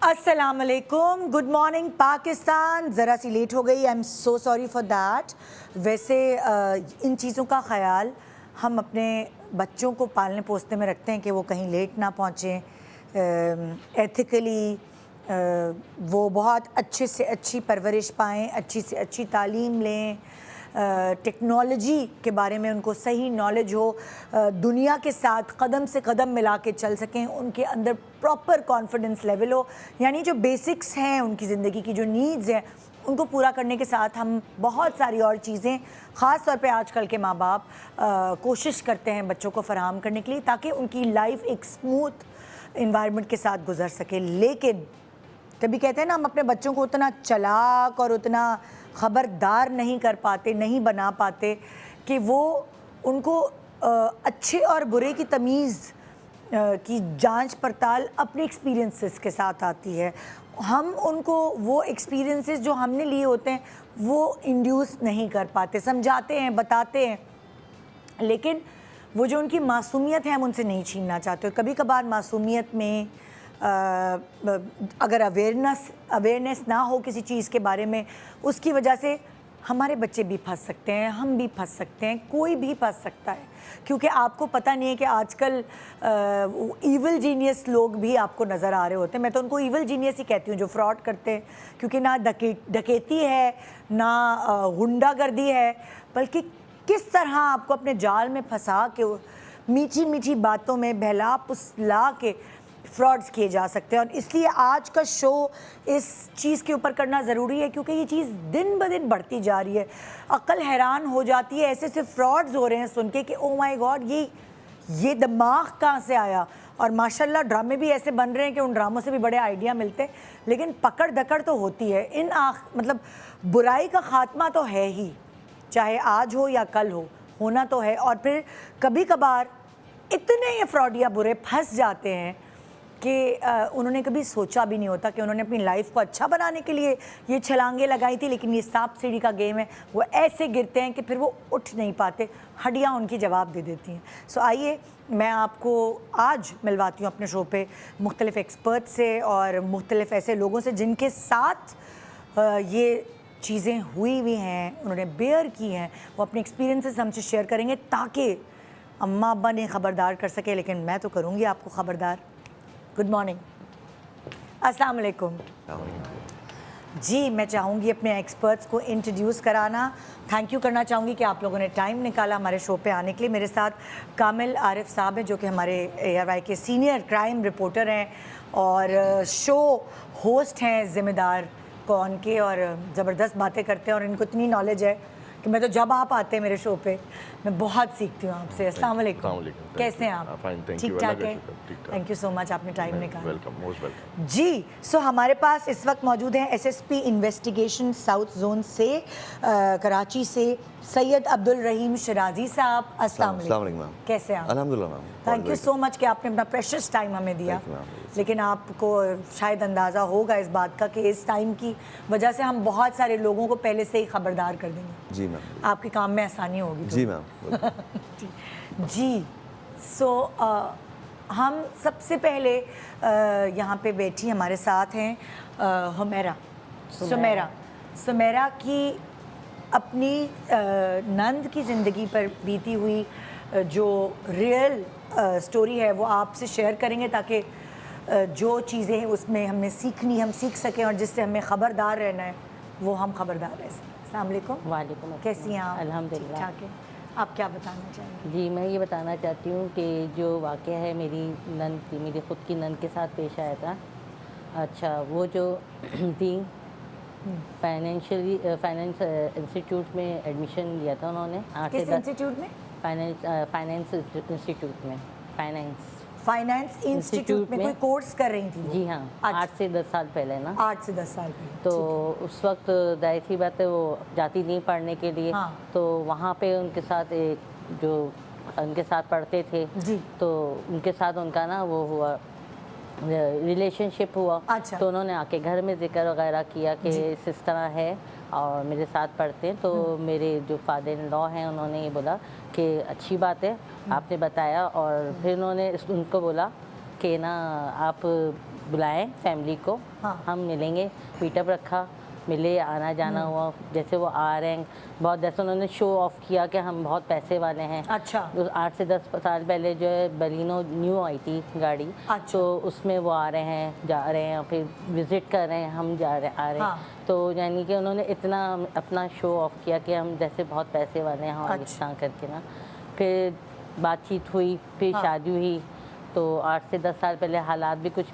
अस्सलाम वालेकुम, good morning Pakistan. ज़रा सी लेट हो गई, I am so sorry for that. वैसे इन चीज़ों का ख्याल हम अपने बच्चों को पालने पोसने में रखते हैं कि वो कहीं लेट ना पहुँचें, एथिकली वो बहुत अच्छे से अच्छी परवरिश पाएँ, अच्छी से अच्छी तालीम लें, टेक्नोलॉजी के बारे में उनको सही नॉलेज हो, दुनिया के साथ कदम से कदम मिला के चल सकें, उनके अंदर प्रॉपर कॉन्फिडेंस लेवल हो। यानी जो बेसिक्स हैं उनकी ज़िंदगी की, जो नीड्स हैं, उनको पूरा करने के साथ हम बहुत सारी और चीज़ें ख़ास तौर पे आजकल के माँ बाप कोशिश करते हैं बच्चों को फ़राहम करने के लिए, ताकि उनकी लाइफ एक स्मूथ इन्वायरमेंट के साथ गुजर सके। लेकिन तभी कहते हैं ना, हम अपने बच्चों को उतना चालाक और उतना ख़बरदार नहीं कर पाते, नहीं बना पाते कि वो उनको अच्छे और बुरे की तमीज़ की जांच पड़ताल अपने एक्सपीरियंसेस के साथ आती है। हम उनको वो एक्सपीरियंसेस जो हमने लिए होते हैं वो इंड्यूस नहीं कर पाते, समझाते हैं, बताते हैं, लेकिन वो जो उनकी मासूमियत है हम उनसे नहीं छीनना चाहते। कभी कभार मासूमियत में अगर अवेयरनेस ना हो किसी चीज़ के बारे में, उसकी वजह से हमारे बच्चे भी फंस सकते हैं, हम भी फंस सकते हैं, कोई भी फंस सकता है। क्योंकि आपको पता नहीं है कि आजकल ईविल जीनियस लोग भी आपको नज़र आ रहे होते हैं। मैं तो उनको ईविल जीनियस ही कहती हूँ जो फ्रॉड करते हैं, क्योंकि ना डकैती है, ना गुंडागर्दी है, बल्कि किस तरह आपको अपने जाल में फंसा के मीठी मीठी बातों में बहला फुसला के फ्रॉड्स किए जा सकते हैं। और इसलिए आज का शो इस चीज़ के ऊपर करना ज़रूरी है, क्योंकि ये चीज़ दिन ब दिन बढ़ती जा रही है। अक्ल हैरान हो जाती है ऐसे ऐसे फ्रॉड्स हो रहे हैं सुन के कि ओ माय गॉड, ये दिमाग कहाँ से आया। और माशाल्लाह ड्रामे भी ऐसे बन रहे हैं कि उन ड्रामों से भी बड़े आइडिया मिलते हैं, लेकिन पकड़ दकड़ तो होती है। मतलब बुराई का ख़ात्मा तो है ही, चाहे आज हो या कल हो, होना तो है। और फिर कभी कभार इतने ये फ्रॉडिया बुरे फंस जाते हैं कि उन्होंने कभी सोचा भी नहीं होता कि उन्होंने अपनी लाइफ को अच्छा बनाने के लिए ये छलांगे लगाई थी, लेकिन ये सांप सीढ़ी का गेम है। वो ऐसे गिरते हैं कि फिर वो उठ नहीं पाते, हड्डियाँ उनकी जवाब दे देती हैं। सो आइए मैं आपको आज मिलवाती हूँ अपने शो पे मुख्तलिफ एक्सपर्ट से और मुख्तलिफ ऐसे लोगों से जिनके साथ ये चीज़ें हुई हैं, उन्होंने बेयर की हैं। वो अपने एक्सपीरियंसेस हमसे शेयर करेंगे ताकि अम्मा अब्बा ने ख़बरदार कर सके, लेकिन मैं तो करूँगी आपको ख़बरदार। गुड मॉर्निंग, अस्सलाम वालेकुम जी। मैं चाहूँगी अपने एक्सपर्ट्स को इंट्रोड्यूस कराना, थैंक यू करना चाहूँगी कि आप लोगों ने टाइम निकाला हमारे शो पे आने के लिए। मेरे साथ कामिल आरिफ साहब हैं जो कि हमारे ARY के सीनियर क्राइम रिपोर्टर हैं और शो होस्ट हैं ज़िम्मेदार कौन के, और ज़बरदस्त बातें करते हैं और इनको इतनी नॉलेज है कि मैं तो जब आप आते हैं मेरे शो पे मैं बहुत सीखती हूँ आपसे। अस्सलाम वालेकुम, कैसे हैं आप? ठीक ठाक है, थैंक यू सो मच, आपने टाइम निकाला। वेलकम जी। सो हमारे पास इस वक्त मौजूद हैं SSP इन्वेस्टिगेशन साउथ जोन से कराची से सैयद अब्दुल रहीम शराजी साहब। अस्सलाम वालेकुम, कैसे हैं आप? अल्हम्दुलिल्लाह ma'am, thank you so much कि आपने अपना प्रेशियस टाइम हमें दिया। लेकिन आपको शायद अंदाज़ा होगा इस बात का कि इस टाइम की वजह से हम बहुत सारे लोगों को पहले से ही ख़बरदार कर देंगे। जी मैम, आपके काम में आसानी होगी तो। जी मैम जी। सो हम सबसे पहले यहाँ पे बैठी हमारे साथ हैं सुमेरा की अपनी नंद की ज़िंदगी पर बीती हुई जो रियल स्टोरी है वो आपसे शेयर करेंगे, ताकि जो चीज़ें हैं उसमें हमने सीखनी हम सीख सकें, और जिससे हमें ख़बरदार रहना है वो हम ख़बरदार रह सकें। अस्सलाम वालेकुम। वालेकुम, कैसी हैं आप? अल्हम्दुलिल्लाह, ठीक ठाक है। आप क्या बताना चाहेंगे? जी मैं ये बताना चाहती हूँ कि जो वाक़या है मेरी नंद की, मेरी ख़ुद की नंद के साथ पेश आया था। अच्छा, वो जो थी फाइनेंस इंस्टीट्यूट में एडमिशन लिया था उन्होंने। किस इंस्टीट्यूट में? फाइनेंस इंस्टीट्यूट में, फाइनेंस इंस्टीट्यूट में कोई कोर्स कर रही थी? जी हाँ, 8 से 10 साल पहले ना। 8 से 10 साल पहले। तो उस वक्त जाहिर सी बात है वो जाती नहीं पढ़ने के लिए। हाँ। तो वहाँ पे उनके साथ एक जो उनके साथ पढ़ते थे जी, तो उनके साथ उनका ना वो हुआ, रिलेशनशिप हुआ। अच्छा। तो उन्होंने आके घर में जिक्र वगैरह किया कि इस तरह है और मेरे साथ पढ़ते हैं। तो मेरे जो फादर इन लॉ हैं उन्होंने ये बोला कि अच्छी बात है आपने बताया, और फिर उन्होंने उनको बोला कि ना आप बुलाएं फैमिली को, हाँ। हम मिलेंगे, मीटअप रखा, मिले, आना जाना हुआ। जैसे वो आ रहे हैं, बहुत जैसे उन्होंने शो ऑफ किया कि हम बहुत पैसे वाले हैं। अच्छा। तो 8 से 10 साल पहले जो है बलिनो न्यू आई थी गाड़ी, अच्छा। तो उसमें वो आ रहे हैं, जा रहे हैं, फिर विजिट कर रहे हैं, हम जा रहे आ रहे हैं। हाँ। तो यानी कि उन्होंने इतना अपना शो ऑफ किया कि हम जैसे बहुत पैसे वाले हैं, और इस तरह करके ना। फिर बातचीत हुई, फिर हाँ। शादी हुई। तो 8 से 10 साल पहले हालात भी कुछ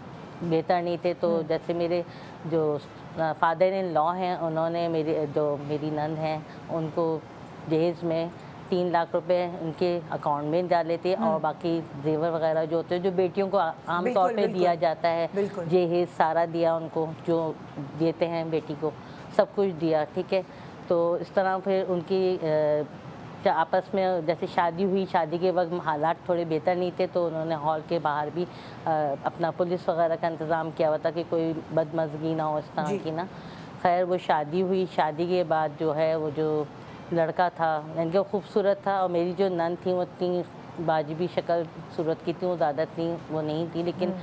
बेहतर नहीं थे, तो जैसे मेरे जो फादर इन लॉ हैं, उन्होंने मेरी नंद हैं उनको दहेज में 3 लाख रुपए उनके अकाउंट में डाले थे, और बाकी जेवर वगैरह जो होते हैं जो बेटियों को आम तौर पे दिया जाता है, दहेज सारा दिया उनको, जो देते हैं बेटी को, सब कुछ दिया। ठीक है, तो इस तरह फिर उनकी आपस में जैसे शादी हुई, शादी के वक्त हालात थोड़े बेहतर नहीं थे, तो उन्होंने हॉल के बाहर भी अपना पुलिस वगैरह का इंतज़ाम किया हुआ था कि कोई बदमज़गी ना हो, इस तरह की ना। खैर वो शादी हुई, शादी के बाद जो है वो जो लड़का था इनके खूबसूरत था, और मेरी जो नंद थी वो इतनी वाजिबी शक्ल सूरत की थी, वो ज़्यादा इतनी वो नहीं थी, लेकिन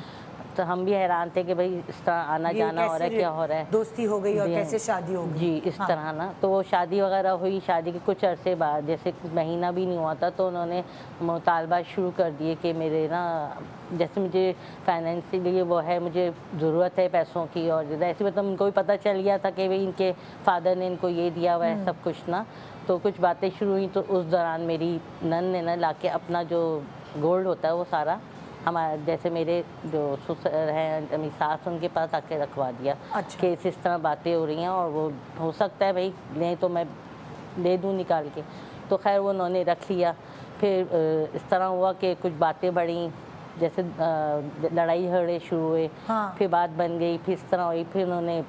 तो हम भी हैरान थे कि भाई इस तरह आना जाना हो रहा है, क्या हो रहा है, दोस्ती हो गई और कैसे शादी हो गई। जी, इस तरह ना। तो वो शादी वगैरह हुई, शादी के कुछ अरसे बाद, जैसे महीना भी नहीं हुआ था, तो उन्होंने मुतालबा शुरू कर दिए कि मेरे ना जैसे मुझे फाइनेंशियली वो है, मुझे ज़रूरत है पैसों की, और ऐसे मतलब उनको भी पता चल गया था कि भाई इनके फादर ने इनको ये दिया हुआ है सब कुछ ना। तो कुछ बातें शुरू हुई, तो उस दौरान मेरी नंद ने ना लाके अपना जो गोल्ड होता है वो सारा हमारा, जैसे मेरे जो ससुर हैं मेरी सास, उनके पास आके रखवा दिया। अच्छा। कि इस तरह बातें हो रही हैं, और वो हो सकता है भाई नहीं तो मैं दे दूँ निकाल के। तो खैर वो उन्होंने रख लिया। फिर इस तरह हुआ कि कुछ बातें बढ़ी, जैसे लड़ाई झगड़े शुरू हुए। हाँ। फिर बात बन गई, फिर इस तरह हुई, फिर उन्होंने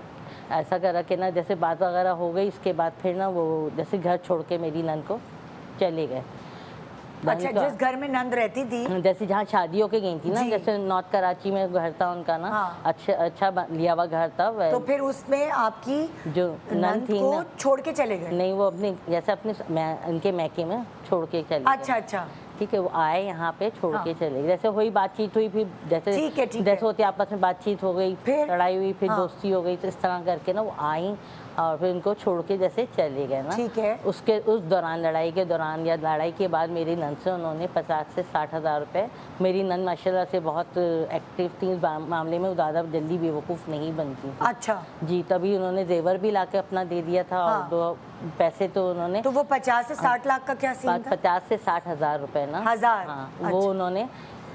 ऐसा करा कि ना जैसे बात वगैरह हो गई, इसके बाद फिर ना वो जैसे घर छोड़ के मेरी नंद को चले गए। अच्छा, जिस घर में नंद रहती थी, जैसे जहाँ शादियों के गई थी ना, जैसे नॉर्थ कराची में घर था उनका ना। हाँ। अच्छा लिया हुआ घर था। तो फिर उसमें आपकी जो नंद थी को ना, छोड़ के चले गए। नहीं वो अपने जैसे अपने उनके मैके में छोड़ के चले गए। अच्छा अच्छा। ठीक है, वो आए यहाँ पे छोड़ हाँ। के चले गए। जैसे हुई बातचीत हुई, फिर जैसे ठीक है, जैसे होती आपस में बातचीत हो गई, फिर लड़ाई हुई, फिर हाँ। दोस्ती हो गई, तो इस तरह करके ना वो आई, और फिर उनको छोड़ के जैसे चले गए ना। ठीक है। उस दौरान, लड़ाई के दौरान या लड़ाई के बाद मेरी नंद से उन्होंने 50 से 60 हज़ार रुपये, मेरी नंद माशाल्लाह से बहुत एक्टिव थी इस मामले में, वो ज़्यादा जल्दी बेवकूफ़ नहीं बनती थी। अच्छा जी, तभी उन्होंने जेवर भी ला के अपना दे दिया था। हाँ। और 2 पैसे तो उन्होंने, तो वो 50 से 60 लाख का क्या सीन था? 50 से 60 हज़ार रुपये ना। हजार। हाँ, अच्छा। वो उन्होंने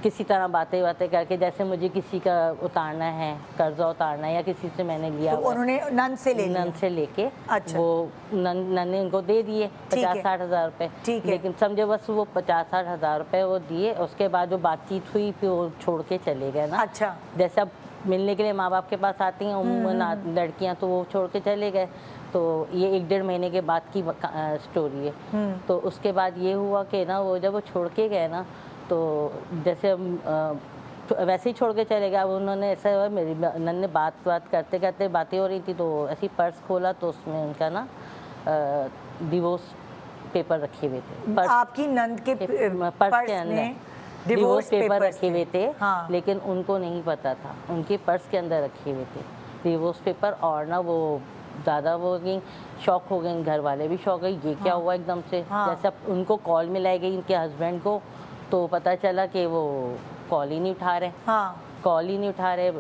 किसी तरह बातें करके, जैसे मुझे किसी का उतारना है, कर्जा उतारना है, या किसी से मैंने लिया तो हुआ है, उन्होंने नंद से ले लिया। नंद से लेके अच्छा। वो नंद ने उनको दे दिए ठीक है। 50-60 हज़ार रुपये। ठीक है। लेकिन समझे बस वो 50-60 हज़ार रुपये वो दिए, उसके बाद जो बातचीत हुई फिर वो छोड़ के चले गए ना। अच्छा। जैसे अब मिलने के लिए माँ बाप के पास आती हैं उम्मन लड़कियाँ, तो वो छोड़ के चले गए। तो ये 1-1.5 महीने के बाद की स्टोरी है। तो उसके बाद ये हुआ कि ना वो जब वो छोड़ के गए ना, तो जैसे वैसे ही छोड़ के चले गए। अब उन्होंने ऐसा हुआ, मेरी नंद ने बात करते करते बातें हो रही थी, तो ऐसी पर्स खोला, तो उसमें उनका ना डिवोर्स पेपर रखे हुए थे। आपकी नंद के पर्स के अंदर डिवोर्स पेपर रखे हुए थे। हाँ। लेकिन उनको नहीं पता था, उनके पर्स के अंदर रखे हुए थे डिवोर्स पेपर। और ना वो ज़्यादा वो हो गई, शॉक हो गई, घर वाले भी शॉक गई, ये क्या हुआ एकदम से। हाँ। जैसे उनको कॉल मिलाई गई उनके हस्बैंड को, तो पता चला कि वो कॉल ही नहीं उठा रहे। हाँ। कॉल ही नहीं उठा रहे,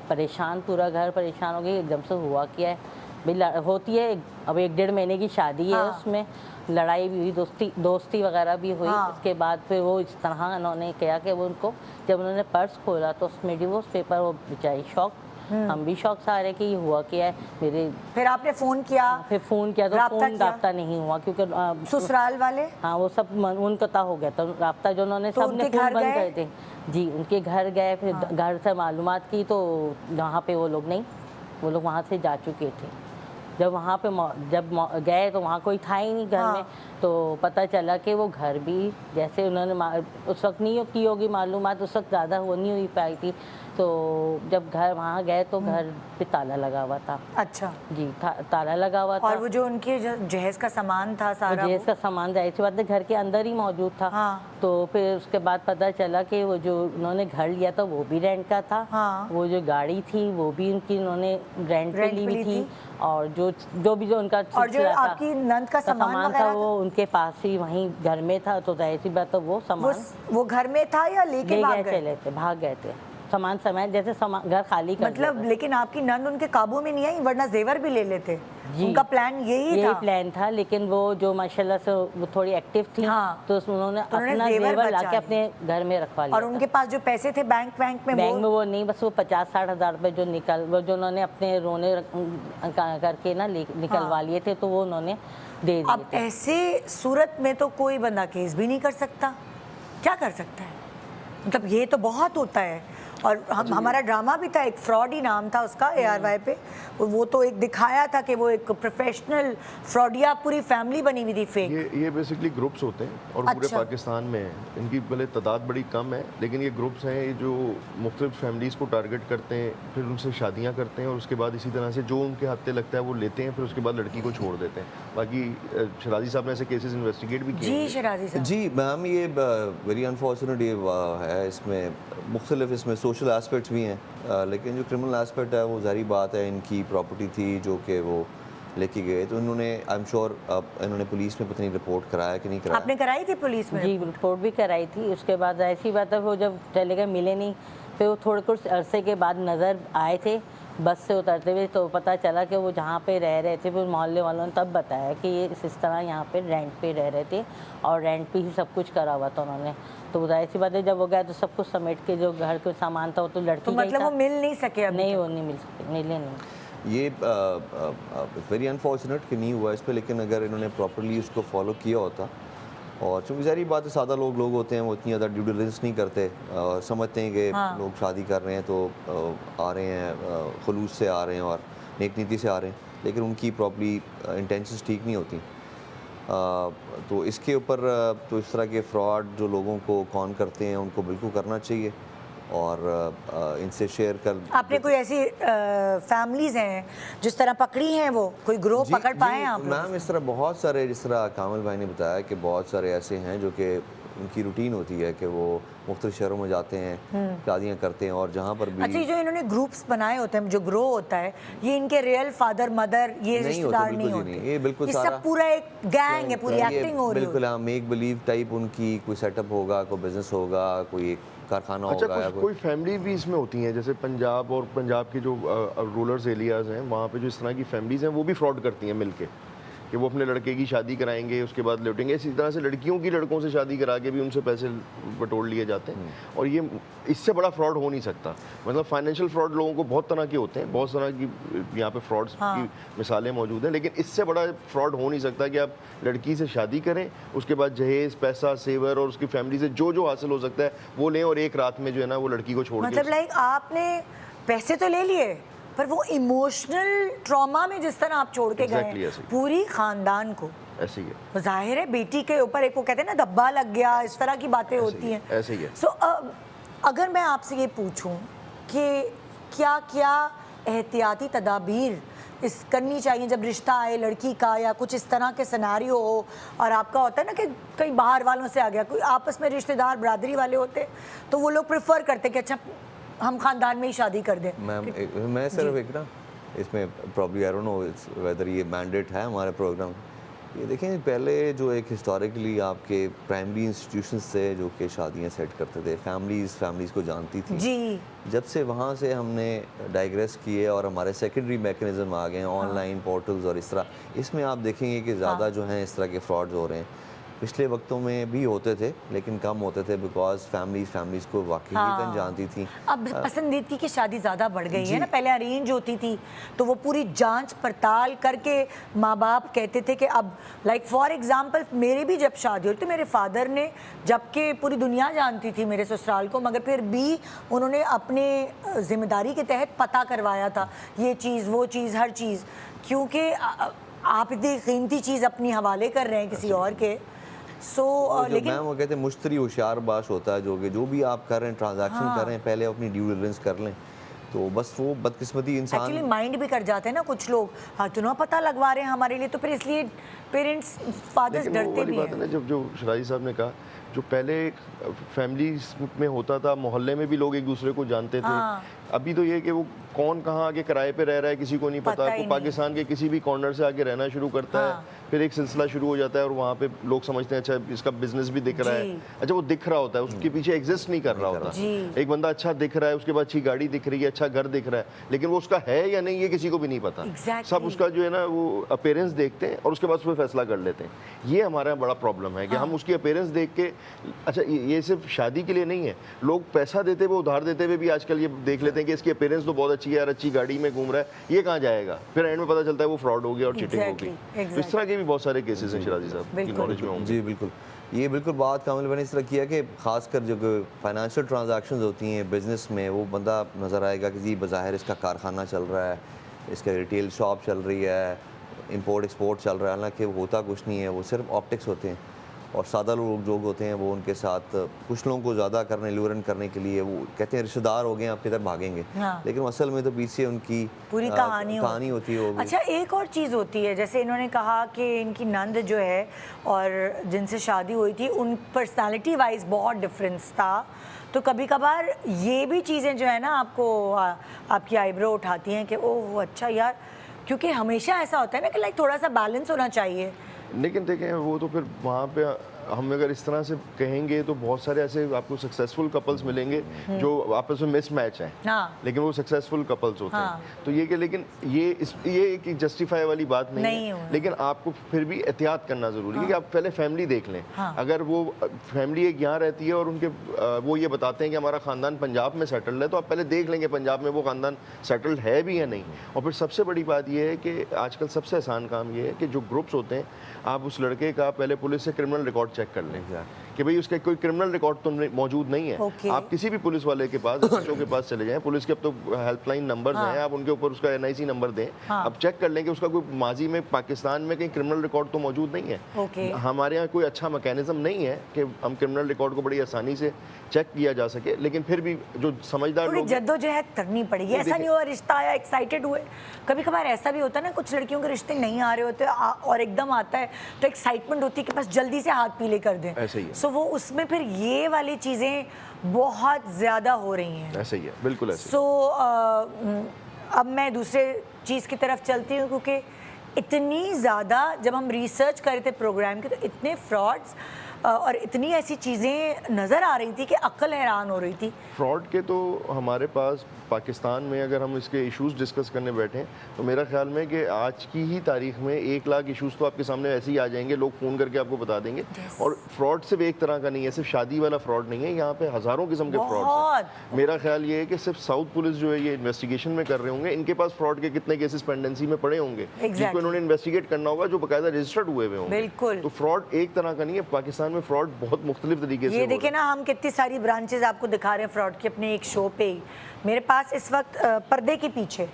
परेशान, पूरा घर परेशान हो गई, एकदम से हुआ क्या है भाई। होती है, अब 1-1.5 महीने की शादी है, हाँ। उसमें लड़ाई भी हुई, दोस्ती वगैरह भी हुई। हाँ। उसके बाद फिर वो इस तरह उन्होंने किया कि वो उनको, जब उन्होंने पर्स खोला तो उसमें डिवोर्स पेपर, वो बेचारी शॉक, हम भी शौक से आ रहे कि ये हुआ क्या है मेरे। फिर आपने फोन किया? फिर फ़ोन किया तो राब्ता नहीं हुआ, क्योंकि ससुराल वाले? हाँ, वो सब मुनक़ता हो गया था राब्ता, जो उन्होंने तो सबने फ़ोन बंद कर दिए। जी, उनके घर गए, फिर घर से मालूमात की, तो वहाँ पे वो लोग नहीं, वो लोग वहाँ से जा चुके थे। जब वहाँ पे जब गए तो वहाँ कोई था ही नहीं घर में, तो पता चला कि वो घर भी, जैसे उन्होंने उस वक्त नहीं की होगी मालूमात, उस वक्त ज़्यादा वो नहीं हुई पाई थी, तो जब घर वहाँ गए तो घर पे ताला लगा हुआ था। अच्छा। जी, ताला लगा हुआ था। और वो जो उनके जहेज का सामान था सारा, जहेज का सामान जाहिर सी बात है घर के अंदर ही मौजूद था। हाँ। तो फिर उसके बाद पता चला कि वो जो उन्होंने घर लिया था वो भी रेंट का था। हाँ। वो जो गाड़ी थी वो भी उनकी उन्होंने रेंट पे ली हुई थी। और जो उनका और जो आपकी नंद का सामान था वगैरह वो उनके पास ही वहीं घर में था। तो जाहिर सी बात है वो सामान वो घर में था या लेके ले भाग गए, गए? चले थे, भाग गए थे। सामान समय जैसे घर खाली कर दिया मतलब था। लेकिन आपकी नंद उनके काबू में नहीं आई, वरना जेवर भी ले लेते। जी। उनका प्लान यही था। प्लान था, लेकिन वो जो माशाल्लाह से वो थोड़ी एक्टिव थी। हाँ। तो उन्होंने उन्होंने अपना जेवर जेवर बचा लाके लिया। अपने घर में रखवा लिया और था। उनके पास जो पैसे थे बैंक में वो नहीं, बस वो 50-60 हज़ार रुपये जो उन्होंने अपने रोने करके ना निकलवा लिए थे, तो वो उन्होंने दे दिए अब थे। ऐसे सूरत में तो कोई बंदा केस भी नहीं कर सकता, क्या कर सकता है? मतलब ये तो बहुत होता है। और हमारा ड्रामा भी था, एक फ्रॉड ही नाम था उसका ARY पे। वो तो एक दिखाया था कि वो एक प्रोफेशनल फ्रॉडिया, पूरी फैमिली बनी हुई थी फेक। ये बेसिकली ग्रुप्स होते हैं और पूरे अच्छा। पाकिस्तान में है। इनकी भले तादाद बड़ी कम है, लेकिन ये ग्रुप्स हैं ये जो मुख्तलिफ फैमिलीज़ को टारगेट करते हैं, फिर उनसे शादियाँ करते हैं और उसके बाद इसी तरह से जो उनके हाथ लगता है वो लेते हैं, फिर उसके बाद लड़की को छोड़ देते हैं। बाकी शराजी साहब ने ऐसे केसेस इन्वेस्टिगेट भी किए जी हैं। शराजी साहब। जी मैम, ये वेरी अनफॉर्चुनेट ये है। इसमें मुख्तलिफ इसमें सोशल एस्पेक्ट्स भी हैं, लेकिन जो क्रिमिनल एस्पेक्ट है वो ज़ाहिर बात है, इनकी प्रॉपर्टी थी जो कि वो लेके गए। तो इन्होंने आई एम श्योर इन्होंने पुलिस में पता नहीं रिपोर्ट कराया कि नहीं कराया। आपने कराई थी पुलिस में? जी, रिपोर्ट भी कराई थी। उसके बाद ऐसी बात है वो जब चले गए मिले नहीं, फिर वो थोड़े कुछ अरसे के बाद नज़र आए थे बस से उतरते हुए। तो पता चला कि वो जहाँ पे रह रहे थे, फिर मोहल्ले वालों ने तब बताया कि ये इस तरह यहाँ पे रेंट पे रह रहे थे और रेंट पे ही सब कुछ करा हुआ था उन्होंने। तो जाहिर सी बात है जब वो गया तो सब कुछ समेट के जो घर का सामान था वो तो लड़की तो का ही मतलब था। वो मिल नहीं सके अभी नहीं, तक? वो नहीं मिल सके, मिले नहीं। ये वेरी अनफॉर्चुनेट कि नहीं हुआ इस पर, लेकिन अगर इन्होंने प्रॉपरली उसको फॉलो किया होता। और चूँकि ज़ाहिर बात है सादा लोग होते हैं, वो इतनी ज़्यादा ड्यू डिलिजेंस नहीं करते, समझते हैं कि हाँ। लोग शादी कर रहे हैं तो आ रहे हैं, खलूस से आ रहे हैं और नेक नीति से आ रहे हैं, लेकिन उनकी प्रॉपरली इंटेंशंस ठीक नहीं होती। तो इसके ऊपर तो इस तरह के फ्रॉड जो लोगों को कॉन करते हैं उनको बिल्कुल करना चाहिए और इनसे शेयर कर। आपने कोई ऐसी फैमिलीज हैं जिस तरह पकड़ी हैं, वो कोई ग्रोह पकड़ पाए हैं आप लोग? मैम, इस तरह बहुत सारे, जिस तरह कामिल भाई ने बताया कि बहुत सारे ऐसे हैं जो कि उनकी रूटीन होती है कि वो मुख्तलिफ शहरों में जाते हैं, शादियाँ करते हैं और जहाँ पर भी। अच्छा, जो इन्होंने ग्रुप्स बनाए होते हैं, जो ग्रोह होता है, ये इनके रियल फादर मदर ये नहीं रिश्तेदार होते, नहीं बिल्कुल होते? नहीं। ये बिल्कुल ये सारा सब पूरा एक गैंग है, पूरी ये एक्टिंग हो रही बिल्कुल है। हाँ, मेक बिलीव टाइप उनकी कोई सेटअप होगा, कोई बिजनेस होगा, कोई एक कारखाना अच्छा, होगा या कोई फैमिली भी इसमें होती हैं, जैसे पंजाब और पंजाब के जो रूरल्स एरियाज़ हैं वहाँ पे जो इस तरह की फैमिलीज़ हैं वो भी फ्रॉड करती हैं मिलके, कि वो अपने लड़के की शादी कराएंगे उसके बाद लौटेंगे। इसी तरह से लड़कियों की लड़कों से शादी करा के भी उनसे पैसे बटोर लिए जाते हैं। और ये इससे बड़ा फ्रॉड हो नहीं सकता। मतलब फाइनेंशियल फ्रॉड लोगों को बहुत तरह के होते हैं, बहुत तरह की यहाँ पे फ्रॉड्स की मिसालें मौजूद हैं, लेकिन इससे बड़ा फ्रॉड हो नहीं सकता कि आप लड़की से शादी करें, उसके बाद जहेज, पैसा, सेवर और उसकी फैमिली से जो हासिल हो सकता है वो लें और एक रात में जो है ना वो लड़की को छोड़ के। मतलब लाइक आपने पैसे तो ले लिए, पर वो इमोशनल ट्रॉमा में जिस तरह आप छोड़ के Exactly गए ऐसे ही। पूरी खानदान को, ऐसे ही है, जाहिर है बेटी के ऊपर एक वो कहते हैं ना धब्बा लग गया, इस तरह की बातें होती हैं। ऐसे ही है। सो अगर मैं आपसे ये पूछूं कि क्या क्या एहतियाती तदाबीर इस करनी चाहिए जब रिश्ता आए लड़की का, या कुछ इस तरह के सिनेरियो हो और आपका होता है ना कि कई बाहर वालों से आ गया, कोई आपस में रिश्तेदार बरादरी वाले होते तो वो लोग प्रेफर करते कि अच्छा हम खानदान में ही शादी कर दें। मैम, मैं सिर्फ एक ना इसमें probably I don't know whether ये मैंडेट है हमारे प्रोग्राम। ये देखें, पहले जो एक हिस्टोरिकली आपके प्राइमरी इंस्टीट्यूशंस थे जो कि शादियां सेट करते थे, फैमिलीज़ को जानती थी जी। जब से वहाँ से हमने डाइग्रेस किए और हमारे सेकेंडरी मैकेनिज्म आ गए हैं, ऑनलाइन पोर्टल्स और इस तरह, इसमें आप देखेंगे कि ज़्यादा जो हैं इस तरह के फ्रॉड्स हो रहे हैं। पिछले वक्तों में भी होते थे लेकिन कम होते थे बिकॉज फैमिलीज़ को वाकई जानती थी। अब पसंदीदगी की शादी ज़्यादा बढ़ गई है ना, पहले अरेंज होती थी तो वो पूरी जांच पड़ताल करके माँ बाप कहते थे कि अब लाइक फॉर एग्जांपल मेरी भी जब शादी हुई तो मेरे फादर ने, जबकि पूरी दुनिया जानती थी मेरे ससुराल को, मगर फिर भी उन्होंने अपने जिम्मेदारी के तहत पता करवाया था ये चीज़ वो चीज़ हर चीज़, क्योंकि आप इतनी कीमती चीज़ अपनी हवाले कर रहे हैं किसी और के, सो जो लेकिन मैम वो कहते हैं मुश्तरी होशियार बाश होता है, जो भी आप कर रहे हैं ट्रांजैक्शन कर रहे हैं, पहले अपनी ड्यू डिलिजेंस कर लें। तो बस वो बदकिस्मती इंसान एक्चुअली माइंड भी कर जाते हैं ना कुछ लोग, हाँ तो ना पता लगवा रहे हैं हमारे लिए, तो फिर इसलिए पेरेंट्स फादर्स लेकिन वो डरते वाली भी बात है हैं। ना, जब जो शराजी साहब ने कहा, जो पहले फैमिली में होता था, मोहल्ले में भी लोग एक दूसरे को जानते थे। हाँ। अभी तो ये है कि वो कौन कहाँ आके किराए पे रह रहा है किसी को नहीं पता पता। ही वो नहीं। पाकिस्तान के किसी भी कॉर्नर से आके रहना शुरू करता हाँ। है, फिर एक सिलसिला शुरू हो जाता है और वहाँ पे लोग समझते हैं अच्छा इसका बिजनेस भी दिख रहा जी। है। अच्छा वो दिख रहा होता है, उसके पीछे एग्जिस्ट नहीं कर रहा होता। जी। एक बंदा अच्छा दिख रहा है, उसके बाद अच्छी गाड़ी दिख रही है, अच्छा घर दिख रहा है, लेकिन वो उसका है या नहीं ये किसी को भी नहीं पता। Exactly। सब उसका जो है ना वो अपीयरेंस देखते हैं और उसके बाद उस पर फैसला कर लेते हैं। ये हमारा बड़ा प्रॉब्लम है कि हम उसकी अपीयरेंस देख के, अच्छा ये सिर्फ शादी के लिए नहीं है, लोग पैसा देते हुए उधार देते हुए भी आजकल ये देख लेते हैं कि इसकी अपीयरेंस तो बहुत अच्छी है यार, अच्छी गाड़ी में घूम रहा है, ये कहाँ जाएगा, फिर एंड में पता चलता है वो फ्रॉड हो गया और चीटिंग हो गई। Exactly, तो इस तरह के भी बहुत सारे केसेस हैं शराजी साहब की बिल्कुल। नॉलेज में होंगे। जी बिल्कुल, ये बिल्कुल बात कामिल मैंने इस तरह किया कि खासकर जो फाइनेंशियल ट्रांजैक्शंस होती हैं बिज़नेस में, वो बंदा नज़र आएगा कि जी बज़ाहिर इसका कारखाना चल रहा है, इसका रिटेल शॉप चल रही है, इंपोर्ट एक्सपोर्ट चल रहा है, हालांकि वो होता कुछ नहीं है, वो सिर्फ ऑप्टिक्स होते हैं। और सादा लोग जो होते हैं वो उनके साथ कुछ लोगों को ज़्यादा करने लूरन करने के लिए वो कहते हैं रिश्तेदार हो गए आप किधर भागेंगे, हाँ। लेकिन असल में तो पीछे उनकी पूरी कहानी होती है वो भी। अच्छा एक और चीज़ होती है, जैसे इन्होंने कहा कि इनकी नंद जो है और जिनसे शादी हुई थी उन पर्सनालिटी वाइज बहुत डिफरेंस था, तो कभी कभार ये भी चीज़ें जो है ना आपको आपकी आईब्रो उठाती हैं कि ओह अच्छा यार, क्योंकि हमेशा ऐसा होता है ना कि लाइक थोड़ा सा बैलेंस होना चाहिए। लेकिन देखें वो तो फिर वहाँ पे हम अगर इस तरह से कहेंगे तो बहुत सारे ऐसे आपको सक्सेसफुल कपल्स मिलेंगे जो आपस में मिसमैच हैं, हाँ। लेकिन वो सक्सेसफुल कपल्स होते हाँ। हैं। तो ये कि लेकिन ये एक जस्टिफाई वाली बात नहीं हुआ। है, लेकिन आपको फिर भी एहतियात करना ज़रूरी है कि आप पहले फैमिली देख लें। हाँ। अगर वो फैमिली एक यहाँ रहती है और उनके वो ये बताते हैं कि हमारा ख़ानदान पंजाब में सेटल्ड है, तो आप पहले देख लेंगे पंजाब में वो ख़ानदान सेटल्ड है भी या नहीं। और फिर सबसे बड़ी बात ये है कि आजकल सबसे आसान काम ये है कि जो ग्रुप्स होते हैं, आप उस लड़के का पहले पुलिस से क्रिमिनल रिकॉर्ड चेक कर लें कि भाई उसका कोई क्रिमिनल रिकॉर्ड तो मौजूद नहीं है। Okay। आप किसी भी पुलिस वाले के पास SHO के पास चले जाएं, पुलिस के अब तो हेल्पलाइन नंबर हैं, आप उनके ऊपर उसका NIC नंबर दें, अब चेक कर लें कि उसका कोई माजी में पाकिस्तान में कहीं क्रिमिनल रिकॉर्ड तो मौजूद नहीं है। Okay। हमारे यहाँ कोई अच्छा मैकेनिज्म नहीं है कि हम क्रिमिनल रिकॉर्ड को बड़ी आसानी से चेक किया जा सके, लेकिन फिर भी जो समझदार थोड़ी लोग जद्दोजहद करनी पड़ेगी। ऐसा नहीं हुआ रिश्ता आया एक्साइटेड हुए, कभी कभार ऐसा भी होता है ना कुछ लड़कियों के रिश्ते नहीं आ रहे होते और एकदम आता है तो एक्साइटमेंट होती है कि बस जल्दी से हाथ पीले कर दें, ऐसे ही है। सो वो उसमें फिर ये वाली चीज़ें बहुत ज़्यादा हो रही हैं। ऐसे ही है, बिल्कुल ऐसे। सो अब मैं दूसरे चीज़ की तरफ चलती हूँ, क्योंकि इतनी ज़्यादा जब हम रिसर्च कर रहे थे प्रोग्राम के तो इतने फ्रॉड्स और इतनी ऐसी चीज़ें नज़र आ रही थी कि अक्ल हैरान हो रही थी। फ्रॉड के तो हमारे पास पाकिस्तान में अगर हम इसके इश्यूज डिस्कस करने बैठें तो मेरा ख्याल में कि आज की ही तारीख में 1 लाख इश्यूज तो आपके सामने ऐसे ही आ जाएंगे, लोग फ़ोन करके आपको बता देंगे। और फ्रॉड सिर्फ एक तरह का नहीं है, सिर्फ शादी वाला फ्रॉड नहीं है, यहाँ पे हज़ारों किस्म के फ्रॉड्स हैं। मेरा ख्याल ये है कि सिर्फ साउथ पुलिस जो है ये इन्वेस्टिगेशन में कर रहे होंगे, इनके पास फ्रॉड के कितने केसेस पेंडेंसी में पड़े होंगे जिनको इन्होंने इन्वेस्टिगेट करना होगा, जो बाकायदा रजिस्टर्ड हुए हुए होंगे। बिल्कुल। तो फ्रॉड एक तरह का नहीं है, पाकिस्तान में फ्रॉड बहुत मुख्तलिफ तरीके से ये हो रहा है। देखिए ना, हम कितनी सारी ब्रांचेस आपको दिखा रहे हैं फ्रॉड की अपने एक शो पे ही। मेरे पास इस वक्त पर्दे के पीछे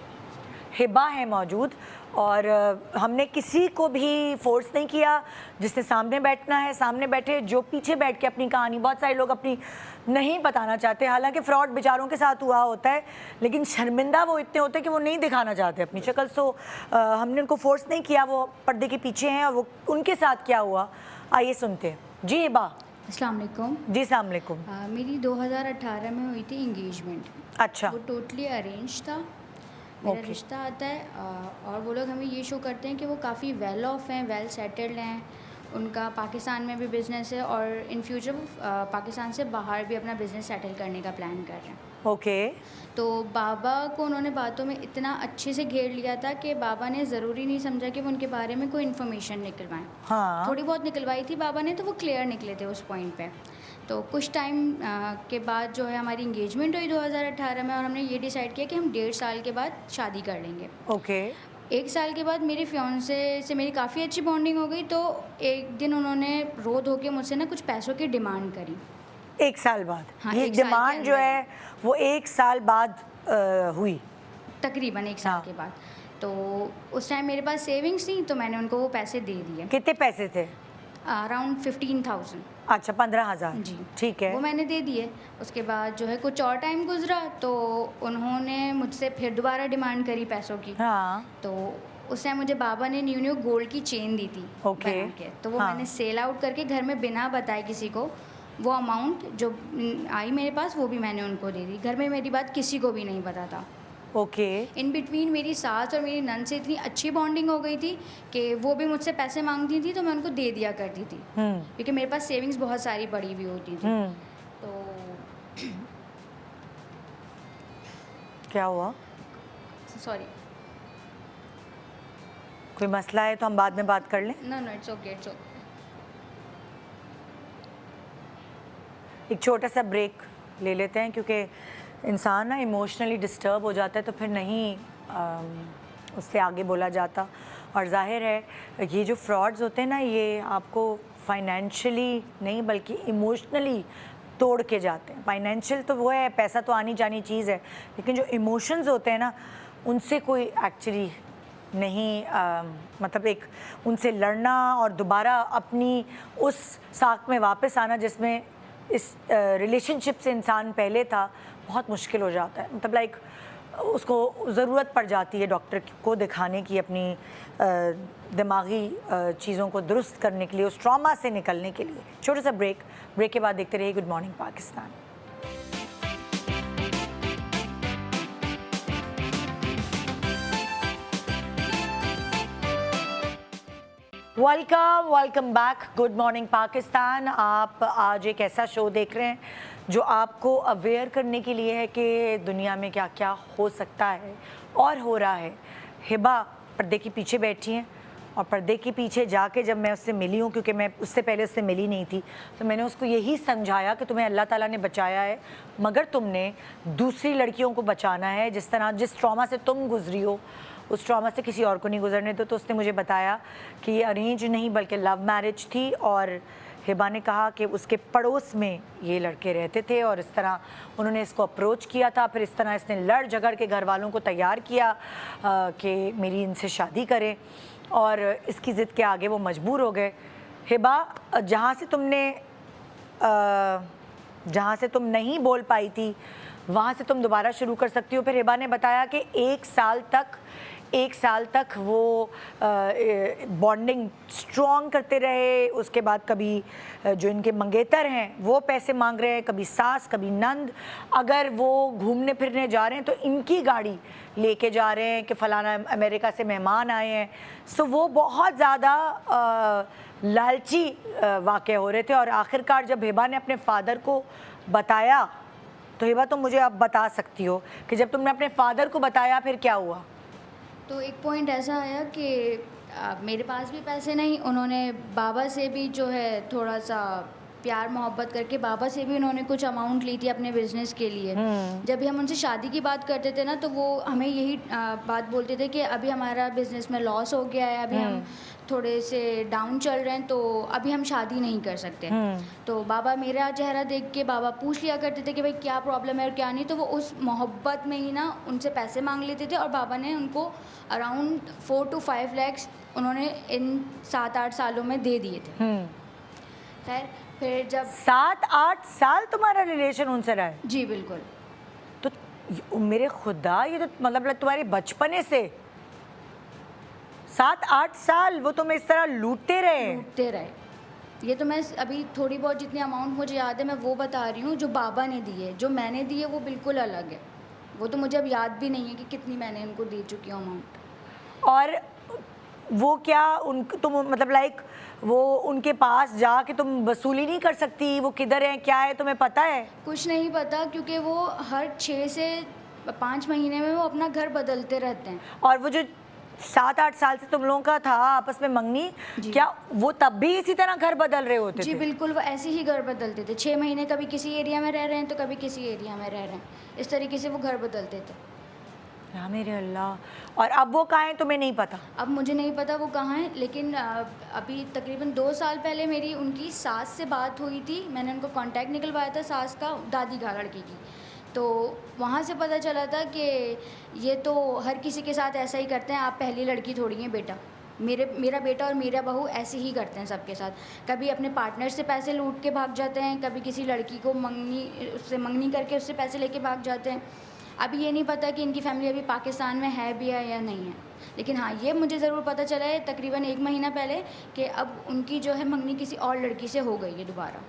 हिबा है मौजूद, और हमने किसी को भी फोर्स नहीं किया, जिसने सामने बैठना है सामने बैठे, जो पीछे बैठ के अपनी कहानी, बहुत सारे लोग अपनी नहीं बताना चाहते, हालांकि फ्रॉड बेचारों के साथ हुआ होता है, लेकिन शर्मिंदा वो इतने होते हैं कि वो नहीं दिखाना चाहते अपनी शक्ल। सो हमने उनको फोर्स नहीं किया, वो पर्दे के पीछे हैं, और वो उनके साथ क्या हुआ आइए सुनते हैं। जी हिबा। अस्सलाम वालेकुम। जी अस्सलाम वालेकुम। मेरी 2018 में हुई थी इंगेजमेंट। अच्छा। वो टोटली अरेंज था। मेरा रिश्ता आता है और वो लोग हमें ये शो करते हैं कि वो काफ़ी वेल ऑफ हैं, वेल सेटल्ड हैं, उनका पाकिस्तान में भी बिज़नेस है और इन फ्यूचर वो पाकिस्तान से बाहर भी अपना बिज़नेस सेटल करने का प्लान कर रहे हैं। ओके। तो बाबा को उन्होंने बातों में इतना अच्छे से घेर लिया था कि बाबा ने ज़रूरी नहीं समझा कि वो उनके बारे में कोई इन्फॉर्मेशन निकलवाएं। हाँ। थोड़ी बहुत निकलवाई थी बाबा ने, तो वो क्लियर निकले थे उस पॉइंट पे। तो कुछ टाइम के बाद जो है हमारी इंगेजमेंट हुई 2018 में, और हमने ये डिसाइड किया कि हम 1.5 साल के बाद शादी कर लेंगे। ओके। 1 साल के बाद मेरे फियांसे से मेरी काफ़ी अच्छी बॉन्डिंग हो गई, तो एक दिन उन्होंने रो धो के मुझसे ना कुछ पैसों की डिमांड करी। 1 साल बाद? हाँ, ये 1 साल के डिमांड जो अंदर। है वो 1 साल बाद हुई? तकरीबन 1 साल हाँ। के बाद। तो उस टाइम मेरे पास सेविंग्स थी, तो मैंने उनको वो पैसे दे दिए। कितने पैसे थे? अराउंड 15,000। अच्छा 15,000 जी ठीक है। वो मैंने दे दिए। उसके बाद जो है कुछ और टाइम गुजरा तो उन्होंने मुझसे फिर दोबारा डिमांड करी पैसों की। हाँ तो उस टाइम मुझे बाबा ने न्यू गोल्ड की चेन दी थी ओके। बना के, तो वो हाँ। मैंने सेल आउट करके घर में बिना बताए किसी को वो अमाउंट जो आई मेरे पास वो भी मैंने उनको दे दी। घर में मेरी बात किसी को भी नहीं पता था। ओके इन बिटवीन मेरी सास और मेरी नंद से इतनी अच्छी बॉन्डिंग हो गई थी कि वो भी मुझसे पैसे मांगती थी तो मैं उनको दे दिया करती थी, क्योंकि मेरे पास सेविंग्स बहुत सारी पड़ी हुई होती थी। तो क्या हुआ? सॉरी, कोई मसला है तो हम बाद में बात कर लें। No it's okay, it's okay. एक छोटा सा ब्रेक ले लेते हैं क्योंकि इंसान ना इमोशनली डिस्टर्ब हो जाता है तो फिर नहीं उससे आगे बोला जाता। और जाहिर है ये जो फ्रॉड्स होते हैं ना ये आपको फाइनेंशियली नहीं बल्कि इमोशनली तोड़ के जाते हैं। फाइनेंशियल तो वो है, पैसा तो आनी जानी चीज़ है, लेकिन जो इमोशंस होते हैं ना उनसे कोई एक्चुअली नहीं मतलब एक उनसे लड़ना और दोबारा अपनी उस साख में वापस आना जिसमें इस रिलेशनशिप से इंसान पहले था बहुत मुश्किल हो जाता है। मतलब लाइक उसको ज़रूरत पड़ जाती है डॉक्टर को दिखाने की अपनी दिमागी चीज़ों को दुरुस्त करने के लिए, उस ट्रॉमा से निकलने के लिए। छोटा सा ब्रेक के बाद देखते रहिए good morning Pakistan. Welcome back good morning Pakistan. आप आज एक ऐसा शो देख रहे हैं जो आपको अवेयर करने के लिए है कि दुनिया में क्या क्या हो सकता है और हो रहा है। हिबा पर्दे के पीछे बैठी हैं और पर्दे के पीछे जाके जब मैं उससे मिली हूँ, क्योंकि मैं उससे पहले उससे मिली नहीं थी, तो मैंने उसको यही समझाया कि तुम्हें अल्लाह ताला ने बचाया है मगर तुमने दूसरी लड़कियों को बचाना है। जिस तरह जिस ट्रॉमा से तुम गुजरी हो उस ट्रॉमा से किसी और को नहीं गुजरने दो। तो उसने मुझे बताया कि ये अरेंज नहीं बल्कि लव मैरिज थी और हिबा ने कहा कि उसके पड़ोस में ये लड़के रहते थे और इस तरह उन्होंने इसको अप्रोच किया था। फिर इस तरह इसने लड़ झगड़ के घर वालों को तैयार किया कि मेरी इनसे शादी करें और इसकी ज़िद के आगे वो मजबूर हो गए। हिबा जहाँ से तुम नहीं बोल पाई थी वहाँ से तुम दोबारा शुरू कर सकती हो। फिर हिबा ने बताया कि एक साल तक वो बॉन्डिंग स्ट्रॉन्ग करते रहे। उसके बाद कभी जो इनके मंगेतर हैं वो पैसे मांग रहे हैं, कभी सास कभी नंद। अगर वो घूमने फिरने जा रहे हैं तो इनकी गाड़ी लेके जा रहे हैं कि फ़लाना अमेरिका से मेहमान आए हैं। सो वो बहुत ज़्यादा लालची वाक़े हो रहे थे। और आखिरकार जब हिबा ने अपने फादर को बताया तो हिबा तुम मुझे अब बता सकती हो कि जब तुमने अपने फादर को बताया फिर क्या हुआ? तो एक पॉइंट ऐसा आया कि मेरे पास भी पैसे नहीं, उन्होंने बाबा से भी जो है थोड़ा सा प्यार मोहब्बत करके बाबा से भी उन्होंने कुछ अमाउंट ली थी अपने बिजनेस के लिए। जब भी हम उनसे शादी की बात करते थे ना तो वो हमें यही बात बोलते थे कि अभी हमारा बिजनेस में लॉस हो गया है, अभी हम थोड़े से डाउन चल रहे हैं तो अभी हम शादी नहीं कर सकते। तो बाबा मेरा चेहरा देख के बाबा पूछ लिया करते थे कि भाई क्या प्रॉब्लम है और क्या नहीं। तो वो उस मोहब्बत में ही ना उनसे पैसे मांग लेते थे और बाबा ने उनको अराउंड 4 to 5 lakhs उन्होंने इन 7-8 सालों में दे दिए थे। खैर फिर जब 7-8 साल तुम्हारा रिलेशन उनसे रहा है? जी बिल्कुल। तो मेरे खुदा ये तो मतलब तुम्हारे बचपने से 7-8 साल वो तुम्हें इस तरह लूटते रहे। ये तो मैं अभी थोड़ी बहुत जितनी अमाउंट मुझे याद है मैं वो बता रही हूँ। जो बाबा ने दी है, जो मैंने दी है वो बिल्कुल अलग है। वो तो मुझे अब याद भी नहीं है कि कितनी मैंने उनको दे चुकी हूँ अमाउंट। और वो क्या तुम मतलब लाइक वो उनके पास जाके तुम वसूली नहीं कर सकती? वो किधर है क्या है तुम्हें पता है? कुछ नहीं पता क्योंकि वो हर 6 से 5 महीने में वो अपना घर बदलते रहते हैं। और वो जो 7-8 साल से तुम लोगों का था आपस में मंगनी, क्या वो तब भी इसी तरह घर बदल रहे होते थे? जी बिल्कुल, वो ऐसे ही घर बदलते थे। 6 महीने कभी किसी एरिया में रह रहे हैं तो कभी किसी एरिया में रह रहे हैं, इस तरीके से वो घर बदलते थे। या मेरे अल्लाह। और अब वो कहाँ हैं तुम्हें नहीं पता? अब मुझे नहीं पता वो कहाँ हैं, लेकिन अभी तकरीबन 2 साल पहले मेरी उनकी सास से बात हुई थी। मैंने उनको कांटेक्ट निकलवाया था सास का, दादी का लड़की की। तो वहाँ से पता चला था कि ये तो हर किसी के साथ ऐसा ही करते हैं, आप पहली लड़की थोड़ी हैं बेटा। मेरा बेटा और मेरा बहू ऐसे ही करते हैं सबके साथ। कभी अपने पार्टनर से पैसे लूट के भाग जाते हैं, कभी किसी लड़की को उससे मंगनी करके उससे पैसे लेके भाग जाते हैं। अभी ये नहीं पता कि इनकी फैमिली अभी पाकिस्तान में है भी है या नहीं है, लेकिन हाँ ये मुझे ज़रूर पता चला है तकरीबन 1 महीना पहले कि अब उनकी जो है मंगनी किसी और लड़की से हो गई है दोबारा।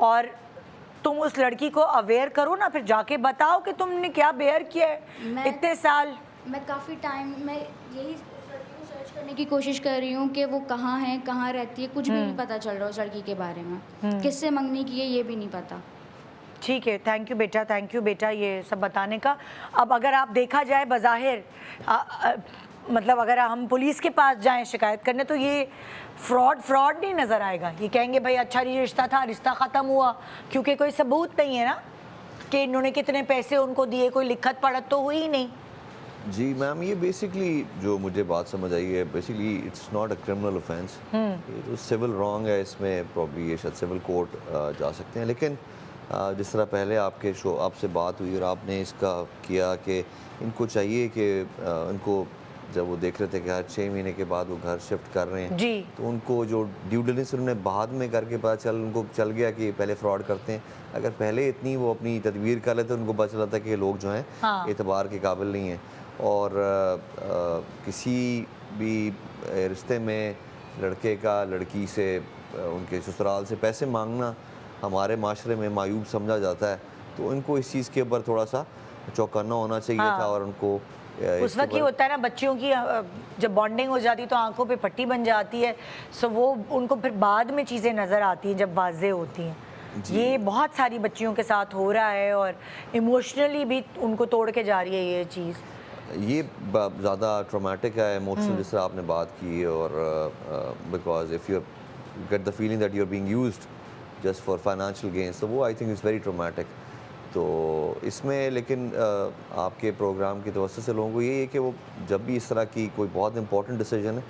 और तुम उस लड़की को अवेयर करो ना, फिर जाके बताओ कि तुमने क्या बेयर किया है इतने साल। मैं काफ़ी टाइम में यही उस लड़की को सर्च करने की कोशिश कर रही हूँ कि वो कहाँ है, कहाँ रहती है, कुछ भी नहीं पता चल रहा उस लड़की के बारे में, किससे मंगनी की है ये भी नहीं पता। ठीक है, थैंक यू बेटा ये सब बताने का। अब अगर आप देखा जाए बज़ाहिर मतलब अगर हम पुलिस के पास जाएं शिकायत करने तो ये फ्रॉड नहीं नज़र आएगा। ये कहेंगे भाई अच्छा रिश्ता था, रिश्ता ख़त्म हुआ, क्योंकि कोई सबूत नहीं है ना कि इन्होंने कितने पैसे उनको दिए, कोई लिखत पढ़त तो हुई ही नहीं। जी मैम, ये बेसिकली जो मुझे बात समझ आई है, basically it's not a criminal offence, ये जो सिविल रॉन्ग है इसमें प्रॉब्ली ये शायद सिविल कोर्ट जा सकते हैं। लेकिन जिस तरह पहले आपके शो आपसे बात हुई और आपने इसका किया कि इनको चाहिए कि इनको जब वो देख रहे थे कि हर 6 महीने के बाद वो घर शिफ्ट कर रहे हैं जी। तो उनको जो ड्यू डिलिजेंस उन्होंने बाद में करके पता उनको चल गया कि पहले फ्रॉड करते हैं। अगर पहले इतनी वो अपनी तदबीर कर लेते तो उनको पता चला था कि ये लोग जो हैं हाँ। एतबार के काबिल नहीं हैं। और किसी भी रिश्ते में लड़के का लड़की से उनके ससुराल से पैसे मांगना हमारे माशरे में मायूब समझा जाता है, तो इनको इस चीज़ के ऊपर थोड़ा सा चौकन्ना होना चाहिए हाँ। था। और उनको उस वक्त ये होता है ना बच्चियों की जब बॉन्डिंग हो जाती है तो आंखों पे पट्टी बन जाती है, सो वो उनको फिर बाद में चीज़ें नज़र आती हैं जब वाज़े होती हैं। ये बहुत सारी बच्चियों के साथ हो रहा है और इमोशनली भी उनको तोड़ के जा रही है ये चीज़। ये ज़्यादा ट्रॉमेटिक है, इमोशनल जिस तरह आपने बात की। और because if you get the feeling that you are being used just for financial gains, तो वो I think is very traumatic. तो इसमें लेकिन आपके प्रोग्राम की तवज्जो से लोगों को ये है कि वो जब भी इस तरह की कोई बहुत इंपॉर्टेंट डिसीजन है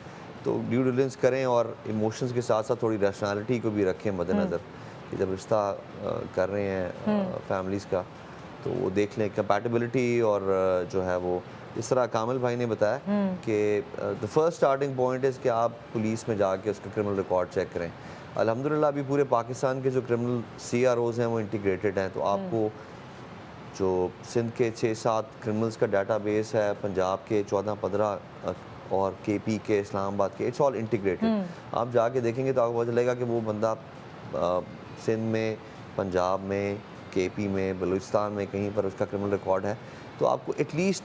तो ड्यू डिलिजेंस करें और इमोशंस के साथ साथ थोड़ी रैशनैलिटी को भी रखें मद्देनज़र कि जब रिश्ता कर रहे हैं फैमिलीज़ का तो वो देख लें कंपैटिबिलिटी। और जो है वो इस तरह कामिल भाई ने बताया कि the first starting point is कि आप पुलिस में जाके उसका क्रिमिनल रिकॉर्ड चेक करें। अल्हम्दुलिल्लाह अभी पूरे पाकिस्तान के जो क्रिमिनल CROs हैं वो इंटीग्रेटेड हैं, तो आपको जो सिंध के 6-7 क्रिमिनल्स का डाटाबेस है, पंजाब के 14-15 और KP के, इस्लामाबाद के, इट्स ऑल इंटीग्रेटेड। आप जाके देखेंगे तो आपको पता चलेगा कि वो बंदा सिंध में, पंजाब में, KP में, बलूचिस्तान में कहीं पर उसका क्रिमिनल रिकॉर्ड है। तो आपको at least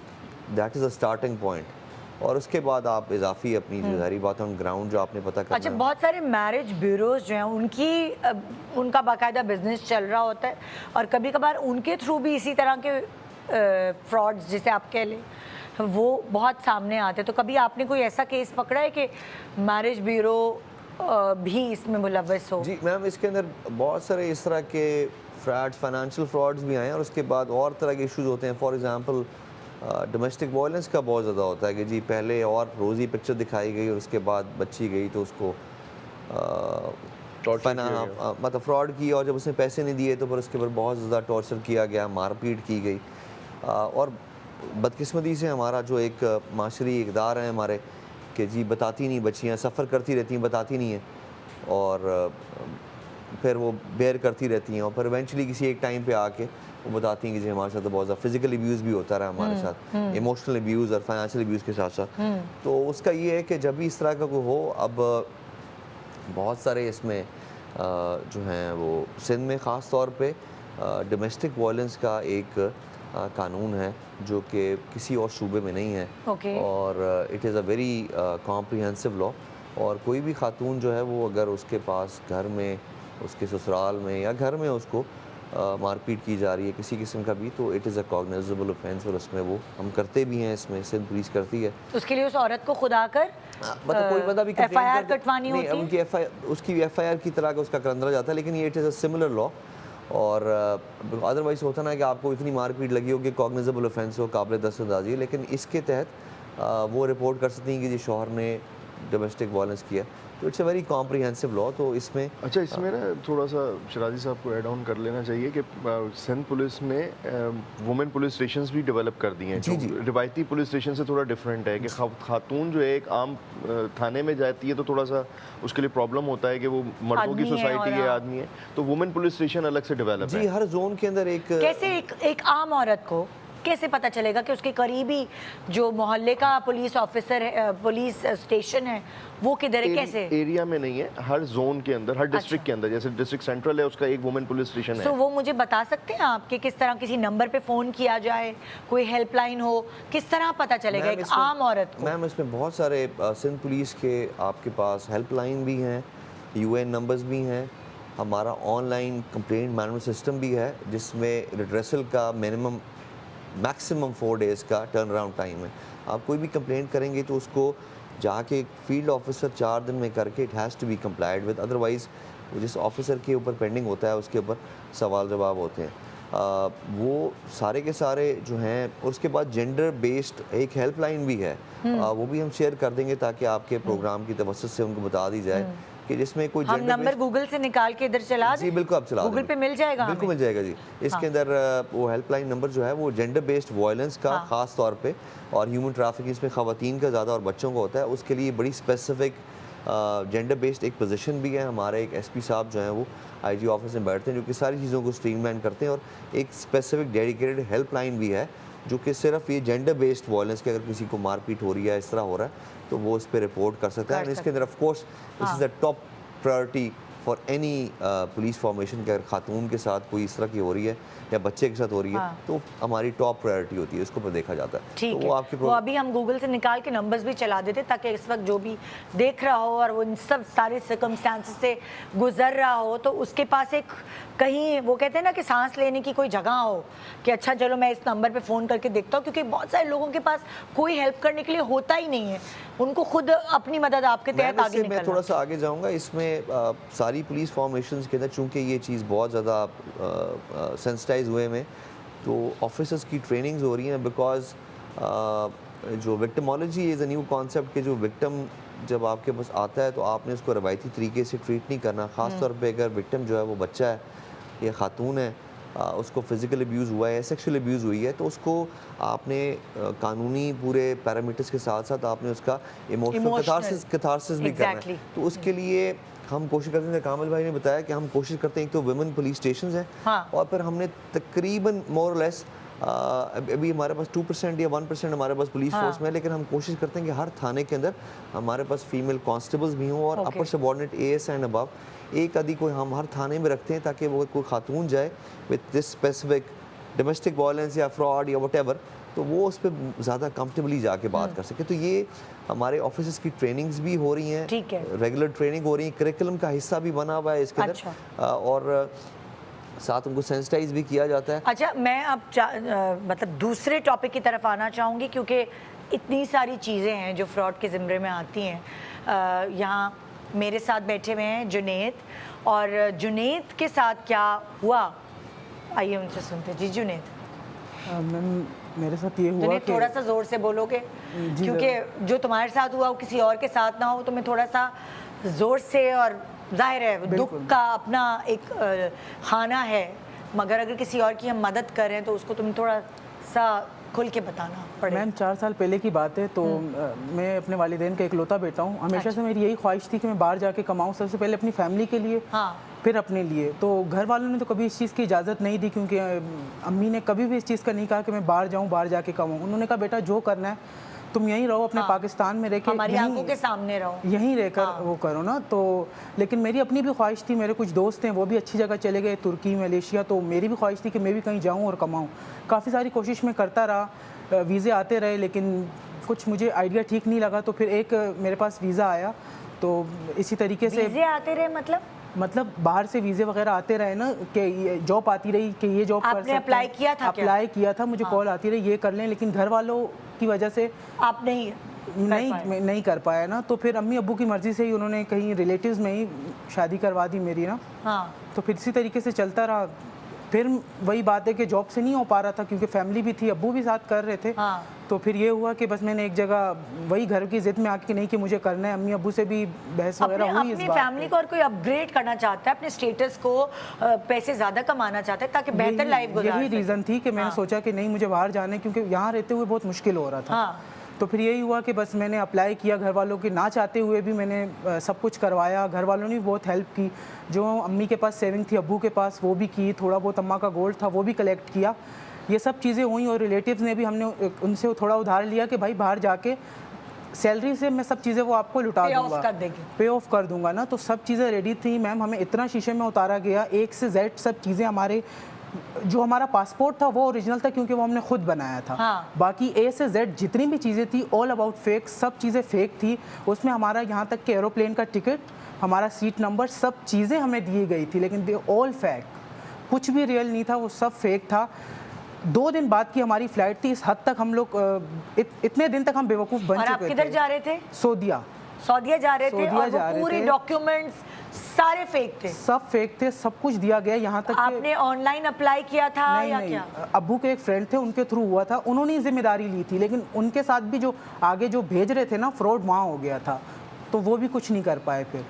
that is a starting point. और उसके बाद आप इजाफी अपनी जो ज़ाहिर बात है ग्राउंड जो आपने पता करना अच्छा, बहुत सारे मैरिज ब्यूरोज जो हैं उनका बाकायदा बिजनेस चल रहा होता है और कभी कभार उनके थ्रू भी इसी तरह के फ्रॉड्स जिसे आप कह लें वो बहुत सामने आते हैं। तो कभी आपने कोई ऐसा केस पकड़ा है कि मैरिज ब्यूरो भी इसमें मुलव्वस हो? जी मैम, इसके अंदर बहुत सारे इस तरह के फ्रॉड्स, फाइनेंशियल फ्रॉड्स भी आए हैं और उसके बाद और तरह के इश्यूज होते हैं। फॉर एग्जांपल डोमेस्टिक वायलेंस का बहुत ज़्यादा होता है कि जी पहले और रोज़ी पिक्चर दिखाई गई और उसके बाद बच्ची गई तो उसको मतलब फ्रॉड किया और जब उसने पैसे नहीं दिए तो फिर उसके ऊपर बहुत ज़्यादा टॉर्चर किया गया, मारपीट की गई। और बदकिस्मती से हमारा जो एक माशरी इक़दार है हमारे कि जी बताती नहीं, बच्चियाँ सफ़र करती रहती हैं, बताती नहीं हैं और फिर वो बेयर करती रहती हैं और फिर इवेंचुअली किसी एक टाइम पे आके वो बताती हैं कि जी हमारे साथ तो बहुत ज़्यादा फिजिकल अब्यूज़ भी होता रहा हमारे साथ, इमोशनल अब्यूज़ और फाइनेंशियल अब्यूज़ के साथ साथ। तो उसका ये है कि जब भी इस तरह का कोई हो, अब बहुत सारे इसमें जो हैं वो सिंध में ख़ास तौर पे डोमेस्टिक वायलेंस का एक कानून है जो कि किसी और सूबे में नहीं है। और it is a very comprehensive law. और कोई भी खातून जो है वो अगर उसके पास घर में, उसके ससुराल में या घर में उसको मारपीट की जा रही है किसी किस्म का भी, तो it is a cognizable offence और उसमें वो हम करते भी हैं, इसमें सिंध पुलिस करती है। तो उसके लिए उस औरत को खुद आकर मतलब कोई बंदा भी FIR कटवानी होती है? उनकी उसकी FIR की तरह का उसका करंदरा जाता है, लेकिन ये it is a similar law. और अदरवाइज होता ना कि आपको इतनी मारपीट लगी हो कि कॉग्निजेबल ऑफेंस हो, काबिल दस्तअंदाजी है, लेकिन इसके तहत वो रिपोर्ट कर सकती हैं कि जी शौहर ने डोमेस्टिक वायलेंस किया, तो it's a very comprehensive law. तो इसमें अच्छा, इसमें ना थोड़ा सा शराजी साहब को ऐड ऑन कर लेना चाहिए कि सिंध पुलिस ने वुमेन पुलिस स्टेशंस भी डेवलप कर दिए हैं, जी, जी। जो रिवायती पुलिस स्टेशन से थोड़ा डिफरेंट है कि खातून जो है एक आम थाने में जाती है तो थोड़ा सा उसके लिए प्रॉब्लम होता है कि वो मर्दों की आदमी है सोसाइटी और है, हाँ। आदमी है, तो वुमेन पुलिस स्टेशन अलग से डेवलप जी, है। हर जोन के अंदर एक कैसे एक आम औरत को कैसे पता चलेगा कि उसके करीबी जो मोहल्ले का पुलिस ऑफिसर है, पुलिस स्टेशन है, वो किधर है? कैसे? एरिया में नहीं है, हर जोन के अंदर, हर डिस्ट्रिक्ट अच्छा। के अंदर, जैसे डिस्ट्रिक्ट सेंट्रल है उसका एक वुमेन पुलिस स्टेशन सो है। वो मुझे बता सकते हैं आप कि किस तरह किसी नंबर पे फ़ोन किया जाए, कोई हेल्पलाइन हो, किस तरह पता चलेगा मैम, एक इसमें- आम औरत को? मैम इसमें बहुत सारे सिंध पुलिस के आपके पास हेल्पलाइन भी हैं, यूएन नंबर्स भी हैं, हमारा ऑनलाइन कंप्लेंट मैनेजमेंट सिस्टम भी है जिसमें रिड्रेसल का मैक्सिमम 4 डेज़ का टर्न अराउंड टाइम है। आप कोई भी कंप्लेंट करेंगे तो उसको जाके फील्ड ऑफिसर 4 दिन में करके it has to be complied with, otherwise जिस ऑफिसर के ऊपर पेंडिंग होता है उसके ऊपर सवाल जवाब होते हैं। वो सारे के सारे जो हैं, उसके बाद जेंडर बेस्ड एक हेल्पलाइन भी है, वो भी हम शेयर कर देंगे ताकि आपके प्रोग्राम की तवज्जो से उनको बता दी जाए कि जिसमें कोई हम gender नंबर based- गूगल से निकाल के इधर चला जी दें? बिल्कुल, आप चला गूगल देंगे। पे मिल जाएगा बिल्कुल हमें? मिल जाएगा जी। इसके अंदर वो हेल्पलाइन नंबर जो है वो जेंडर बेस्ड वायलेंस का हाँ। ख़ास तौर पे और ह्यूमन ट्रैफिकिंग इसमें ख़वातीन का ज़्यादा और बच्चों का होता है, उसके लिए बड़ी स्पेसिफिक जेंडर बेस्ड एक पोजीशन भी है। हमारे एक एसपी साहब जो हैं वो आईजी ऑफिस में बैठते हैं जो कि सारी चीज़ों को स्ट्रीमलाइन करते हैं, और एक स्पेसिफिक डेडिकेटेड हेल्पलाइन भी है जो कि सिर्फ ये जेंडर बेस्ड वायलेंस के अगर किसी को मारपीट हो रही है, इस तरह हो रहा है, तो वो इस पर रिपोर्ट कर सकता है। कर और इसके अंदर of course this is the top priority for any police formation के अगर खातून के साथ कोई इस तरह की हो रही है या बच्चे के साथ हो रही है, हाँ। तो हमारी टॉप प्रायोरिटी होती है, इसको पर देखा जाता है। ठीक तो है, वो आपके वो अभी हम गूगल से निकाल के नंबर्स भी चला देते ताकि इस वक्त जो भी देख रहा हो और वो इन सब सारे सर्कमस्टांसेस से गुजर रहा हो तो उसके पास एक कहीं वो कहते हैं ना कि सांस लेने की कोई जगह हो कि अच्छा चलो मैं इस नंबर पे फ़ोन करके देखता हूँ, क्योंकि बहुत सारे लोगों के पास कोई हेल्प करने के लिए होता ही नहीं है, उनको खुद अपनी मदद आपके तहत आगे मैं थोड़ा निकलना। सा आगे जाऊंगा इसमें। सारी पुलिस फॉर्मेशंस के अंदर चूंकि ये चीज़ बहुत ज़्यादा सेंसिटाइज हुए में, तो ऑफिसर्स की ट्रेनिंग्स हो रही हैं, बिकॉज जो victimology is a new concept कि जो विक्टिम जब आपके पास आता है तो आपने उसको रवायती तरीके से ट्रीट नहीं करना, ख़ास तौर पे अगर विक्टिम जो है वो बच्चा है या खातून है, उसको फिज़िकल अब्यूज़ हुआ है, सेक्सुअल अब्यूज़ हुई है, तो उसको आपने कानूनी पूरे पैरामीटर्स के साथ साथ आपने उसका इमोशनल कैथारसिस भी करना Exactly. है। तो उसके लिए हम कोशिश करते हैं, कामिल भाई ने बताया कि हम कोशिश करते हैं, एक तो वुमेन पुलिस स्टेशन हैं, हाँ। और फिर हमने तकरीबन मोर और लेस अभी हमारे पास 2% या 1% हमारे पास पुलिस हाँ। फोर्स में है, लेकिन हम कोशिश करते हैं कि हर थाने के अंदर हमारे पास फीमेल कांस्टेबल्स भी हों और Okay. Upper subordinate as and above एक आदि कोई हम हर थाने में रखते हैं ताकि वो कोई खातून जाए with this specific domestic violence या फ्रॉड या वटेवर, तो वो उस पर ज़्यादा कंफर्टेबली जाके बात कर सके। तो ये हमारे ऑफिसर्स की ट्रेनिंग्स भी हो रही हैं, ठीक है। रेगुलर ट्रेनिंग हो रही है, करिकुलम का हिस्सा भी बना हुआ है इसके अंदर। अच्छा। और साथ उनको सेंसिटाइज भी किया जाता है। अच्छा, मैं अब मतलब दूसरे टॉपिक की तरफ आना चाहूँगी, क्योंकि इतनी सारी चीज़ें हैं जो फ्रॉड के ज़िम्मे में आती हैं। यहाँ मेरे साथ बैठे हुए हैं जुनैद, और जुनैद के साथ क्या हुआ आइए उनसे सुनते हैं। जी जुनैद। मैम मेरे साथ ये हुआ जुनैद कि थोड़ा सा ज़ोर से बोलोगे, जी, क्योंकि जो तुम्हारे साथ हुआ वो किसी और के साथ ना हो, तो मैं थोड़ा सा ज़ोर से, और जाहिर है दुख बिल्कुल। का अपना एक खाना है, मगर अगर किसी और की हम मदद कर रहे हैं तो उसको तुम थोड़ा सा खुल के बताना पड़ेगा। मैम 4 साल पहले की बात है, तो मैं अपने वालिदैन का इकलौता बेटा हूँ। हमेशा से मेरी यही ख्वाहिश थी कि मैं बाहर जाके कमाऊँ, सबसे पहले अपनी फैमिली के लिए, हाँ। फिर अपने लिए। तो घर वालों ने तो कभी इस चीज़ की इजाज़त नहीं दी, क्योंकि अम्मी ने कभी भी इस चीज़ का नहीं कहा कि मैं बाहर जाऊँ, बाहर जाके कमाऊँ। उन्होंने कहा बेटा जो करना है तुम यहीं रहो, अपने हाँ। पाकिस्तान में रह के हमारी आंखों के सामने रहो, यहीं रहकर हाँ। वो करो ना। तो लेकिन मेरी अपनी भी ख्वाहिश थी, मेरे कुछ दोस्त हैं वो भी अच्छी जगह चले गए, तुर्की, मलेशिया, तो मेरी भी ख्वाहिश थी कि मैं भी कहीं जाऊं और कमाऊं। काफ़ी सारी कोशिश मैं करता रहा, वीज़े आते रहे, लेकिन कुछ मुझे आइडिया ठीक नहीं लगा। तो फिर एक मेरे पास वीज़ा आया, तो इसी तरीके से वीज़े आते रहे मतलब बाहर से वीज़े वगैरह आते रहे ना, कि ये जॉब आती रही कि ये जॉब कर सकते आपने हैं। अप्लाई किया था क्या? अप्लाई किया था, मुझे कॉल आती रही ये कर लें, लेकिन घर वालों की वजह से आप नहीं मैं नहीं कर पाया ना। तो फिर अम्मी अब्बू की मर्ज़ी से ही उन्होंने कहीं रिलेटिव्स में ही शादी करवा दी मेरी ना। हाँ। तो फिर इसी तरीके से चलता रहा। फिर वही बात है कि जॉब से नहीं हो पा रहा था, क्योंकि फैमिली भी थी, अब्बू भी साथ कर रहे थे। हाँ। तो फिर ये हुआ कि बस मैंने एक जगह वही घर की ज़िद में आके कि नहीं कि मुझे करना है, अम्मी अब्बू से भी बहस वगैरह हुई इस अपनी बात फैमिली को और कोई अपग्रेड करना चाहता है, अपने स्टेटस को पैसे ज़्यादा कमाना चाहता है ताकि बेहतर लाइफ गुजार यही सके। रीज़न थी कि मैंने हाँ। सोचा कि नहीं मुझे बाहर जाना है, क्योंकि यहाँ रहते हुए बहुत मुश्किल हो रहा था। हाँ। तो फिर यही हुआ कि बस मैंने अप्लाई किया, घर वालों के ना चाहते हुए भी मैंने सब कुछ करवाया। घर वालों ने भी बहुत हेल्प की, जो अम्मी के पास सेविंग थी अब्बू के पास वो भी की, थोड़ा बहुत अम्मा का गोल्ड था वो भी कलेक्ट किया। ये सब चीज़ें हुई और रिलेटिव्स ने भी, हमने उनसे थोड़ा उधार लिया कि भाई बाहर जाके सैलरी से मैं सब चीज़ें वो आपको लुटा Pay off दूंगा, कर देंगे। पे ऑफ कर दूंगा ना। तो सब चीज़ें रेडी थी मैम, हमें इतना शीशे में उतारा गया, एक से जेड सब चीज़ें। हमारे जो हमारा पासपोर्ट था वो ओरिजिनल था क्योंकि वो हमने खुद बनाया था। हाँ। बाकी ए से जेड जितनी भी चीज़ें थी ऑल अबाउट फेक, सब चीज़ें फेक थी। उसमें हमारा यहाँ तक कि एरोप्लेन का टिकट, हमारा सीट नंबर, सब चीज़ें हमें दी गई थी, लेकिन दे ऑल फेक, कुछ भी रियल नहीं था, वो सब फेक था। 2 दिन बाद की हमारी फ़्लाइट थी। इस हद तक हम लोग इतने दिन तक हम बेवकूफ़ बन और आप चुके किधर थे। जा रहे थे? सऊदिया। सऊदीया जा रहे थे सऊदीया और जा वो रहे पूरे थे। डॉक्यूमेंट्स सारे फेक थे। सब फेक थे, सब कुछ दिया गया, यहाँ तक कि आपने ऑनलाइन अप्लाई किया था नहीं या नहीं, क्या? अब्बू के एक फ्रेंड थे, उनके थ्रू हुआ था, उन्होंने ही जिम्मेदारी ली थी, लेकिन उनके साथ भी जो आगे जो भेज रहे थे ना, फ्रॉड वहाँ हो गया था, तो वो भी कुछ नहीं कर पाए। फिर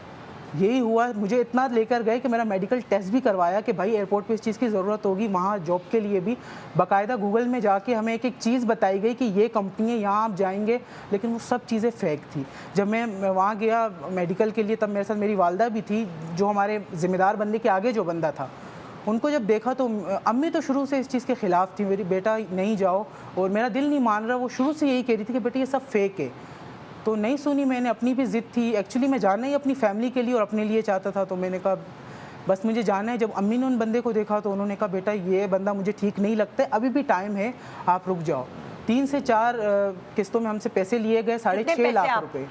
यही हुआ, मुझे इतना लेकर गए कि मेरा मेडिकल टेस्ट भी करवाया कि भाई एयरपोर्ट पे इस चीज़ की ज़रूरत होगी, वहाँ जॉब के लिए भी बाकायदा गूगल में जाके हमें एक एक चीज़ बताई गई कि ये कंपनी है, यहाँ आप जाएंगे, लेकिन वो सब चीज़ें फ़ेक थी। जब मैं वहाँ गया मेडिकल के लिए, तब मेरे साथ मेरी वालदा भी थी, जो हमारे ज़िम्मेदार बंदे के आगे जो बंदा था। उनको जब देखा तो अम्मी तो शुरू से इस चीज़ के ख़िलाफ़ थी, मेरी बेटा नहीं जाओ, और मेरा दिल नहीं मान रहा, वो शुरू से यही कह रही थी कि बेटा ये सब फेक है। तो नहीं सुनी मैंने, अपनी भी ज़िद थी। एक्चुअली मैं जाना ही अपनी फैमिली के लिए और अपने लिए चाहता था, तो मैंने कहा बस मुझे जाना है। जब अम्मी ने उन बंदे को देखा तो उन्होंने कहा बेटा ये बंदा मुझे ठीक नहीं लगता है, अभी भी टाइम है, आप रुक जाओ। 3 से 4 किस्तों में हमसे पैसे लिए गए, 6.5 लाख रुपए।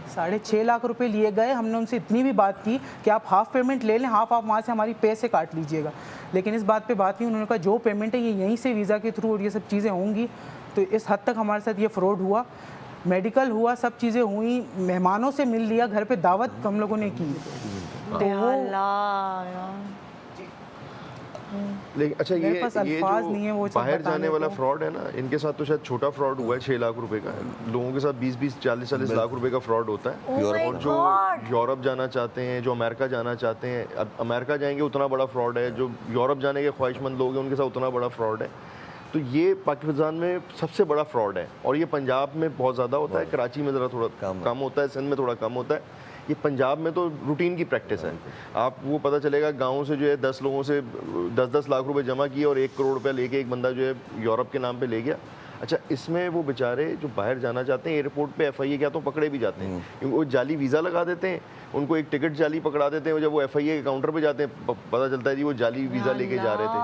6.5 लाख रुपए लिए गए। हमने उनसे इतनी भी बात की कि आप हाफ़ पेमेंट ले लें, हाफ़ आप वहाँ से हमारी पैसे काट लीजिएगा, लेकिन इस बात पे बात नहीं। उन्होंने कहा जो पेमेंट है ये यहीं से वीज़ा के थ्रू और ये सब चीज़ें होंगी। तो इस हद तक हमारे साथ ये फ्रॉड हुआ। मेडिकल हुआ, सब चीज़ें हुई, मेहमानों से मिल लिया, घर पे दावत हम लोगों ने की। तो लेकिन अच्छा मेरे पास ये अल्फाज नहीं है वो जो सब बाहर बताने जाने वाला को। फ्रॉड है ना, इनके साथ तो शायद छोटा फ्रॉड हुआ है 6 लाख रुपए का। लोगों के साथ 20-20 40-40 लाख रुपए का फ्रॉड होता है। Oh my और जो God! यूरोप जाना चाहते हैं, जो अमेरिका जाना चाहते हैं, अब अमेरिका जाएंगे उतना बड़ा फ्रॉड है, जो यूरोप जाने के ख्वाहिशमंद लोग हैं उनके साथ उतना बड़ा फ्रॉड है। तो ये पाकिस्तान में सबसे बड़ा फ्रॉड है, और ये पंजाब में बहुत ज़्यादा होता है, कराची में ज़रा थोड़ा कम होता है, सिंध में थोड़ा कम होता है। ये पंजाब में तो रूटीन की प्रैक्टिस है। आप वो पता चलेगा गांव से जो है 10 लोगों से 10-10 लाख रुपए जमा किए और 1 करोड़ रुपया लेके एक बंदा जो है यूरोप के नाम पे ले गया। अच्छा, इसमें वो बेचारे जो बाहर जाना चाहते हैं एयरपोर्ट पे FIA क्या तो पकड़े भी जाते हैं, क्योंकि वो जाली वीज़ा लगा देते हैं, उनको एक टिकट जाली पकड़ा देते हैं। जब वो FIA के काउंटर पे जाते हैं पता चलता है जी वो जाली वीज़ा लेके जा रहे थे।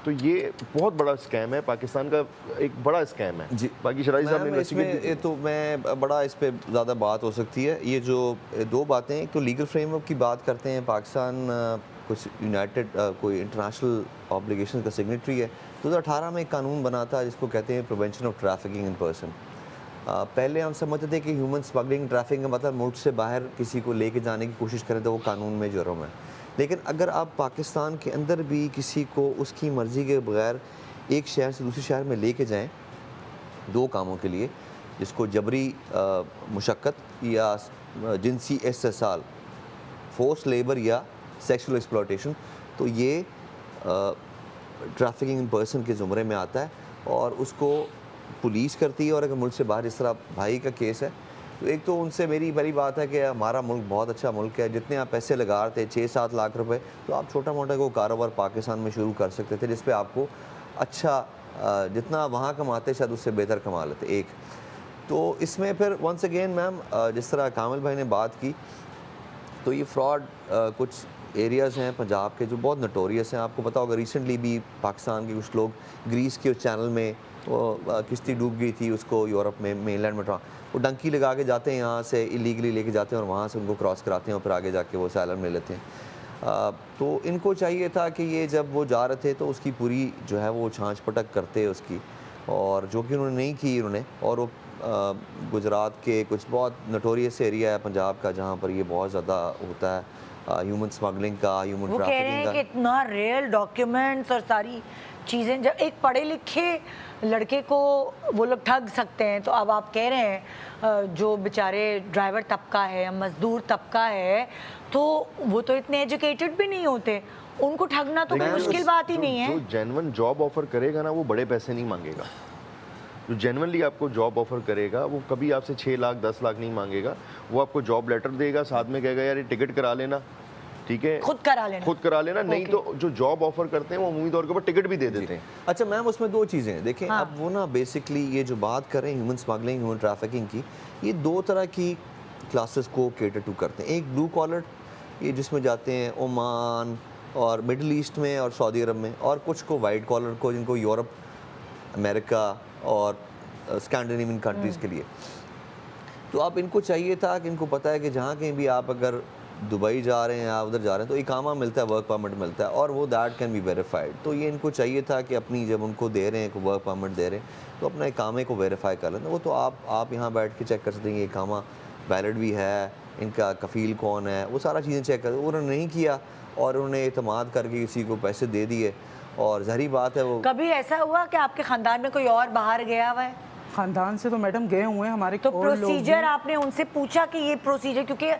तो ये बहुत बड़ा स्कैम है, पाकिस्तान का एक बड़ा स्कैम है जी। बाकी शराजी साहब ने मैम, इसमें तो मैं बड़ा इस पे ज़्यादा बात हो सकती है। ये जो 2 बातें, एक तो लीगल फ्रेमवर्क की बात करते हैं, पाकिस्तान कुछ यूनाइटेड कोई इंटरनेशनल ऑब्लिगेशन का सिग्नेटरी है। 2018 में एक कानून बना था जिसको कहते हैं prevention of trafficking in person. पहले हम समझते थे कि ह्यूमन स्मगलिंग, ट्रैफिकिंग का मतलब मुल्क से बाहर किसी को लेके जाने की कोशिश करें तो वो कानून में जुर्म है। लेकिन अगर आप पाकिस्तान के अंदर भी किसी को उसकी मर्ज़ी के बगैर एक शहर से दूसरे शहर में लेके जाएं 2 कामों के लिए, जिसको जबरी मुशक्क़त या जिनसी इस्तेसाल, फोर्स लेबर या सेक्सुअल एक्सप्लॉयटेशन, तो ये ट्रैफिकिंग इन पर्सन के ज़ुमरे में आता है और उसको पुलिस करती है। और अगर मुल्क से बाहर इस तरह भाई का केस है तो एक तो उनसे मेरी बड़ी बात है कि हमारा मुल्क बहुत अच्छा मुल्क है, जितने आप पैसे लगा रहे थे 6-7 लाख रुपए, तो आप छोटा मोटा को कारोबार पाकिस्तान में शुरू कर सकते थे जिस पे आपको अच्छा जितना वहाँ कमाते शायद उससे बेहतर कमा लेते। एक तो इसमें फिर वंस अगेन मैम जिस तरह कामिल भाई ने बात की, तो ये फ्रॉड कुछ एरियाज़ हैं पंजाब के जो बहुत नटोरियस हैं। आपको पता होगा रिसेंटली भी पाकिस्तान के कुछ लोग ग्रीस के उस चैनल में वो किश्ती डूब गई थी, उसको यूरोप में मेनलैंड में वो डंकी लगा के जाते हैं, यहाँ से इलीगली लेके जाते हैं और वहाँ से उनको क्रॉस कराते हैं और फिर आगे जाके वो असylum ले लेते हैं। तो इनको चाहिए था कि ये जब वो जा रहे थे तो उसकी पूरी जो है वो छाँच पटक करते उसकी, और जो कि उन्होंने नहीं की उन्होंने। और वो गुजरात के कुछ बहुत नटोरियस एरिया है पंजाब का जहाँ पर ये बहुत ज़्यादा होता है, ह्यूमन स्मगलिंग का, ह्यूमन वो कह रहे हैं कि ट्रैफिकिंग का। इतना रियल डॉक्यूमेंट्स और सारी चीज़ें, जब एक पढ़े लिखे लड़के को वो लोग ठग सकते हैं, तो अब आप कह रहे हैं जो बेचारे ड्राइवर तबका है या मजदूर तबका है, तो वो तो इतने एजुकेटेड भी नहीं होते, उनको ठगना तो कोई लेकिन मुश्किल बात ही नहीं है। जो जेन्युइन जॉब ऑफर करेगा ना, वो बड़े पैसे नहीं मांगेगा। जो जेन्युइनली आपको जॉब ऑफर करेगा वो कभी आपसे 6 लाख 10 लाख नहीं मांगेगा। वो आपको जॉब लेटर देगा, साथ में कहेगा यार ये टिकट करा लेना, ठीक है, खुद करा लेना। नहीं तो जो जॉब ऑफर करते हैं वो अमूमी तौर के ऊपर टिकट भी दे देते हैं। अच्छा मैम, उसमें दो चीज़ें हैं। देखें हाँ। अब वो ना बेसिकली ये जो बात करें ह्यूमन स्मगलिंग, ह्यूमन ट्रैफिकिंग की, ये दो तरह की क्लासेस को केटर टू करते हैं। एक ब्लू कॉलर, ये जिसमें जाते हैं ओमान और मिडल ईस्ट में और सऊदी अरब में, और कुछ को वाइट कॉलर को जिनको यूरोप, अमेरिका और स्कैंडिनेवियन कंट्रीज़ के लिए। तो आप इनको चाहिए था कि इनको पता है कि जहाँ कहीं भी आप अगर दुबई जा रहे हैं या उधर जा रहे हैं तो इकामा मिलता है, वर्क परमिट मिलता है, और वो दैट कैन बी वेरीफाइड। तो ये इनको चाहिए था कि अपनी जब उनको दे रहे हैं वर्क परमिट दे रहे हैं तो अपना इकामे को वेरीफाई कर लें। वो तो आप यहाँ बैठ के चेक कर सकते हैं, ये इकामा वैलिड भी है, इनका कफ़ील कौन है, वो सारा चीज़ें चेक कर। उन्होंने नहीं किया और उन्होंने एतमाद करके किसी को पैसे दे दिए, और ज़ाहिर बात है वो। कभी ऐसा हुआ कि आपके खानदान में कोई और बाहर गया हुआ है? खानदान से तो मैडम गए हुए हैं हमारे, तो और लोग भी- प्रोसीजर आपने उनसे पूछा कि ये प्रोसीजर, क्योंकि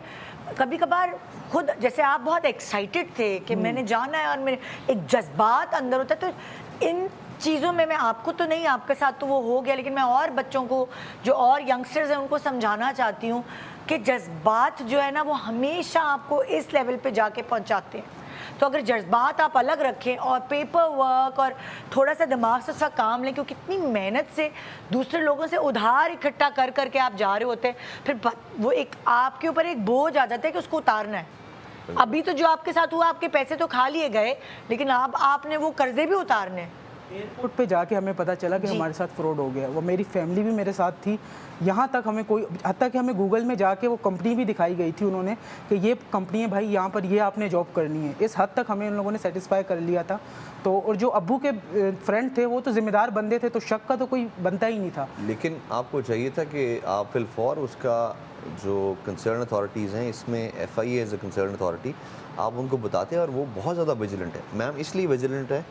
कभी कभार खुद जैसे आप बहुत एक्साइटेड थे कि मैंने जाना है और मेरे एक जज्बात अंदर होता है, तो इन चीज़ों में मैं आपको तो नहीं, आपके साथ तो वो हो गया, लेकिन मैं और बच्चों को जो और यंगस्टर्स हैं उनको समझाना चाहती हूँ कि जज्बात जो है ना वो हमेशा आपको इस लेवल पे जाके पहुँचाते हैं। तो अगर जज्बात आप अलग रखें और पेपर वर्क और थोड़ा सा दिमाग से उसका काम लें, क्योंकि कितनी मेहनत से दूसरे लोगों से उधार इकट्ठा कर करके आप जा रहे होते हैं, फिर वो एक आपके ऊपर एक बोझ आ जाता है कि उसको उतारना है। अभी तो जो आपके साथ हुआ, आपके पैसे तो खा लिए गए, लेकिन अब आपने वो कर्जे भी उतारने हैं। एयरपोर्ट पे जाके हमें पता चला कि हमारे साथ फ्रॉड हो गया। वो मेरी फैमिली भी मेरे साथ थी, यहाँ तक हमें कोई, हत्ता कि हमें गूगल में जाके वो कंपनी भी दिखाई गई थी उन्होंने कि ये कंपनी है भाई, यहाँ पर ये आपने जॉब करनी है। इस हद तक हमें उन लोगों ने सेटिस्फाई कर लिया था। तो और जो अब्बू के फ्रेंड थे वो तो जिम्मेदार बंदे थे, तो शक का तो कोई बनता ही नहीं था। लेकिन आपको चाहिए था कि आप फिलफौर उसका जो कंसर्न अथॉरिटीज़ हैं, इसमें FIA as a concern authority, आप उनको बताते हैं, और वो बहुत ज़्यादा विजिलेंट है। मैम इसलिए विजिलेंट है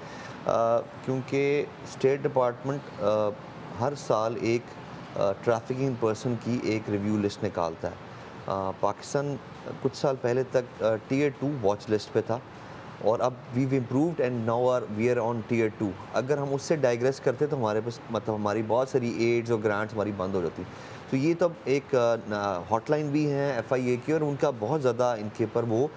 क्योंकि स्टेट डिपार्टमेंट हर साल एक ट्रैफिकिंग पर्सन की एक रिव्यू लिस्ट निकालता है। पाकिस्तान कुछ साल पहले तक Tier 2 वॉच लिस्ट पे था, और अब we've improved and now we are on Tier 2। अगर हम उससे डाइग्रेस करते तो हमारे पास मतलब हमारी बहुत सारी एड्स और ग्रांट्स हमारी बंद हो जाती। तो ये तो एक हॉटलाइन भी है FIA की, और उनका बहुत ज़्यादा इनके ऊपर वो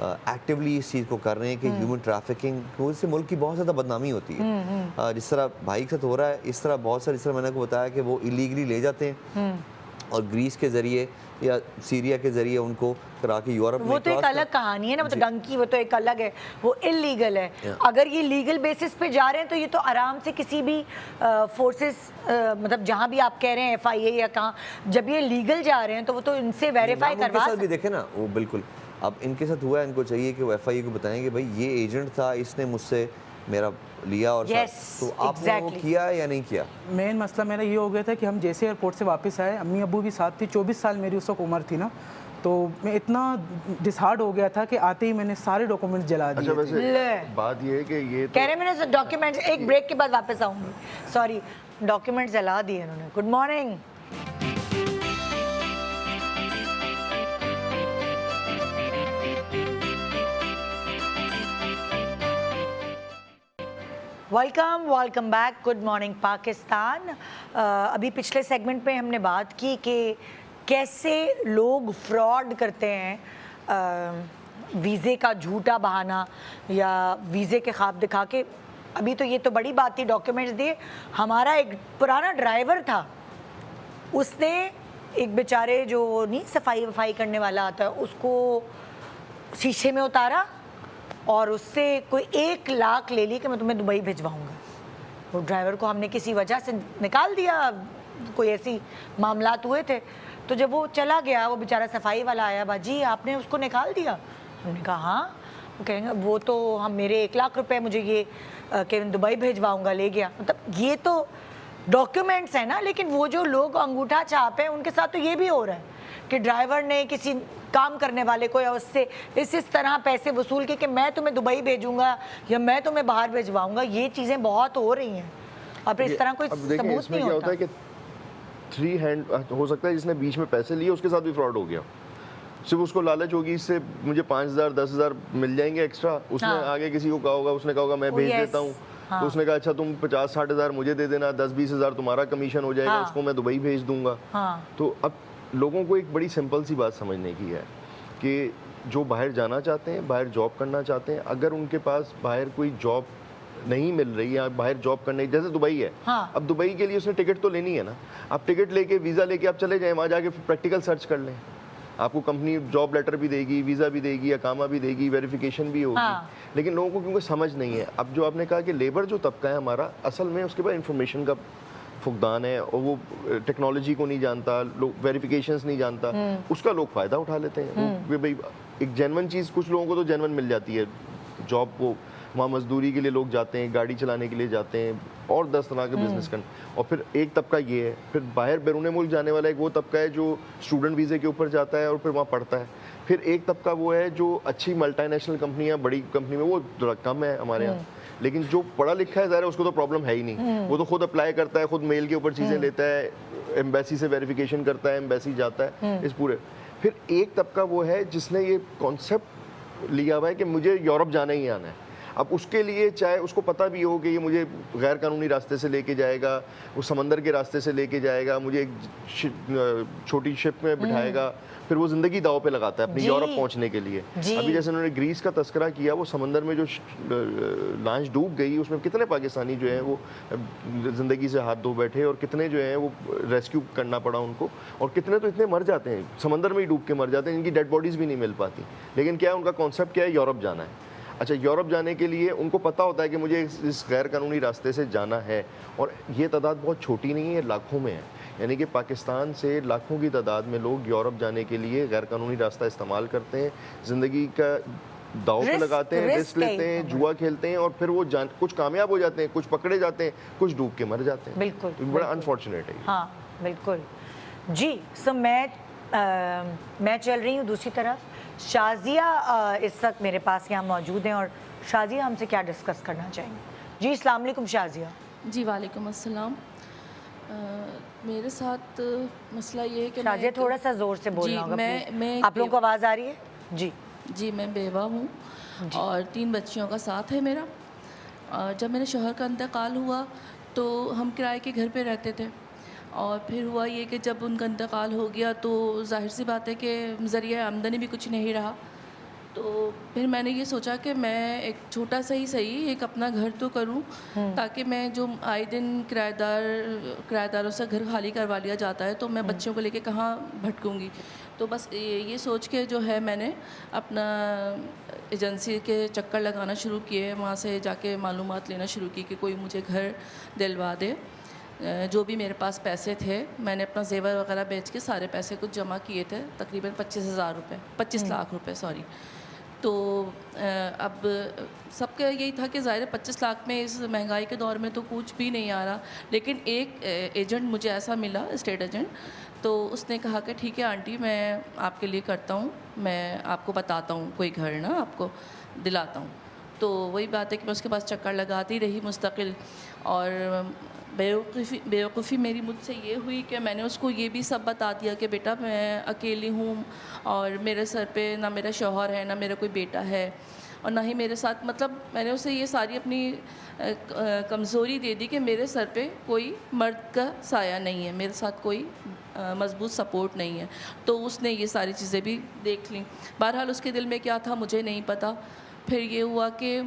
एक्टिवली इस चीज़ को कर रहे हैं कि ह्यूमन ट्रैफिकिंग, उससे मुल्क की बहुत ज़्यादा बदनामी होती है। जिस तरह भाई के साथ हो रहा है, इस तरह बहुत सारे, जिस तरह मैंने आपको बताया कि वो इलीगली ले जाते हैं और ग्रीस के ज़रिए या सीरिया के ज़रिए उनको करा के यूरोप में। वो तो एक अलग कहानी है ना, वो तो डंकी, वो तो एक अलग है, वो इलीगल है। अगर ये लीगल बेसिस पे जा रहे हैं तो ये तो आराम से किसी भी फोर्सेस, मतलब जहाँ भी आप कह रहे हैं FIA या कहाँ, जब ये लीगल जा रहे हैं तो वो तो इनसे वेरीफाई करवा साथ भी देखे ना, वो बिल्कुल अब इनके साथ हुआ है। इनको चाहिए कि वो FIA को बताएं कि भाई ये एजेंट था, इसने मुझसे मेरा लिया, और Yes, तो आपने वो किया या नहीं किया? मेन मसला मेरा ये हो गया था कि हम जैसे एयरपोर्ट से वापस आए, अम्मी अब्बू भी साथ थी, 24 साल मेरी उस वक्त उम्र थी ना, तो मैं इतना डिसहार्ड हो गया था कि आते ही मैंने सारे डॉक्यूमेंट जला दिए। अच्छा, थे। वैसे बात ये है कि ये कह रहे मैंने डॉक्यूमेंट्स, एक ब्रेक के बाद वापस आऊंगी, सॉरी, डॉक्यूमेंट्स जला दिए इन्होंने। Good morning. Welcome back, good morning Pakistan. अभी पिछले सेगमेंट में हमने बात की कि कैसे लोग फ्रॉड करते हैं, वीज़े का झूठा बहाना या वीज़े के ख्वाब दिखा के। अभी तो ये तो बड़ी बात थी, डॉक्यूमेंट्स दिए। हमारा एक पुराना ड्राइवर था, उसने एक बेचारे जो नहीं सफाई वफाई करने वाला आता है, उसको शीशे में उतारा और उससे कोई 1 लाख ले ली कि मैं तुम्हें दुबई भिजवाऊंगा। वो ड्राइवर को हमने किसी वजह से निकाल दिया, कोई ऐसी मामलात हुए थे। तो जब वो चला गया, वो बेचारा सफाई वाला आया, बाजी आपने उसको निकाल दिया? हमने कहा हाँ। वो कहेंगे वो तो हम मेरे 1 लाख रुपए मुझे ये कि दुबई भिजवाऊंगा ले गया। मतलब ये तो डॉक्यूमेंट्स है ना, लेकिन वो जो लोग अंगूठा छाप है उनके साथ तो ये भी हो रहा है कि ड्राइवर ने किसी काम करने वाले को या उससे इस तरह पैसे वसूल के कि मैं तुम्हें दुबई भेजूंगा या मैं तुम्हें बाहर भिजवाऊंगा, ये चीज़ें बहुत हो रही हैं। और फिर इस तरह कोई अब देखिए सबूत इसमें नहीं क्या होता। होता है कि 3 हैंड हो सकता है जिसने बीच में पैसे लिए उसके साथ भी फ्रॉड हो गया। सिर्फ उसको लालच होगी इससे मुझे 5,000 10,000 मिल जाएंगे एक्स्ट्रा, उसने हाँ। आगे किसी को कहा होगा, उसने कहा होगा मैं भेज yes, देता हूँ, हाँ। तो उसने कहा अच्छा तुम 50-60 हज़ार मुझे दे देना, 10-20 हज़ार तुम्हारा कमीशन हो जाएगा, हाँ। उसको मैं दुबई भेज दूंगा। हाँ। तो अब लोगों को एक बड़ी सिंपल सी बात समझने की है कि जो बाहर जाना चाहते हैं, बाहर जॉब करना चाहते हैं, अगर उनके पास बाहर कोई जॉब नहीं मिल रही या बाहर जॉब करने, जैसे दुबई है, हाँ। अब दुबई के लिए उसने टिकट तो लेनी है ना, आप टिकट लेके वीज़ा लेके आप चले जाएं, वहाँ जाके प्रैक्टिकल सर्च कर लें, आपको कंपनी जॉब लेटर भी देगी, वीज़ा भी देगी, अकामा भी देगी, वेरिफिकेशन भी होगी। हाँ। लेकिन लोगों को क्योंकि समझ नहीं है। अब जो आपने कहा कि लेबर जो तबका है हमारा, असल में उसके पास इंफॉर्मेशन का फुकदान है और वो टेक्नोलॉजी को नहीं जानता, लोग वेरिफिकेशंस नहीं जानता, उसका लोग फ़ायदा उठा लेते हैं। वो भाई एक जेन्युइन चीज़ कुछ लोगों को तो जेन्युइन मिल जाती है, जॉब को वहाँ मजदूरी के लिए लोग जाते हैं, गाड़ी चलाने के लिए जाते हैं और 10 तरह के बिजनेस करने। और फिर एक तबका ये है, फिर बाहर बैरून मुल्क जाने वाला एक वो तबका है जो स्टूडेंट वीज़े के ऊपर जाता है और फिर वहाँ पढ़ता है। फिर एक तबका वो है जो अच्छी मल्टीनेशनल कंपनियाँ, बड़ी कंपनी में, वो थोड़ा कम है हमारे यहाँ। लेकिन जो पढ़ा लिखा है ज़ाहिर है उसको तो प्रॉब्लम है ही नहीं, वो तो खुद अप्लाई करता है, खुद मेल के ऊपर चीज़ें लेता है, एम्बेसी से वेरिफिकेशन करता है, एम्बेसी जाता है इस पूरे। फिर एक तबका वो है जिसने ये कॉन्सेप्ट लिया हुआ है कि मुझे यूरोप जाना ही आना है। अब उसके लिए चाहे उसको पता भी हो कि ये मुझे गैर कानूनी रास्ते से लेके जाएगा, वो समंदर के रास्ते से लेके जाएगा, मुझे एक छोटी शिप में बिठाएगा, फिर वो ज़िंदगी दाव पे लगाता है अपनी जी। यूरोप पहुंचने के लिए। जी। अभी जैसे उन्होंने ग्रीस का तस्करा किया, वो समंदर में जो लॉन्च डूब गई, उसमें कितने पाकिस्तानी जो हैं वो ज़िंदगी से हाथ धो बैठे और कितने जो हैं वो रेस्क्यू करना पड़ा उनको, और कितने तो इतने मर जाते हैं, समंदर में ही डूब के मर जाते हैं, इनकी डेड बॉडीज़ भी नहीं मिल पाती। लेकिन क्या है उनका कॉन्सेप्ट क्या है, यूरोप जाना है। अच्छा, यूरोप जाने के लिए उनको पता होता है कि मुझे इस गैर कानूनी रास्ते से जाना है, और ये तादाद बहुत छोटी नहीं है, लाखों में है। यानी कि पाकिस्तान से लाखों की तादाद में लोग यूरोप जाने के लिए गैर कानूनी रास्ता इस्तेमाल करते हैं, ज़िंदगी का दाव पे लगाते हैं, रिस्क लेते हैं, जुआ खेलते हैं, और फिर वो कुछ कामयाब हो जाते हैं, कुछ पकड़े जाते हैं, कुछ डूब के मर जाते हैं। बिल्कुल, तो बड़ा अनफॉर्चुनेट है ये। हाँ बिल्कुल जी। सो मैं चल रही हूँ दूसरी तरफ। शाजिया इस वक्त मेरे पास यहाँ मौजूद हैं, और शाजिया हमसे क्या डिस्कस करना चाहेंगे? जी अस्सलाम वालेकुम शाजिया। जी वालेकुम अस्सलाम। मेरे साथ मसला ये है कि शाजिया थोड़ा सा ज़ोर से बोलना होगा प्लीज़। आप लोगों को आवाज़ आ रही है? जी जी, मैं बेवा हूँ और 3 बच्चियों का साथ है मेरा। जब मेरे शौहर का इंतकाल हुआ तो हम किराए के घर पे रहते थे, और फिर हुआ ये कि जब उनका इंतकाल हो गया तो जाहिर सी बात है कि ज़रिया आमदनी भी कुछ नहीं रहा। तो फिर मैंने ये सोचा कि मैं एक छोटा सा ही सही एक अपना घर तो करूं, ताकि मैं जो आए दिन किराएदारों से घर खाली करवा लिया जाता है तो मैं बच्चों को लेके कहाँ भटकूंगी। तो बस ये सोच के जो है मैंने अपना एजेंसी के चक्कर लगाना शुरू किए, वहाँ से जाके मालूमात लेना शुरू की कि कोई मुझे घर दिलवा दे। जो भी मेरे पास पैसे थे मैंने अपना जेवर वगैरह बेच के सारे पैसे कुछ जमा किए थे, तकरीबन 25,000 रुपये, 25 लाख रुपए सॉरी। तो अब सबका यही था कि ज़ाहिर 25 लाख में इस महंगाई के दौर में तो कुछ भी नहीं आ रहा। लेकिन एक एजेंट मुझे ऐसा मिला, स्टेट एजेंट, तो उसने कहा कि ठीक है आंटी मैं आपके लिए करता हूँ, मैं आपको बताता हूँ कोई घर ना आपको दिलाता हूँ। तो वही बात है कि मैं उसके पास चक्कर लगाती रही मुस्तकिल, और बेवकूफ़ी मेरी मुझसे ये हुई कि मैंने उसको ये भी सब बता दिया कि बेटा मैं अकेली हूँ और मेरे सर पे ना मेरा शौहर है, ना मेरा कोई बेटा है, और ना ही मेरे साथ, मतलब मैंने उसे ये सारी अपनी कमज़ोरी दे दी कि मेरे सर पे कोई मर्द का साया नहीं है, मेरे साथ कोई मजबूत सपोर्ट नहीं है। तो उसने ये सारी चीज़ें भी देख लीं। बहरहाल उसके दिल में क्या था मुझे नहीं पता। फिर ये हुआ कि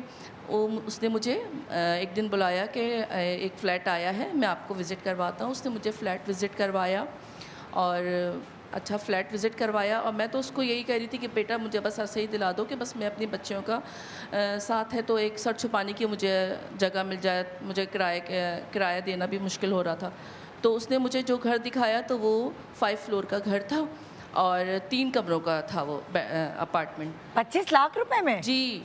उसने मुझे एक दिन बुलाया कि एक फ़्लैट आया है, मैं आपको विज़िट करवाता हूँ। उसने मुझे फ़्लैट विज़िट करवाया, और अच्छा फ़्लैट विज़िट करवाया, और मैं तो उसको यही कह रही थी कि बेटा मुझे बस ऐसे ही दिला दो कि बस मैं अपनी बच्चियों का साथ है तो एक सर छुपाने की मुझे जगह मिल जाए, मुझे किराया देना भी मुश्किल हो रहा था। तो उसने मुझे जो घर दिखाया तो वो 5 फ्लोर का घर था और 3 कमरों का था वो अपार्टमेंट। 25 लाख रुपए में? जी।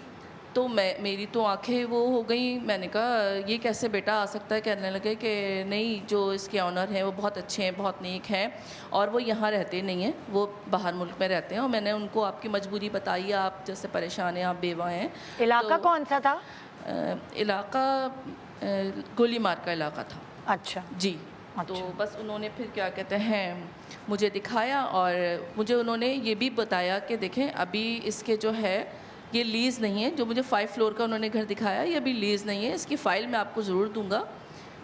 तो मेरी तो आंखें वो हो गई। मैंने कहा ये कैसे बेटा आ सकता है। कहने लगे कि नहीं, जो इसके ऑनर हैं वो बहुत अच्छे हैं, बहुत नेक हैं, और वो यहाँ रहते नहीं हैं, वो बाहर मुल्क में रहते हैं। और मैंने उनको आपकी मजबूरी बताई, आप जैसे परेशान हैं, आप बेवा हैं। इलाका तो, कौन सा था? इलाका गोलीमार का इलाका था। अच्छा जी। तो बस उन्होंने फिर क्या कहते हैं मुझे दिखाया, और मुझे उन्होंने ये भी बताया कि देखें अभी इसके जो है ये लीज़ नहीं है। जो मुझे 5 फ्लोर का उन्होंने घर दिखाया, ये अभी लीज़ नहीं है, इसकी फ़ाइल मैं आपको ज़रूर दूंगा,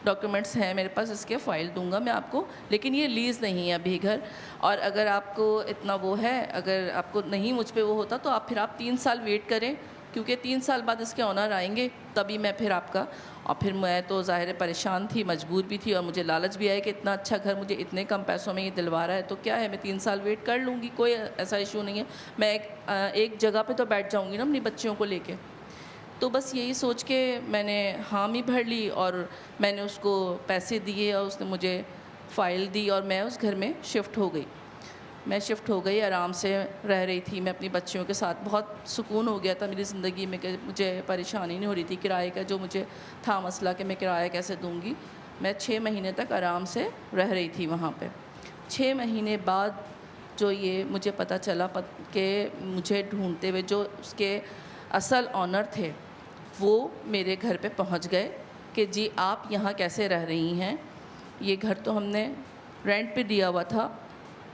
डॉक्यूमेंट्स हैं मेरे पास, इसके फ़ाइल दूंगा मैं आपको, लेकिन ये लीज़ नहीं है अभी घर। और अगर आपको इतना वो है, अगर आपको नहीं मुझ पे वो होता तो आप 3 साल वेट करें, क्योंकि 3 साल बाद इसके ऑनर आएंगे, तभी मैं फिर आपका। और फिर मैं तो ज़ाहिर है परेशान थी, मजबूर भी थी, और मुझे लालच भी आया कि इतना अच्छा घर मुझे इतने कम पैसों में ये दिलवा रहा है, तो क्या है, मैं 3 साल वेट कर लूँगी, कोई ऐसा इशू नहीं है। मैं एक जगह पे तो बैठ जाऊँगी ना अपनी बच्चियों को लेके। तो बस यही सोच के मैंने हामी भर ली, और मैंने उसको पैसे दिए, और उसने मुझे फ़ाइल दी, और मैं उस घर में शिफ्ट हो गई। मैं शिफ्ट हो गई, आराम से रह रही थी मैं अपनी बच्चियों के साथ। बहुत सुकून हो गया था मेरी ज़िंदगी में कि मुझे परेशानी नहीं हो रही थी किराए का, जो मुझे था मसला कि मैं किराया कैसे दूंगी। मैं 6 महीने तक आराम से रह रही थी वहाँ पे। 6 महीने बाद जो ये मुझे पता चला कि मुझे ढूंढते हुए जो उसके असल ऑनर थे वो मेरे घर पे पहुँच गए कि जी आप यहाँ कैसे रह रही हैं, ये घर तो हमने रेंट पे दिया हुआ था।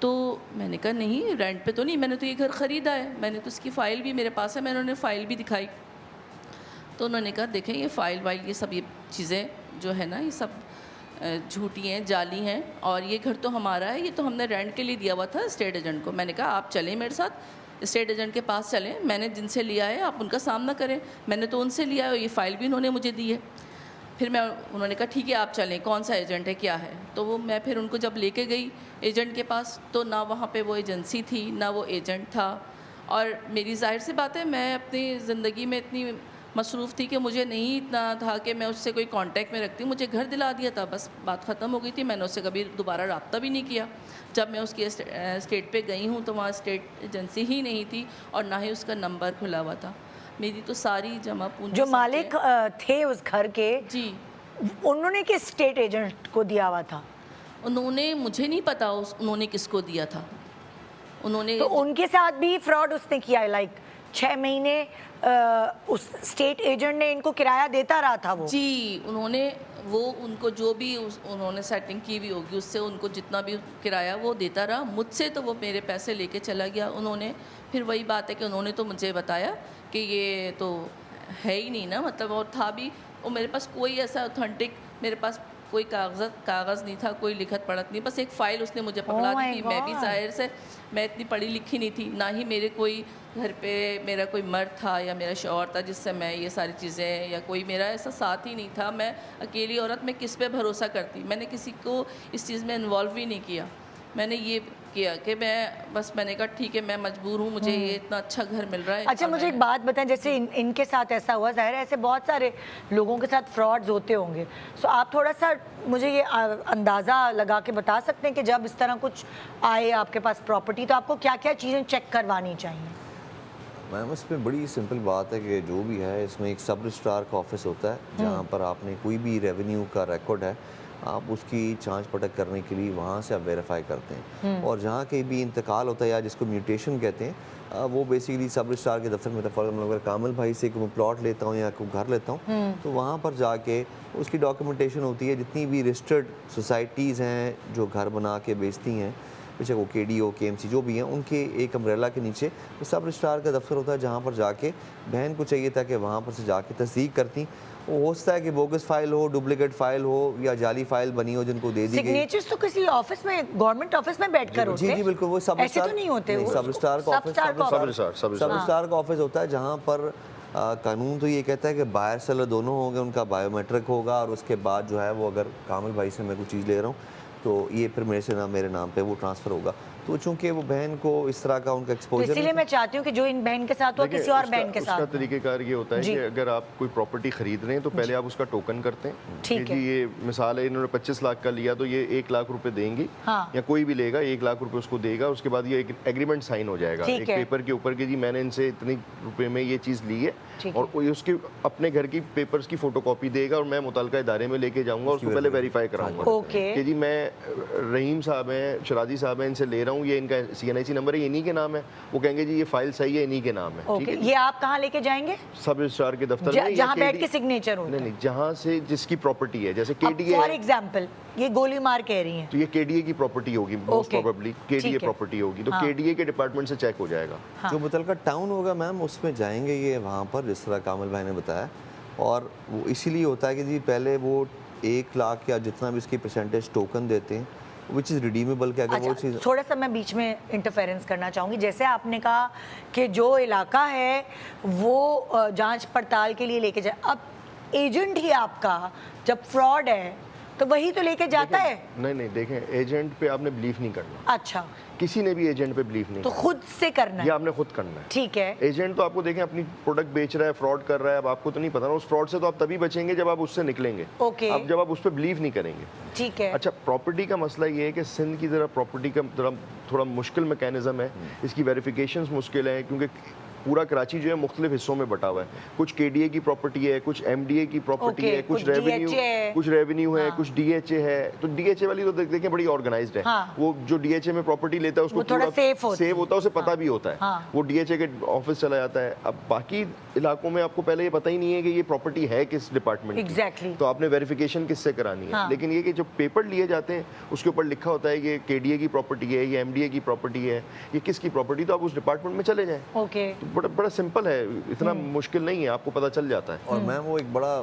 तो मैंने कहा नहीं, रेंट पे तो नहीं, मैंने तो ये घर ख़रीदा है, मैंने तो इसकी फ़ाइल भी मेरे पास है, मैंने उन्हें फ़ाइल भी दिखाई। तो उन्होंने कहा देखें ये फ़ाइल वाइल ये सब ये चीज़ें जो है ना, ये सब झूठी हैं, जाली हैं, और ये घर तो हमारा है, ये तो हमने रेंट के लिए दिया हुआ था स्टेट एजेंट को। मैंने कहा आप चलें मेरे साथ, स्टेट एजेंट के पास चलें, मैंने जिनसे लिया है आप उनका सामना करें, मैंने तो उनसे लिया है, और ये फ़ाइल भी उन्होंने मुझे दी है। फिर उन्होंने कहा ठीक है आप चलें, कौन सा एजेंट है, क्या है। तो मैं फिर उनको जब लेके गई एजेंट के पास, तो ना वहाँ पे वो एजेंसी थी, ना वो एजेंट था। और मेरी ज़ाहिर सी बात है, मैं अपनी ज़िंदगी में इतनी मसरूफ़ थी कि मुझे नहीं इतना था कि मैं उससे कोई कांटेक्ट में रखती। मुझे घर दिला दिया था, बस बात ख़त्म हो गई थी। मैंने उससे कभी दोबारा रब्ता भी नहीं किया। जब मैं उसकी स्टेट पे गई हूँ तो वहाँ स्टेट एजेंसी ही नहीं थी, और ना ही उसका नंबर खुला हुआ था। मेरी तो सारी जमा पूंजी जो मालिक थे उस घर के, जी, उन्होंने किस स्टेट एजेंट को दिया हुआ था? उन्होंने, मुझे नहीं पता उन्होंने किसको दिया था। उन्होंने तो उनके साथ भी फ्रॉड उसने किया है, लाइक 6 महीने उस स्टेट एजेंट ने इनको किराया देता रहा था वो? जी, उनको जो भी उन्होंने सेटिंग की हुई होगी, उससे उनको जितना भी किराया वो देता रहा। मुझसे तो वो मेरे पैसे लेके चला गया उन्होंने। फिर वही बात है कि उन्होंने तो मुझे बताया कि ये तो है ही नहीं ना, मतलब, और था भी, और मेरे पास कोई ऐसा ऑथेंटिक, मेरे पास कोई कागज़ नहीं था, कोई लिखत पढ़त नहीं, बस एक फ़ाइल उसने मुझे पकड़ा दी थी। मैं भी ज़ाहिर से, मैं इतनी पढ़ी लिखी नहीं थी, ना ही मेरे कोई घर पे मेरा कोई मर्द था या मेरा शौहर था जिससे मैं ये सारी चीज़ें, या कोई मेरा ऐसा साथ ही नहीं था। मैं अकेली औरत, मैं किस पे भरोसा करती। मैंने किसी को इस चीज़ में इन्वॉल्व ही नहीं किया। मैंने ये किया कि मैंने कहा ठीक है, मैं मजबूर हूँ, मुझे ये इतना अच्छा घर मिल रहा है। अच्छा, मुझे एक बात बताएं, जैसे इनके साथ ऐसा हुआ, ज़ाहिर है ऐसे बहुत सारे लोगों के साथ फ्रॉड्स होते होंगे, सो आप थोड़ा सा मुझे ये अंदाज़ा लगा के बता सकते हैं कि जब इस तरह कुछ आए आपके पास प्रॉपर्टी, तो आपको क्या क्या चीज़ें चेक करवानी चाहिए? मैम इसमें बड़ी सिंपल बात है कि जो भी है, इसमें एक सब रजिस्ट्रार का ऑफिस होता है, जहाँ पर आपने कोई भी रेवेन्यू का रिकॉर्ड है, आप उसकी जांच पड़ताल करने के लिए वहाँ से आप वेरीफाई करते हैं। और जहाँ कहीं भी इंतकाल होता है या जिसको म्यूटेशन कहते हैं, वो बेसिकली सब रजिस्ट्रार के दफ्तर में होता है। फॉर एग्जाम्पल अगर कामिल भाई से कोई प्लॉट लेता हूँ या कोई घर लेता हूँ, तो वहाँ पर जाके उसकी डॉक्यूमेंटेशन होती है। जितनी भी रजिस्टर्ड सोसाइटीज़ हैं जो घर बना के बेचती हैं, बेशक वो KD हो, KMC जो भी हैं, उनके एक अम्ब्रेला के नीचे सब रजिस्ट्रार का दफ्तर होता है, जहाँ पर जाके बहन को चाहिए था कि वहाँ पर से जाके तस्दीक करती। वो हो सकता है कि बोगस फाइल हो, डुप्लीकेट फाइल हो, या जाली फाइल बनी हो जिनको दे दी गई। सिग्नेचर्स तो किसी ऑफिस में, गवर्नमेंट ऑफिस में बैठकर होते हैं। जी बिल्कुल, वो सब ऐसे तो नहीं होते। सब रजिस्ट्रार का ऑफिस, सब रजिस्ट्रार का ऑफिस होता है, जहाँ पर कानून तो ये कहता है कि बायर सेलर दोनों होंगे, उनका बायोमेट्रिक होगा, और उसके बाद जो है वो, अगर कामिल भाई से मैं कोई चीज़ ले रहा हूँ तो ये फिर मेरे से मेरे नाम पे वो ट्रांसफ़र होगा। तो चूंकि वो बहन को इस तरह का उनका तो एक्सपोजर इसीलिए मैं चाहती हूँ कि जो इन बहन के साथ हो देखिए, किसी और उसका- बहन के उसका साथ हो। तरीक़ेकार ये होता है जी। कि अगर आप कोई प्रॉपर्टी खरीद रहे हैं तो पहले आप उसका टोकन करते हैं ठीक कि है। जी ये मिसाल है इन्होंने 25 लाख का लिया तो ये 1 लाख रुपए देंगी, हाँ। या कोई भी लेगा 1 लाख रुपए उसको देगा, उसके बाद ये एक एग्रीमेंट साइन हो जाएगा ठीक एक है। पेपर के ऊपर कि जी मैंने इनसे इतनी रुपए में ये चीज़ ली है, ठीक और वो उसके अपने घर की पेपर्स की फोटोकॉपी देगा और मैं मुतल्लिका इदारे में लेके जाऊंगा और उसको पहले वेरीफाई कराऊंगा ओके। कि जी मैं रहीम साहब हैं, शराजी साहब हैं, इनसे ले रहा हूँ, ये इनका CNIC नंबर है, ये इन्हीं के नाम है। वो कहेंगे जी ये फाइल सही है, इन्हीं के नाम है। ठीक ओके, है, ये आप कहाँ लेके जाएंगे? सब रजिस्ट्रार के दफ्तर में, या जहाँ बैठ KD के सिग्नेचर होता नहीं है। नहीं, जहाँ से जिसकी प्रॉपर्टी है, जैसे KDA फॉर है, एग्जाम्पल ये गोली मार कह रही हैं। तो ये KDA की प्रॉपर्टी होगी, मोस्ट Okay. प्रोबेबली ठीक KDA है। प्रॉपर्टी होगी, तो हाँ। KDA के डिपार्टमेंट से चेक हो जाएगा। हाँ। जो मुतलका टाउन होगा मैम उसमें जाएंगे ये वहाँ पर, जिस तरह कामिल भाई ने बताया, और वो इसीलिए होता है कि जी पहले वो 1 लाख या जितना भी इसकी परसेंटेज टोकन देते हैं विच इज़ रिडीमेबल, कि अगर वो अच्छा, चीज़ थोड़ा सा मैं बीच में इंटरफेरेंस करना चाहूँगी। जैसे आपने कहा कि जो इलाका है वो जांच पड़ताल के लिए लेके जाए, अब एजेंट ही आपका जब फ्रॉड है तो वही तो लेके जाता है। नहीं नहीं, देखें, एजेंट पे आपने बिलीव नहीं करना, अच्छा, किसी ने भी एजेंट पे बिलीव नहीं तो करना, खुद से करना ये है। आपने खुद करना है। ठीक है। एजेंट तो आपको देखें अपनी प्रोडक्ट बेच रहा है, फ्रॉड कर रहा है, अब आपको तो नहीं पता ना, उस फ्रॉड से तो आप तभी बचेंगे जब आप उससे निकलेंगे। ओके। अब जब आप उस पर बिलीव नहीं करेंगे। ठीक है। अच्छा, प्रॉपर्टी का मसला ये है कि सिंध की ज़रा प्रॉपर्टी का थोड़ा मुश्किल मैकेनिज्म है, इसकी वेरिफिकेशंस मुश्किल है, क्योंकि पूरा कराची जो है मुख्तलिफ हिस्सों में बटा हुआ है। कुछ KDA की प्रॉपर्टी है, कुछ MDA की प्रॉपर्टी ओके, है, कुछ कुछ रेवेन्यू DHA है। कुछ रेवेन्यू है, हाँ। कुछ DHA है। तो DHA वाली तो देखें बड़ी ऑर्गेनाइज्ड है। हाँ। वो जो DHA में प्रॉपर्टी लेता है उसको वो थोड़ा safe होती सेफ होता है, उसे पता भी होता है। हाँ। वो DHA के ऑफिस चला जाता है। अब बाकी इलाकों में आपको पहले ये पता ही नहीं है कि ये प्रॉपर्टी है किस डिपार्टमेंट की। Exactly। तो आपने वेरिफिकेशन किससे करानी है। हाँ। लेकिन ये कि जो पेपर लिए जाते हैं उसके ऊपर लिखा होता है कि KDA की प्रॉपर्टी है, ये MDA की प्रॉपर्टी है, ये किसकी प्रॉपर्टी, तो आप उस डिपार्टमेंट में चले जाएं। ओके। तो बड़ा बड़ा सिंपल है, इतना मुश्किल नहीं है, आपको पता चल जाता है। और मैम वो एक बड़ा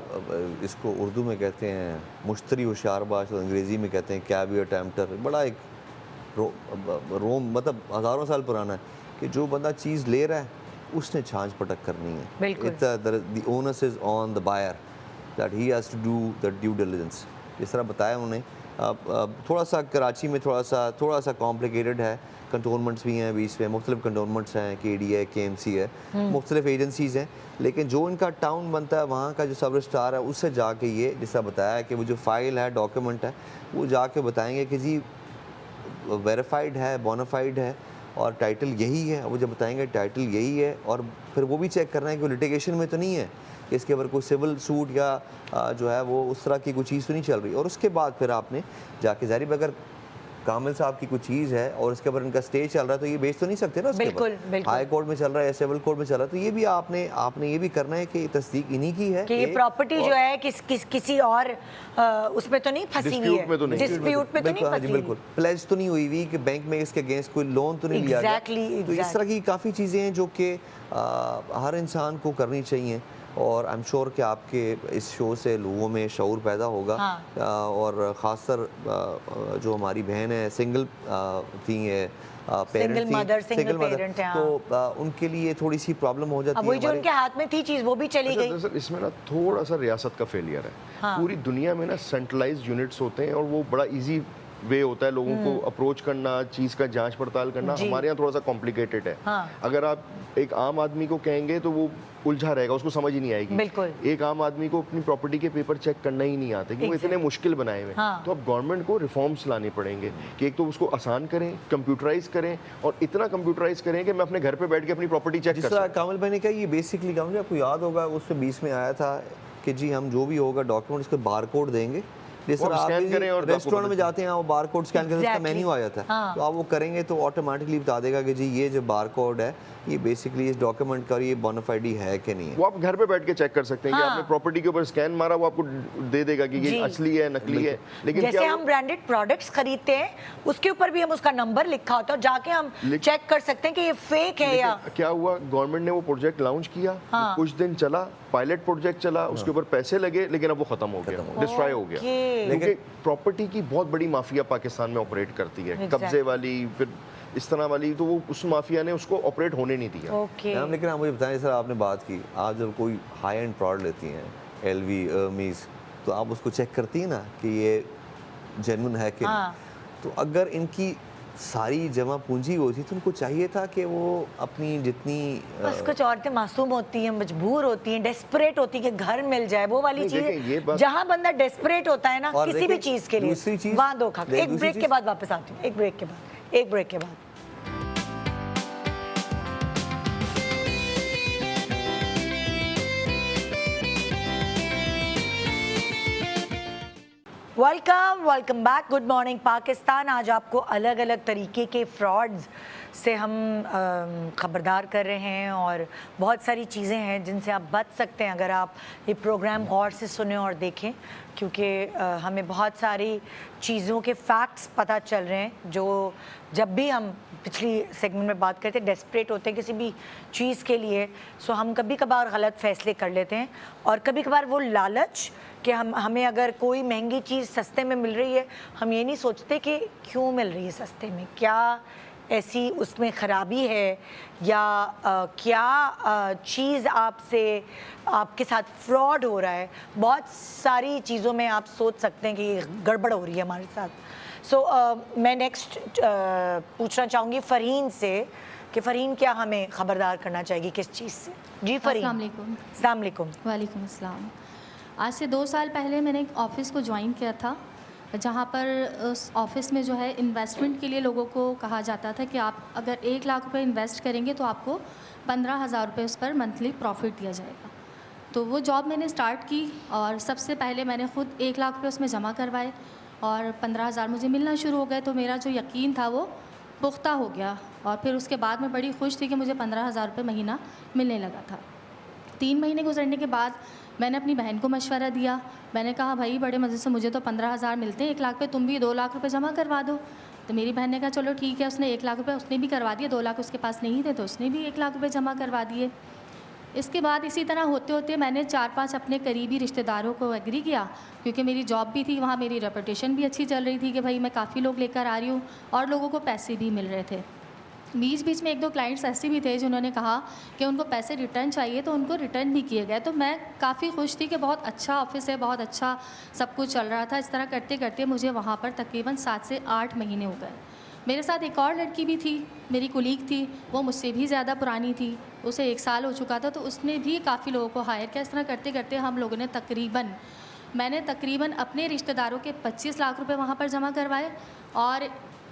इसको उर्दू में कहते हैं मुश्तरी होशियारबाज, और अंग्रेज़ी में कहते हैं कैवियर टेम्पटर, बड़ा एक रोम मतलब हज़ारों साल पुराना है कि जो बंदा चीज़ ले रहा है उसने छांछ पटक करनी है। बिल्कुल। The onus is on the buyer that he has to do the due diligence. जिस तरह बताया उन्होंने, अब थोड़ा सा कराची में थोड़ा सा कॉम्प्लिकेटेड है, कंटोनमेंट्स भी हैं बीच में, मुख्तलिफ कंटोनमेंट्स हैं, KDA है, KMC है, मुख्तलिफ एजेंसीज़ हैं, लेकिन जो इनका टाउन बनता है वहाँ का जो सब रजिस्ट्रार है उससे जाके ये जिसका बताया कि वो जो फाइल है, डॉक्यूमेंट है, वो जाके बताएंगे कि जी वेरीफाइड है, बोनाफाइड है और टाइटल यही है। वो जब बताएंगे टाइटल यही है, और फिर वो भी चेक करना है कि वो लिटिगेशन में तो नहीं है, कि इसके ऊपर कोई सिविल सूट या जो है वो उस तरह की कोई चीज़ तो नहीं चल रही। और उसके बाद फिर आपने जाके ज़ाहिर अगर कामिल साहब की कोई चीज़ है और इसके ऊपर इनका स्टे चल रहा है तो ये बेच तो नहीं सकते ना उसके बिल्कुल, ऊपर। बिल्कुल। हाई कोर्ट में चल रहा है या सिविल कोर्ट में चल रहा है, तो ये भी आपने ये भी करना है कि तस्दीक इन्हीं की है कि ये एक, प्रॉपर्टी और- जो है किसी और उसमें तो नहीं फंसी हुई Dispute है, में तो नहीं। डिस्प्यूट में तो नहीं बिल्कुल, हाँ जी, फंसी हुई। बिल्कुल प्लेज तो नहीं हुई हुई कि बैंक में इसके अगेंस्ट कोई लोन तो नहीं लिया गया। Exactly, तो इस exactly। तरह की काफ़ी चीज़ें हैं जो कि हर इंसान को करनी चाहिए, और आई एम श्योर कि आपके इस शो से लोगों में शऊर पैदा होगा। हाँ। और ख़ासकर जो हमारी बहन है, सिंगल थी है, Single mother, single parent है, तो उनके लिए थोड़ी सी प्रॉब्लम हो जाती अब है। वही जो हमारे- उनके हाथ में थी चीज वो भी चली अच्छा, गई। दरअसल इसमें ना थोड़ा सा रियासत का फेलियर है। हाँ। पूरी दुनिया में ना सेंट्रलाइज्ड यूनिट्स होते हैं और वो बड़ा इजी वे होता है लोगों को अप्रोच करना, चीज़ का जांच पड़ताल करना। जी। हमारे यहाँ थोड़ा सा कॉम्प्लिकेटेड है। हाँ। अगर आप एक आम आदमी को कहेंगे तो वो उलझा रहेगा, उसको समझ ही नहीं आएगी। बिल्कुल। एक आम आदमी को अपनी प्रॉपर्टी के पेपर चेक करना ही नहीं आते कि वो इतने मुश्किल बनाए हुए हैं। हाँ। तो अब गवर्नमेंट को रिफॉर्म्स लाने पड़ेंगे कि एक तो उसको आसान करें, कंप्यूटराइज करें, और इतना कंप्यूटराइज करें कि मैं अपने घर पे बैठ के अपनी प्रॉपर्टी चेक जिस कर तरह सकूं। कामिल भाई ने कहा, ये बेसिकली कामिल आपको याद होगा उससे बीच में आया था कि जी हम जो भी होगा डॉक्यूमेंट उसके बार कोड देंगे, जिस वो तरह आप आप स्कैन करें और आपको रेस्टोरेंट पता में जाते हैं वो बार कोड स्कैन करके उसका Exactly। मेन्यू आ जाता है। हाँ। तो आप वो करेंगे तो ऑटोमेटिकली बता देगा कि जी ये जो बार कोड है ये बेसिकली इस डॉक्यूमेंट का, ये बोनाफाइड है कि नहीं है। वो आप घर पे बैठ के चेक कर सकते हैं कि हाँ। आपने प्रॉपर्टी के ऊपर स्कैन मारा, वो आपको दे देगा कि जी। ये असली है, नकली है। लेकिन जैसे क्या हम ब्रांडेड प्रोडक्ट्स खरीदते हैं उसके ऊपर भी हम उसका नंबर लिखा होता है और जाके हम चेक कर सकते हैं कि ये फेक है या लेकिन क्या हुआ, गवर्नमेंट ने वो प्रोजेक्ट लॉन्च किया, हाँ। कुछ दिन चला, पायलट प्रोजेक्ट चला, उसके ऊपर पैसे लगे, लेकिन अब वो खत्म हो गया, डिस्ट्रॉय हो गया। ओके। क्योंकि प्रॉपर्टी की बहुत बड़ी माफिया पाकिस्तान में ऑपरेट करती है, Exactly। कब्जे वाली, फिर इस तरह वाली, तो वो उस माफिया ने उसको ऑपरेट होने नहीं दिया। ओके। मैम लेकिन आप मुझे बताएं, सर आपने बात की, आप जब कोई हाई एंड प्रोडक्ट लेती हैं, LV, Hermes, तो आप उसको चेक करती हैं ना कि ये जेन्युइन है कि हाँ। नहीं। तो अगर इनकी सारी जमा पूंजी वो थी, तो उनको चाहिए था कि वो अपनी जितनी बस कुछ औरतें मासूम होती हैं, मजबूर होती हैं, डेस्परेट होती हैं कि घर मिल जाए, वो वाली नहीं, देखें, ये चीज बात- जहां बंदा डेस्परेट होता है ना और किसी भी देखें, चीज के दूसरी लिए, चीज़- वहां दो खा। एक दूसरी ब्रेक के चीज़- बाद वापस आती हूँ, एक ब्रेक के बाद। Welcome back, good morning Pakistan. आज आपको अलग अलग तरीके के फ्रॉड्स से हम ख़बरदार कर रहे हैं और बहुत सारी चीज़ें हैं जिनसे आप बच सकते हैं अगर आप ये प्रोग्राम गौर से सुने और देखें, क्योंकि हमें बहुत सारी चीज़ों के फैक्ट्स पता चल रहे हैं जो जब भी हम पिछली सेगमेंट में बात करते हैं डेस्परेट होते हैं किसी भी चीज़ के लिए, सो हम कभी कभार गलत फ़ैसले कर लेते हैं और कभी कभार वो लालच कि हमें अगर कोई महंगी चीज़ सस्ते में मिल रही है, हम ये नहीं सोचते कि क्यों मिल रही है सस्ते में, क्या ऐसी उसमें ख़राबी है या क्या चीज़ आपके साथ फ्रॉड हो रहा है। बहुत सारी चीज़ों में आप सोच सकते हैं कि गड़बड़ हो रही है हमारे साथ। सो मैं नेक्स्ट पूछना चाहूँगी फ़रहीन से कि फ़रहीन क्या हमें ख़बरदार करना चाहिए किस चीज़ से। जी फ़रहीन। अस्सलाम वालेकुम। अस्सलाम वालेकुम। वालेकुम अस्सलाम। आज से 2 साल पहले मैंने एक ऑफ़िस को ज्वाइन किया था, जहाँ पर उस ऑफ़िस में जो है इन्वेस्टमेंट के लिए लोगों को कहा जाता था कि आप अगर 1 लाख रुपए इन्वेस्ट करेंगे तो आपको 15,000 रुपये उस पर मंथली प्रॉफिट दिया जाएगा। तो वो जॉब मैंने स्टार्ट की और सबसे पहले मैंने ख़ुद 1 लाख रुपये उसमें जमा करवाए और 15,000 मुझे मिलना शुरू हो गए। तो मेरा जो यकीन था वो पुख्ता हो गया और फिर उसके बाद मैं बड़ी खुश थी कि मुझे 15,000 रुपये महीना मिलने लगा था। 3 महीने गुजरने के बाद मैंने अपनी बहन को मशवरा दिया। मैंने कहा भाई बड़े मज़े से मुझे तो 15,000 मिलते हैं 1 लाख पे, तुम भी 2 लाख रुपए जमा करवा दो। तो मेरी बहन ने कहा चलो ठीक है। उसने 1 लाख रुपए उसने भी करवा दिए, 2 लाख उसके पास नहीं थे तो उसने भी 1 लाख रुपए जमा करवा दिए। इसके बाद इसी तरह होते होते मैंने 4-5 अपने करीबी रिश्तेदारों को एग्री किया, क्योंकि मेरी जॉब भी थी वहाँ, मेरी रेपुटेशन भी अच्छी चल रही थी कि भाई मैं काफ़ी लोग लेकर आ रही हूँ और लोगों को पैसे भी मिल रहे थे। बीच बीच में 1-2 क्लाइंट्स ऐसे भी थे जिन्होंने कहा कि उनको पैसे रिटर्न चाहिए, तो उनको रिटर्न भी किए गए। तो मैं काफ़ी खुश थी कि बहुत अच्छा ऑफिस है, बहुत अच्छा सब कुछ चल रहा था। इस तरह करते करते मुझे वहाँ पर तकरीबन 7 से 8 महीने हो गए। मेरे साथ एक और लड़की भी थी, मेरी कुलीग थी, वो मुझसे भी ज़्यादा पुरानी थी, उसे 1 साल हो चुका था, तो उसने भी काफ़ी लोगों को हायर किया। इस तरह करते करते हम लोगों ने मैंने तकरीबन अपने रिश्तेदारों के 25 लाख रुपए वहाँ पर जमा करवाए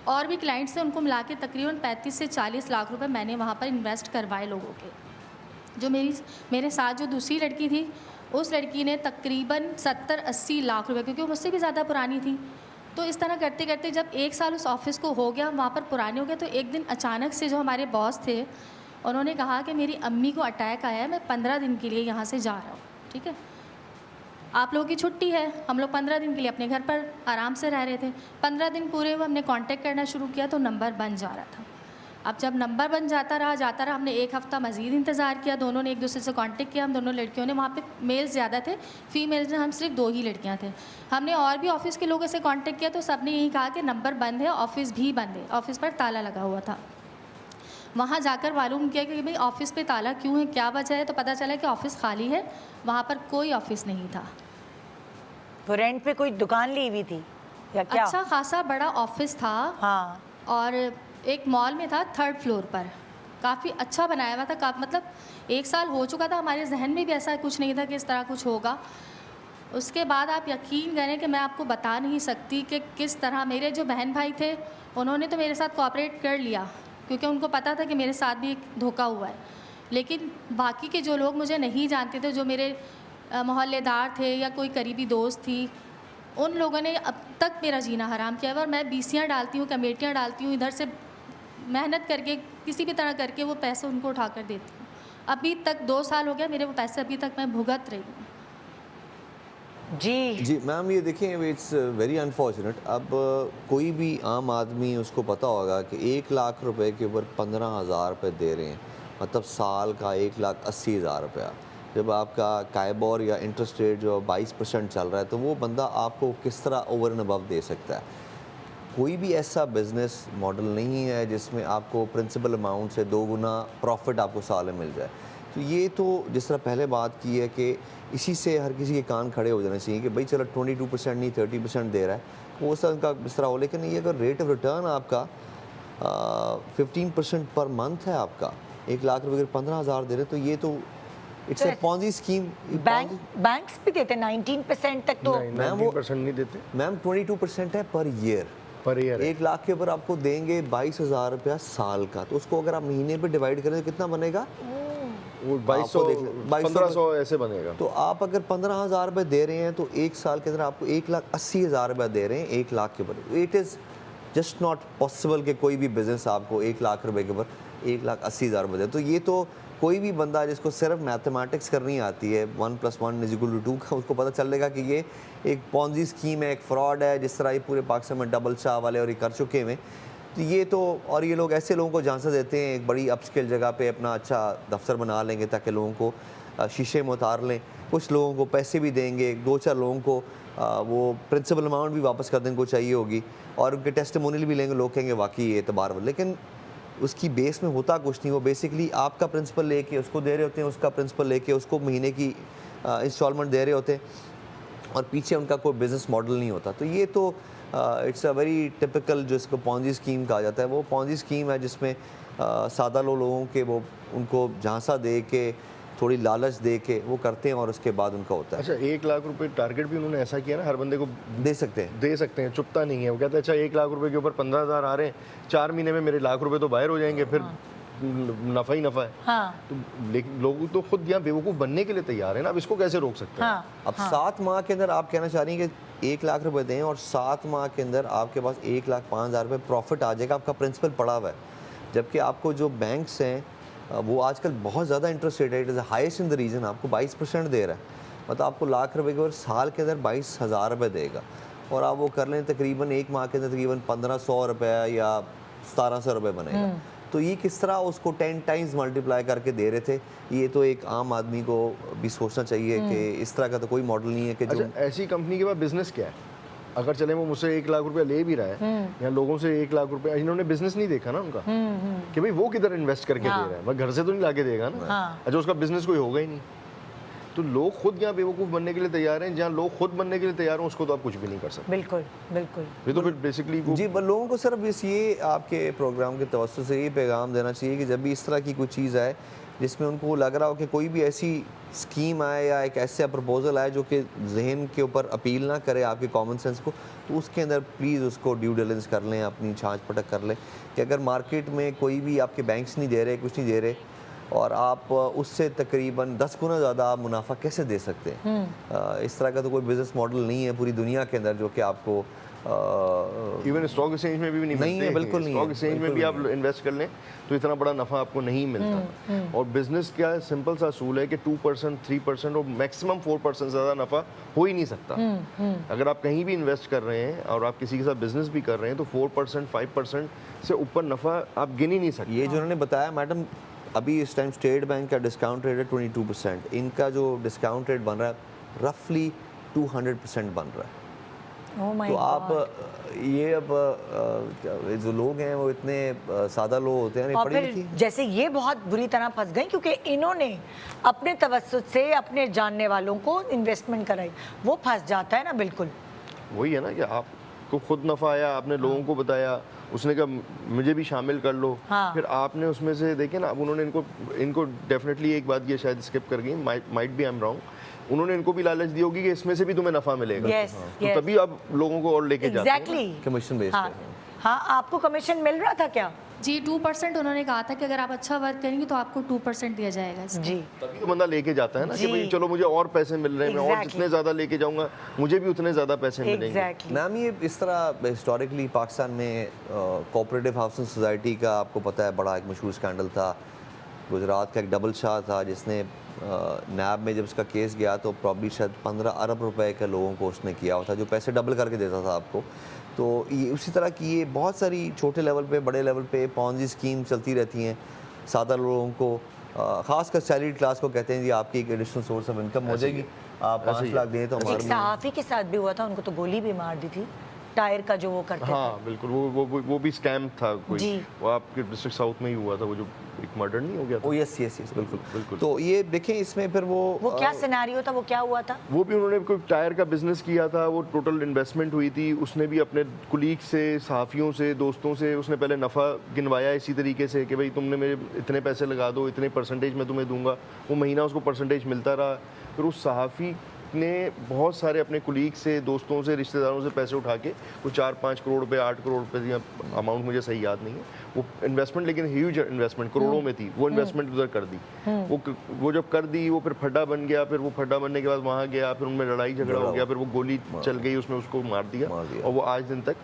और भी क्लाइंट्स थे, उनको मिला के तकरीबन 35 से 40 लाख रुपए मैंने वहाँ पर इन्वेस्ट करवाए लोगों के। जो मेरे साथ जो दूसरी लड़की थी, उस लड़की ने तकरीबन 70-80 लाख रुपए, क्योंकि वो मुझसे भी ज़्यादा पुरानी थी। तो इस तरह करते करते जब 1 साल उस ऑफ़िस को हो गया, वहाँ पर पुराने हो गए, तो एक दिन अचानक से जो हमारे बॉस थे उन्होंने कहा कि मेरी अम्मी को अटैक आया है, मैं 15 दिन के लिए यहाँ से जा रहा हूँ, ठीक है, आप लोगों की छुट्टी है। हम लोग 15 दिन के लिए अपने घर पर आराम से रह रहे थे। 15 दिन पूरे हुए, हमने कांटेक्ट करना शुरू किया तो नंबर बन जा रहा था। अब जब नंबर बन जाता रहा, हमने 1 हफ़्ता मज़ीद इंतज़ार किया। दोनों ने एक दूसरे से कांटेक्ट किया, हम दोनों लड़कियों ने, वहाँ पे मेल्स ज़्यादा थे, फीमेल्स में हम सिर्फ 2 ही लड़कियाँ थे। हमने और भी ऑफ़िस के लोगों से कांटेक्ट किया तो सब ने यही कहा कि नंबर बंद है, ऑफ़िस भी बंद है, ऑफ़िस पर ताला लगा हुआ था। वहाँ जाकर मालूम किया कि भाई ऑफ़िस पे ताला क्यों है, क्या वजह है, तो पता चला कि ऑफ़िस खाली है, वहाँ पर कोई ऑफ़िस नहीं था। तो रेंट पे कोई दुकान ली हुई थी या क्या? अच्छा खासा बड़ा ऑफिस था, हाँ, और एक मॉल में था 3rd फ्लोर पर, काफ़ी अच्छा बनाया हुआ था। मतलब 1 साल हो चुका था, हमारे जहन में भी ऐसा कुछ नहीं था कि इस तरह कुछ होगा। उसके बाद आप यकीन करें कि मैं आपको बता नहीं सकती कि किस तरह मेरे जो बहन भाई थे उन्होंने तो मेरे साथ कोऑपरेट कर लिया, क्योंकि उनको पता था कि मेरे साथ भी एक धोखा हुआ है। लेकिन बाकी के जो लोग मुझे नहीं जानते थे, जो मेरे मोहल्लेदार थे या कोई करीबी दोस्त थी, उन लोगों ने अब तक मेरा जीना हराम किया है। और मैं बीसियाँ डालती हूँ, कमेटियाँ डालती हूँ, इधर से मेहनत करके किसी भी तरह करके वो पैसे उनको उठा कर देती हूँ। अभी तक 2 साल हो गया, मेरे वो पैसे अभी तक मैं भुगत रही हूँ। जी मैम, ये देखें, इट्स वेरी अनफॉर्चुनेट। अब कोई भी आम आदमी उसको पता होगा कि 1 लाख रुपए के ऊपर 15,000 रुपये दे रहे हैं, मतलब साल का 1,80,000 रुपया। जब आपका काइबोर या इंटरेस्ट रेट जो 22% चल रहा है, तो वो बंदा आपको किस तरह ओवर एंड अबव दे सकता है? कोई भी ऐसा बिज़नेस मॉडल नहीं है जिसमें आपको प्रिंसिपल अमाउंट से 2 गुना प्रॉफिट आपको साल में मिल जाए। तो ये तो जिस तरह पहले बात की है कि इसी से हर किसी के कान खड़े हो जाने चाहिए कि भाई चलो 22% नहीं 30% दे रहा है, वो सब उनका इस तरह हो। लेकिन ये अगर रेट ऑफ रिटर्न आपका 15% पर मंथ है आपका, 1 लाख रुपए अगर 15,000 दे रहे हैं तो ये तो it's a Ponzi scheme. Banks भी देते 19% तक तो। मैम वो 19% नहीं देते मैम 22% है per year. Per year. 1 lakh के ऊपर आपको देंगे 22,000 रुपया साल का, तो उसको अगर आप महीने पे डिवाइड करें तो कितना बनेगा? वो आपको देख लें, 2200 ऐसे बनेगा। तो आप अगर 15,000 रुपये दे रहे हैं तो 1 साल के अंदर आपको 1,80,000 रुपये दे रहे हैं 1 लाख के ऊपर। It is just not possible कि कोई भी बिजनेस आपको 1 लाख रुपए के ऊपर 1,80,000 रुपये दे। तो ये तो कोई भी बंदा जिसको सिर्फ मैथमेटिक्स करनी आती है 1 + 1 = 2 का, उसको पता चलेगा कि ये एक पॉन्जी स्कीम है, एक फ्रॉड है, जिस तरह ये पूरे पाकिस्तान में डबल शाह वाले और ये कर चुके हैं। तो ये तो, और ये लोग ऐसे लोगों को झांसा देते हैं एक बड़ी अपस्केल जगह पे अपना अच्छा दफ्तर बना लेंगे ताकि लोगों को शीशे में उतार लें, कुछ लोगों को पैसे भी देंगे, 2-4 लोगों को वो प्रिंसिपल अमाउंट भी वापस कर देंगे को चाहिए होगी, और उनके टेस्टिमोनियल भी लेंगे, लोग कहेंगे वाकई ये एतबार। लेकिन उसकी बेस में होता कुछ नहीं, वो बेसिकली आपका प्रिंसिपल लेके उसको दे रहे होते हैं, उसका प्रिंसिपल लेके उसको महीने की इंस्टॉलमेंट दे रहे होते हैं, और पीछे उनका कोई बिज़नेस मॉडल नहीं होता। तो ये तो इट्स अ वेरी टिपिकल जो इसको पॉन्जी स्कीम कहा जाता है, वो पॉन्जी स्कीम है जिसमें सादा लोगों के वो उनको झांसा दे के, थोड़ी लालच दे के वो करते हैं और उसके बाद उनका होता है। अच्छा, 1 लाख रुपए टारगेट भी उन्होंने ऐसा किया ना, हर बंदे को दे सकते हैं, चुपता नहीं है। वो कहते हैं अच्छा 1 लाख रुपए के ऊपर 15,000 आ रहे हैं, 4 महीने में मेरे लाख रुपए तो बाहर हो जाएंगे, फिर नफा ही नफा है। हाँ। तो लेकिन लोग तो खुद यहाँ बेवकूफ़ बनने के लिए तैयार है ना, अब इसको कैसे रोक सकते हैं? हाँ। अब 7 माह के अंदर आप कहना चाह रही हैं कि 1 लाख रुपए दें और 7 माह के अंदर आपके पास 1,05,000 रुपये प्रॉफिट आ जाएगा, आपका प्रिंसिपल पड़ा हुआ है। जबकि आपको जो बैंक्स हैं वो आजकल बहुत ज़्यादा इंटरेस्ट रेट है, it is highest in the region, आपको 22% दे रहा है, मतलब आपको लाख रुपए के ऊपर साल के अंदर 22,000 रुपये देगा, और आप वो कर लें तकरीबन 1 माह के अंदर तकरीबन 1,500 रुपये या 1,700 रुपये बनेगा। तो ये किस तरह उसको 10 टाइम्स मल्टीप्लाई करके दे रहे थे, ये तो एक आम आदमी को भी सोचना चाहिए कि इस तरह का तो कोई मॉडल नहीं है कि जो अच्छा, ऐसी कंपनी के पास बिजनेस क्या है? अगर चले वो मुझसे 1 लाख रुपया ले भी रहा है या लोगों से 1 लाख रुपया, इन्होंने बिजनेस नहीं देखा ना उनका कि भाई वो किधर इन्वेस्ट करके दे रहा है, वह घर से तो नहीं लाके देगा ना। अच्छा, उसका बिजनेस कोई होगा ही नहीं। तो लोग खुद यहाँ बेवकूफ़ बनने के लिए तैयार हैं, जहाँ लोग खुद बनने के लिए तैयार हो उसको तो आप कुछ भी नहीं कर सकते। बिल्कुल बिल्कुल। ये तो फिर बेसिकली जी, लोगों को सिर्फ इस ये आपके प्रोग्राम के तवज्जो से ये पैगाम देना चाहिए कि जब भी इस तरह की कोई चीज़ आए जिसमें उनको लग रहा हो कि कोई भी ऐसी स्कीम आए या एक ऐसा प्रपोजल आए जो कि जहन के ऊपर अपील ना करे आपके कॉमन सेंस को, तो उसके अंदर प्लीज़ उसको ड्यू डिलिजेंस कर लें, अपनी छाँच पटक कर लें कि अगर मार्केट में कोई भी आपके बैंक्स नहीं दे रहे, कुछ नहीं दे रहे, और आप उससे तकरीबन 10 गुना ज़्यादा आप मुनाफा कैसे दे सकते हैं? इस तरह का तो कोई बिज़नेस मॉडल नहीं है पूरी दुनिया के अंदर जो कि आपको इवन स्टॉक एक्सचेंज में भी नहीं है, बिल्कुल नहीं है। स्टॉक एक्सचेंज में भी आप इन्वेस्ट कर लें तो इतना बड़ा नफा आपको नहीं मिलता। और बिजनेस क्या है, सिंपल सा असूल है कि 2%, 3% और मैक्सिमम 4% ज़्यादा नफा हो ही नहीं सकता। अगर आप कहीं भी इन्वेस्ट कर रहे हैं और आप किसी के साथ बिजनेस भी कर रहे हैं तो 4%, 5% से ऊपर नफा आप गिन ही नहीं सकते। ये जो उन्होंने बताया मैडम, अभी इस टाइम स्टेट बैंक का डिस्काउंट रेट है 22%, इनका जो डिस्काउंट रेट बन रहा है रफली 200% बन रहा है। Oh my तो God. आप ये अब जो लोग हैं वो इतने सादा लोग होते हैं, और पढ़े फिर लिखे। जैसे ये बहुत बुरी तरह फंस गई क्योंकि इन्होंने अपने तवज्जुद से अपने जानने वालों को इन्वेस्टमेंट कराई, वो फंस जाता है ना। बिल्कुल वही है ना कि आपको खुद नफा आया, आपने लोगों को बताया, उसने कहा मुझे भी शामिल कर लो। हाँ। फिर आपने उसमें से देखे ना, अब उन्होंने इनको डेफिनेटली एक बात ये शायद स्किप कर गई, might be I am wrong, उन्होंने इनको भी लालच दी होगी कि इसमें से भी तुम्हें नफा मिलेगा। तो तभी अब लोगों को और लेके जाते हैं। एग्जैक्टली, कमीशन बेस्ड हाँ हाँ। आपको कमीशन मिल रहा था क्या? जी 2% उन्होंने कहा था कि अगर आप अच्छा वर्क करेंगे तो आपको 2% दिया जाएगा इसका। जी तभी तो बंदा लेके जाता है ना कि जी। भाई चलो मुझे और पैसे मिल रहे हैं, मैं और Exactly. जितने ज़्यादा लेके जाऊंगा मुझे भी उतने ज़्यादा पैसे मिलेंगे। एग्जैक्टली। मैम, ये इस तरह हिस्टोरिकली पाकिस्तान में कोऑपरेटिव हाउसिंग सोसाइटी का आपको पता है बड़ा एक मशहूर स्कैंडल था। गुजरात का एक डबल शाह था जिसने नैब में जब उसका केस गया तो प्रॉब्ली शायद 15 अरब रुपए के लोगों को उसने किया हुआ था, जो पैसे डबल करके देता था आपको। तो ये उसी तरह की ये बहुत सारी छोटे लेवल पे बड़े लेवल पे पॉन्जी स्कीम चलती रहती हैं। सादा लोगों को ख़ासकर सैलरीड क्लास को कहते हैं जी आपकी एक एडिशनल सोर्स ऑफ इनकम हो जाएगी, आप 5 लाख दें तो एक हमारे सहाफ़ी के साथ भी हुआ था, उनको तो गोली भी मार दी थी। टायर का जो वो करते हाँ बिल्कुल, वो भी स्कैम था कोई। जी। वो आपके डिस्ट्रिक्ट साउथ में ही हुआ था, वो जो एक मर्डर नहीं हो गया था। ओ यस यस यस, बिल्कुल बिल्कुल। तो ये देखें इसमें फिर वो क्या सिनेरियो था, वो क्या हुआ था? वो भी उन्होंने कोई टायर का बिजनेस किया था, वो टोटल इन्वेस्टमेंट हुई थी, उसने भी अपने कुलीग से, सहाफ़ियों से, दोस्तों से उसने पहले नफ़ा गिनवाया इसी तरीके से कि भाई तुमने मेरे इतने पैसे लगा दो, इतने परसेंटेज मैं तुम्हें दूंगा। वो महीना उसको परसेंटेज मिलता रहा। फिर उस सहाफ़ी ने बहुत सारे अपने कुलीग से, दोस्तों से, रिश्तेदारों से पैसे उठा के वो 4-5 करोड़ रुपए, 8 करोड़ रुपए, या अमाउंट मुझे सही याद नहीं है, वो इन्वेस्टमेंट, लेकिन ह्यूज इन्वेस्टमेंट करोड़ों में थी, वो इन्वेस्टमेंट उधर कर दी। वो जब कर दी, वो फिर फड्डा बन गया। फिर वो फड्डा बनने के बाद वहाँ गया, फिर उनमें लड़ाई झगड़ा हो गया, फिर वो गोली चल गई, उसमें उसको मार दिया। और वो आज दिन तक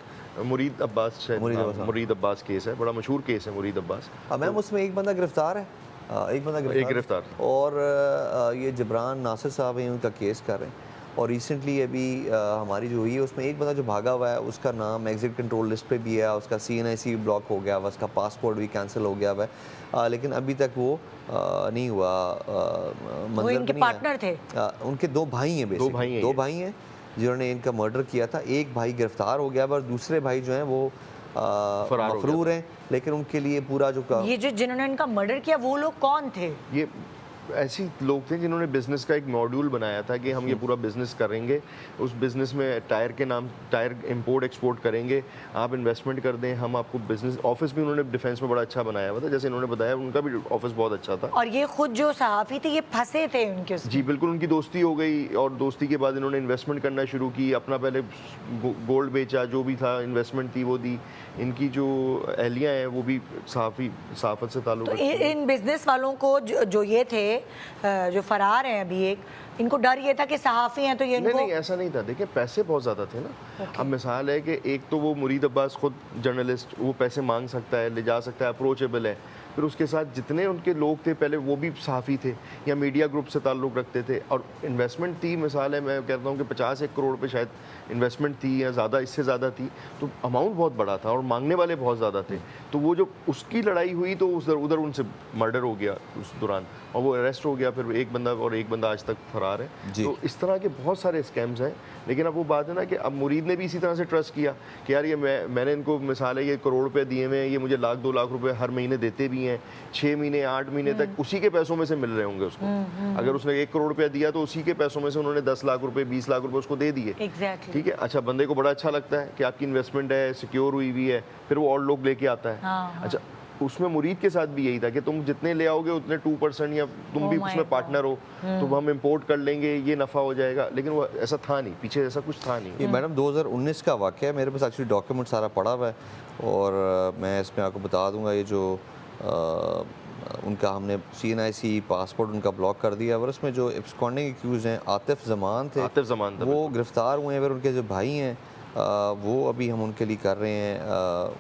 मुरीद अब्बास केस है, बड़ा मशहूर केस है मुरीद अब्बास। मैम उसमें एक बंदा गिरफ्तार है, एक बंदा गिरफ्तार और ये जबरान नासिर साहब हैं, उनका केस कर रहे हैं। और रिसेंटली अभी हमारी जो हुई है उसमें एक बंदा जो भागा हुआ है, उसका नाम एग्जिट कंट्रोल लिस्ट पे भी है, उसका CNIC ब्लॉक हो गया हुआ, उसका पासपोर्ट भी कैंसिल हो गया हुआ है, लेकिन अभी तक वो नहीं हुआ। वो इनके पार्टनर थे? उनके 2 भाई हैं, बेसिकली 2 भाई हैं जिन्होंने इनका मर्डर किया था। एक भाई गिरफ्तार हो गया और दूसरे भाई जो हैं वो मफरूर हैं, लेकिन उनके लिए पूरा जो ये जो जिन्होंने इनका मर्डर किया वो लोग कौन थे? ये ऐसे लोग थे जिन्होंने बिजनेस का एक मॉड्यूल बनाया था कि हम ये पूरा बिजनेस करेंगे, उस बिजनेस में टायर के नाम, टायर इंपोर्ट एक्सपोर्ट करेंगे, आप इन्वेस्टमेंट कर दें, हम आपको बिजनेस। ऑफिस भी उन्होंने डिफेंस में बड़ा अच्छा बनाया हुआ था, जैसे इन्होंने बताया उनका भी ऑफिस बहुत अच्छा था। और ये खुद जो सहाफ़ी थे ये फंसे थे उनके उसमें? जी बिल्कुल, उनकी दोस्ती हो गई और दोस्ती के बाद इन्होंने इन्वेस्टमेंट करना शुरू की, अपना पहले गोल्ड बेचा, जो भी था इन्वेस्टमेंट थी वो दी। इनकी जो अहलियाँ हैं वो भी सहाफ़त से ताल्लुक़ तो इन बिजनेस वालों को जो ये थे, जो फरार हैं अभी, एक इनको डर ये था कि सहाफ़ी हैं तो ये इनको... नहीं ऐसा नहीं था। देखिए पैसे बहुत ज़्यादा थे ना। अब मिसाल है कि एक तो वो मुरीद अब्बास खुद जर्नलिस्ट, वो पैसे मांग सकता है, ले जा सकता है, अप्रोचेबल है। फिर उसके साथ जितने उनके लोग थे पहले वो भी सहाफ़ी थे या मीडिया ग्रुप से ताल्लुक़ रखते थे, और इन्वेस्टमेंट थी, मिसाल है मैं कहता हूँ कि 50-1 करोड़ पे शायद इन्वेस्टमेंट थी या ज़्यादा, इससे ज़्यादा थी, तो अमाउंट बहुत बड़ा था और मांगने वाले बहुत ज़्यादा थे। तो वो जो उसकी लड़ाई हुई तो उधर उनसे मर्डर हो गया उस दौरान, और वो अरेस्ट हो गया। फिर एक बंदा आज तक फरार है। तो इस तरह के बहुत सारे स्कैम्स हैं। लेकिन अब वो बात है ना कि अब मुरीद ने भी इसी तरह से ट्रस्ट किया कि यार ये मैंने इनको, मिसाल है, ये करोड़ रुपए दिए हुए हैं, ये मुझे 1-2 लाख रुपए हर महीने देते भी हैं, 6 महीने 8 महीने तक उसी के पैसों में से मिल रहे होंगे उसको। अगर उसने 1 करोड़ रुपया दिया तो उसी के पैसों में से उन्होंने 10 लाख रुपए, 20 लाख रुपए उसको दे दिए। ठीक है, अच्छा, बंदे को बड़ा अच्छा लगता है कि आपकी इन्वेस्टमेंट है, सिक्योर हुई हुई है, फिर वो और लोग लेके आता है। अच्छा, उसमें मुरीद के साथ भी यही था कि तुम जितने ले आओगे उतने 2% या तुम भी उसमें पार्टनर हो, तो हम इंपोर्ट कर लेंगे, ये नफ़ा हो जाएगा। लेकिन वो ऐसा था नहीं, पीछे ऐसा कुछ था नहीं। ये मैडम 2019 का वाक़या है, मेरे पास एक्चुअली डॉक्यूमेंट सारा पड़ा हुआ है और मैं इसमें आपको बता दूंगा। ये जो उनका हमने CNIC पासपोर्ट उनका ब्लॉक कर दिया और उसमें जो एब्सकॉन्डिंग एक्यूज़ हैं आतिफ जमान थे, वो गिरफ़्तार हुए हैं। फिर उनके जो भाई हैं वो अभी हम उनके लिए कर रहे हैं,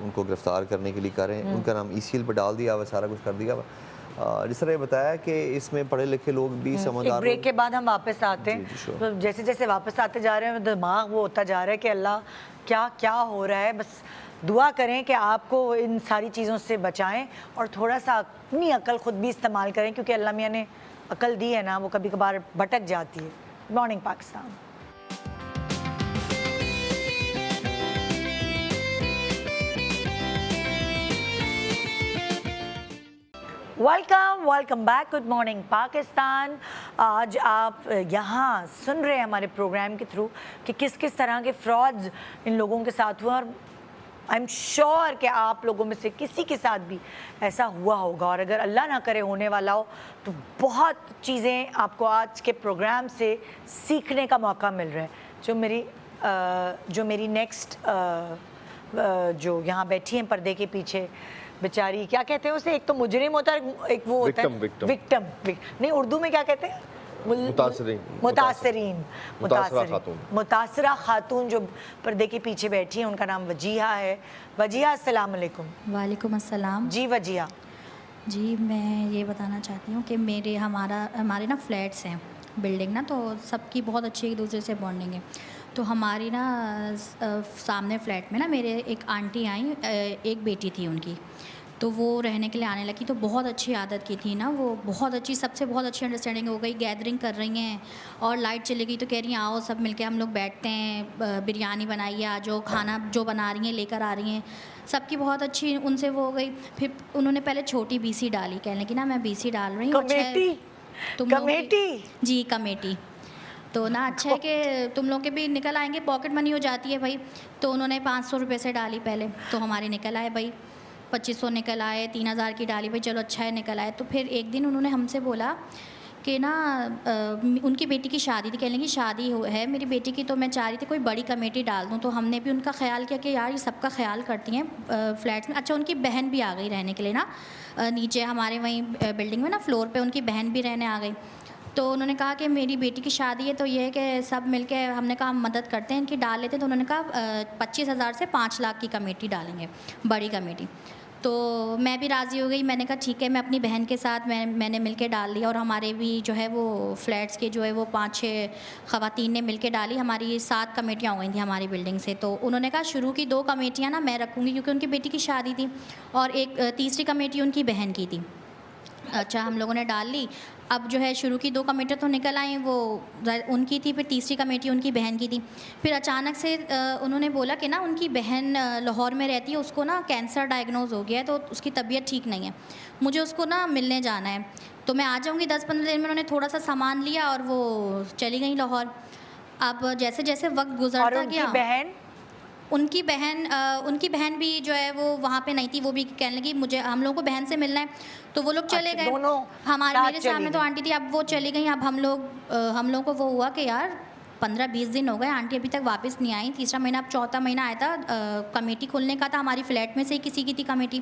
उनको गिरफ़्तार करने के लिए कर रहे हैं। उनका नाम ECL पे डाल दिया हुआ, सारा कुछ कर दिया हुआ। जिस तरह बताया कि इसमें पढ़े लिखे लोग भी समझदार। ब्रेक के बाद हम वापस आते हैं। तो जैसे जैसे वापस आते जा रहे हैं दिमाग वो होता जा रहा है कि अल्लाह क्या क्या हो रहा है। बस दुआ करें कि आपको इन सारी चीज़ों से बचाएं और थोड़ा सा अपनी अकल ख़ुद भी इस्तेमाल करें, क्योंकि अल्लाह मियाँ ने अकल दी है ना, वो कभी कभार भटक जाती है। Good morning Pakistan. Welcome back. Good morning Pakistan. आज आप यहाँ सुन रहे हैं हमारे प्रोग्राम के थ्रू कि किस किस तरह के फ्रॉड्स इन लोगों के साथ हुए, और आई एम श्योर कि आप लोगों में से किसी के साथ भी ऐसा हुआ होगा, और अगर अल्लाह ना करे होने वाला हो तो बहुत चीज़ें आपको आज के प्रोग्राम से सीखने का मौका मिल रहा है। जो मेरी नेक्स्ट जो यहाँ बैठी हैं पर्दे के पीछे, बेचारी, क्या कहते हैं उसे, एक तो मुजरिम होता है, एक वो होता है विक्टिम नहीं, उर्दू में क्या कहते हैं, मुतासरा खातून जो पर्दे के पीछे बैठी है, उनका नाम वजीहा है। वजीहा, अस्सलाम वालेकुम। वालेकुम अस्सलाम। जी वजीहा जी, मैं ये बताना चाहती हूँ कि हमारे ना फ्लैट्स हैं, बिल्डिंग ना, तो सबकी बहुत अच्छी एक दूसरे से बॉन्डिंग है। तो हमारी ना सामने फ्लैट में ना मेरे एक आंटी आई, एक बेटी थी उनकी। तो वो रहने के लिए आने लगी। तो बहुत अच्छी आदत की थी ना वो, बहुत अच्छी, सबसे बहुत अच्छी अंडरस्टैंडिंग हो गई। गैदरिंग कर रही हैं और लाइट चली गई तो कह रही हैं आओ सब मिलके हम लोग बैठते हैं, बिरयानी बनाइए, आ जाओ, खाना जो बना रही हैं लेकर आ रही हैं। सबकी बहुत अच्छी उनसे वो हो गई। फिर उन्होंने पहले छोटी बीसी डाली, कहने लगी ना मैं बीसी डाल रही हूँ, कमेटी, तुम लोग कमेटी जी कमेटी, तो ना अच्छा है कि तुम लोग के भी निकल आएंगे, पॉकेट मनी हो जाती है भाई। तो उन्होंने 500 रुपये से डाली पहले, तो हमारे निकल आए भाई 2500 निकल आए, 3000 की डाली भाई, चलो अच्छा है निकल आए। तो फिर एक दिन उन्होंने हमसे बोला कि ना उनकी बेटी की शादी थी, कहने लगी शादी है मेरी बेटी की, तो मैं चाह रही थी कोई बड़ी कमेटी डाल दूँ। तो हमने भी उनका ख्याल किया कि यार ये सबका ख्याल करती हैं फ्लैट्स में। अच्छा उनकी बहन भी आ गई रहने के लिए ना, नीचे हमारे वहीं बिल्डिंग में ना फ्लोर पे उनकी बहन भी रहने आ गई। तो उन्होंने कहा कि मेरी बेटी की शादी है तो ये है कि सब मिलके, हमने कहा हम मदद करते हैं इनकी, डाल लेते हैं। तो उन्होंने कहा 25,000 से 5 लाख की कमेटी डालेंगे, बड़ी कमेटी। तो मैं भी राज़ी हो गई, मैंने कहा ठीक है, मैं अपनी बहन के साथ मैंने मिलके डाल लिया। और हमारे भी जो है वो फ्लैट्स के जो है वो 5-6 ख़वातीन ने मिलके डाली। हमारी 7 कमेटियाँ हो गई थी हमारी बिल्डिंग से। तो उन्होंने कहा शुरू की 2 कमेटियाँ ना मैं रखूँगी, क्योंकि उनकी बेटी की शादी थी, और एक तीसरी कमेटी उनकी बहन की थी। अच्छा हम लोगों ने डाल ली। अब जो है शुरू की 2 कमेटियाँ तो निकल आई, वो उनकी थी, फिर तीसरी कमेटी उनकी बहन की थी। फिर अचानक से उन्होंने बोला कि ना उनकी बहन लाहौर में रहती है, उसको ना कैंसर डायग्नोज हो गया है, तो उसकी तबीयत ठीक नहीं है, मुझे उसको ना मिलने जाना है, तो मैं आ जाऊँगी 10-15 दिन में। उन्होंने थोड़ा सा सामान लिया और वो चली गई लाहौर। अब जैसे जैसे वक्त गुजरता गया, उनकी बहन भी जो है वो वहाँ पे नहीं थी, वो भी कहने लगी मुझे, हम लोगों को बहन से मिलना है, तो वो लोग चले गए। हमारे मेरे सामने तो आंटी थी, अब वो चली गई। अब हम लोग को वो हुआ कि यार 15-20 दिन हो गए, आंटी अभी तक वापस नहीं आई। तीसरा महीना, अब चौथा महीना आया था, कमेटी खुलने का था, हमारी फ्लैट में से ही किसी की थी कमेटी,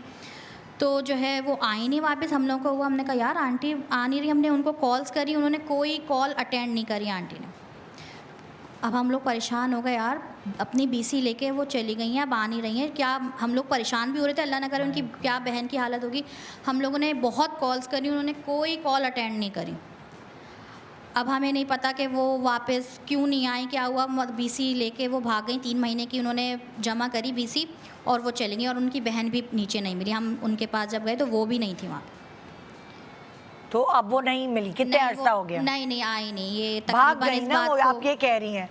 तो जो है वो आई नहीं वापस। हम लोग को हुआ, हमने कहा यार आंटी आ नहीं रही, हमने उनको कॉल्स करी, उन्होंने कोई कॉल अटेंड नहीं करी आंटी ने। अब हम लोग परेशान हो गए यार, अपनी बीसी लेके वो चली गई हैं, अब आ नहीं रही हैं, क्या हम लोग परेशान भी हो रहे थे, अल्लाह ना करे उनकी क्या बहन की हालत होगी। हम लोगों ने बहुत कॉल्स करी, उन्होंने कोई कॉल अटेंड नहीं करी। अब हमें नहीं पता कि वो वापस क्यों नहीं आई, क्या हुआ। बीसी लेके वो भाग गई, 3 महीने की उन्होंने जमा करी बीसी, और वो चली गई। और उनकी बहन भी नीचे नहीं मिली, हम उनके पास जब गए तो वो भी नहीं थी वहाँ। तो अब वो नहीं मिली, कितने अरसा हो गया? नहीं आई नहीं, ये भाग गई ना वो, आप ये कह रही हैं।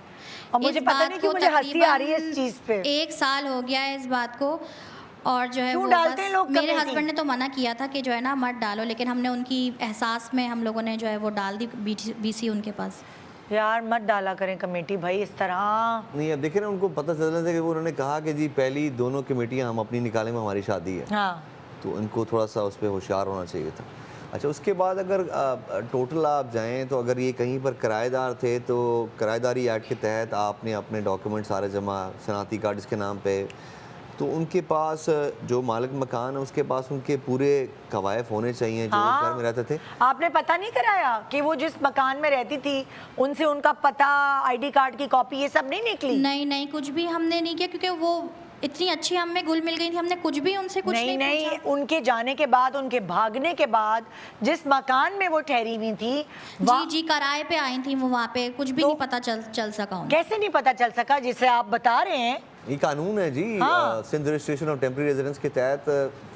और मुझे पता नहीं क्यों मुझे हंसी आ रही है इस चीज़ पे। 1 साल हो गया है इस बात को, और जो है क्यों वो डालते हैं लोग मेरे कमेटी? हस्बैंड ने तो मना किया था कि जो है ना मत डालो, लेकिन हमने उनकी एहसास में हम लोगों ने जो है वो डाल दी बीसी उनके पास। यार मत डाला करें कमेटी भाई इस तरह। नहीं अब देखिए ना, उनको पता चलना था कि वो उन्होंने कहा कि जी पहली दोनों कमेटियाँ हम अपनी निकालेंगे, हमारी शादी है, हाँ तो इनको थोड़ा सा उस पर होशियार होना चाहिए था। अच्छा उसके बाद अगर टोटल आप जाएं तो अगर ये कहीं पर किराएदार थे तो किराएदारी एक्ट के तहत आपने अपने डॉक्यूमेंट सारे जमा, शनाख्ती कार्ड इसके नाम पे, तो उनके पास जो मालिक मकान है उसके पास उनके पूरे कवायफ होने चाहिए जो घर में रहते थे। आपने पता नहीं कराया कि वो जिस मकान में रहती थी उनसे उनका पता, आईडी कार्ड की कॉपी, ये सब नहीं निकली? नहीं कुछ भी हमने नहीं किया, क्योंकि वो इतनी अच्छी हमें घुल मिल गई थी, हमने कुछ भी उनसे कुछ नहीं पूछा। उनके जाने के बाद, उनके भागने के बाद जिस मकान में वो ठहरी हुई थी, जी किराए पे आई थी वो, वहाँ पे कुछ भी नहीं पता चल सका। कैसे नहीं पता चल सका जिसे आप बता रहे हैं? ये कानून है जी, Sindh registration of temporary residence के तहत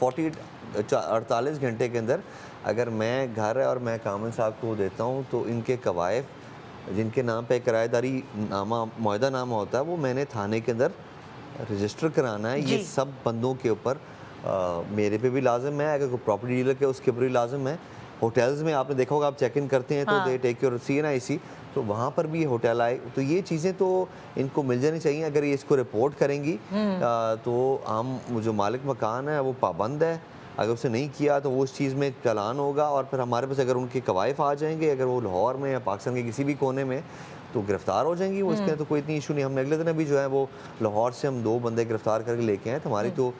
48 घंटे के अंदर अगर मैं घर और मैं कामन साहब को देता हूँ तो इनके कवायफ जिनके नाम पे किराएदारी नामा, मुआहदा नामा होता है, वो मैंने थाने के अंदर रजिस्टर कराना है। ये सब बंदों के ऊपर मेरे पे भी लाजिम है, अगर कोई प्रॉपर्टी डीलर के उसके ऊपर भी लाजिम है। होटल्स में आपने देखा होगा, आप चेक इन करते हैं तो दे टेक योर CNIC, तो वहाँ पर भी होटल आए, तो ये चीज़ें तो इनको मिल जानी चाहिए। अगर ये इसको रिपोर्ट करेंगी तो हम जो मालिक मकान है वो पाबंद है, अगर उसने नहीं किया तो वो उस चीज़ में चालान होगा। और फिर हमारे पास अगर उनके कवायफ आ जाएंगे, अगर वो लाहौर में या पाकिस्तान के किसी भी कोने में, तो गिरफ्तार हो जाएंगी वो। इसके तो कोई इतनी इशू नहीं। हमने अगले दिन अभी जो है वो लाहौर से हम 2 बंदे गिरफ्तार करके लेके आए, तो हमारी तो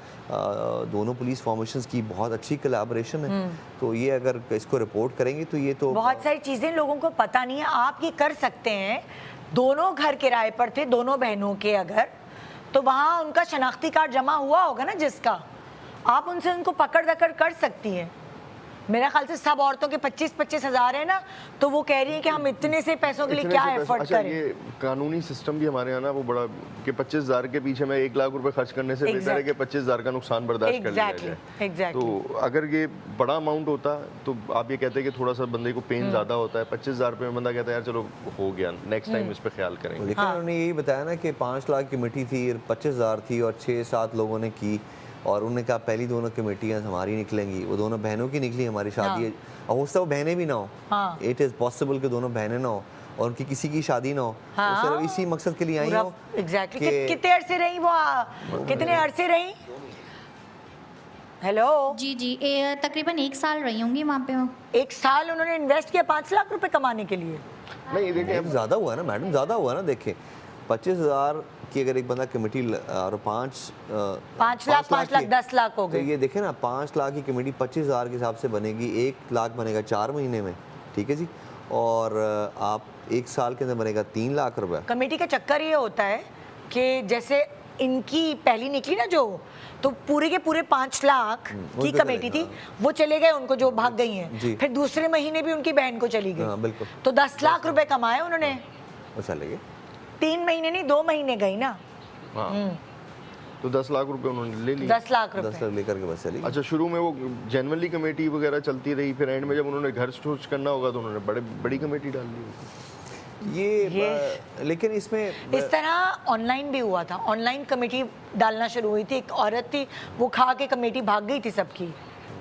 दोनों पुलिस फॉर्मेशंस की बहुत अच्छी कोलैबोरेशन है। तो ये अगर इसको रिपोर्ट करेंगे तो ये तो बहुत सारी चीज़ें लोगों को पता नहीं है। आप ये कर सकते हैं, दोनों घर किराए पर थे, दोनों बहनों के, अगर तो वहाँ उनका शनाख्ती कार्ड जमा हुआ होगा ना जिसका, आप उनसे उनको पकड़ दकड़ कर सकती हैं। मेरा ख्याल से सब औरतों के 25-25 हज़ार है ना, तो वो कह रही हैं कि हम इतने से पैसों के लिए इतने क्या से पैसे- एफर्ट अच्छा, करें। ये कानूनी सिस्टम भी हमारे यहाँ ना वो बड़ा कि 25,000 के पीछे मैं 1 लाख रुपए खर्च करने से बेहतर है कि 25,000 का नुकसान बर्दाश्त कर लिया जाए। एग्जैक्टली। तो अगर ये बड़ा अमाउंट होता तो आप ये कहते हैं कि थोड़ा सा बंदे को पेन ज़्यादा होता है, 25,000 रुपये में बंदा कहता है यार चलो हो गया, नेक्स्ट टाइम इस पर ख्याल करेंगे। लेकिन उन्होंने यही बताया ना कि 5 लाख कमेटी थी, 25,000 थी और 6-7 लोगों ने की, और उन्होंने कहा पहली दोनों कमेटियाँ हमारी निकलेंगी, वो दोनों बहनों की निकली, हमारी शादी है, और हो सकता है वो बहनें भी ना हो, इट इज़ पॉसिबल कि दोनों बहनें ना हो और उनकी किसी की शादी ना हो, तो सिर्फ इसी मकसद के लिए आई हो। एग्जैक्टली। कितने अरसे रही वो, कितने अरसे रही? हेलो जी जी, तकरीबन 1 साल रही होंगी वहाँ पे वो। 1 साल उन्होंने इन्वेस्ट किया 5 लाख रुपए कमाने के लिए? नहीं देखिए अब ज़्यादा हुआ ना मैडम, ज़्यादा हुआ ना। देखें 25,000 की अगर एक बंदा कमेटी और 5 लाख 10 लाख हो तो गए। ये देखें ना, 5 लाख की कमेटी 25,000 के हिसाब से बनेगी, 1 लाख बनेगा 4 महीने में, ठीक है जी, और आप 1 साल के अंदर बनेगा 3 लाख रुपए। कमेटी का चक्कर ये होता है कि जैसे इनकी पहली निकली ना जो, तो पूरे के पूरे 5 लाख की उनको कमेटी थी, वो चले गए उनको जो भाग गई हैं, जी। फिर दूसरे महीने भी उनकी बहन को चली हाँ, गई, बिल्कुल। तो 10 लाख रुपए कमाए उन्होंने। वो चले गए 3 महीने नहीं 2 महीने गई ना, हाँ, तो 10 लाख रुपए उन्होंने ले लिए। 10 लाख 10 रुपए। लाख लेकर के बस चली गई। अच्छा, शुरू में वो जेनरली कमेटी वगैरह चलती रही, फिर एंड में जब उन्होंने घर सोच करना होगा तो उन्होंने बड़ी कमेटी डाल दी। लेकिन इसमें इस तरह ऑनलाइन भी हुआ था, ऑनलाइन कमेटी डालना शुरू हुई थी, एक औरत थी वो खा के कमेटी भाग गई थी सबकी,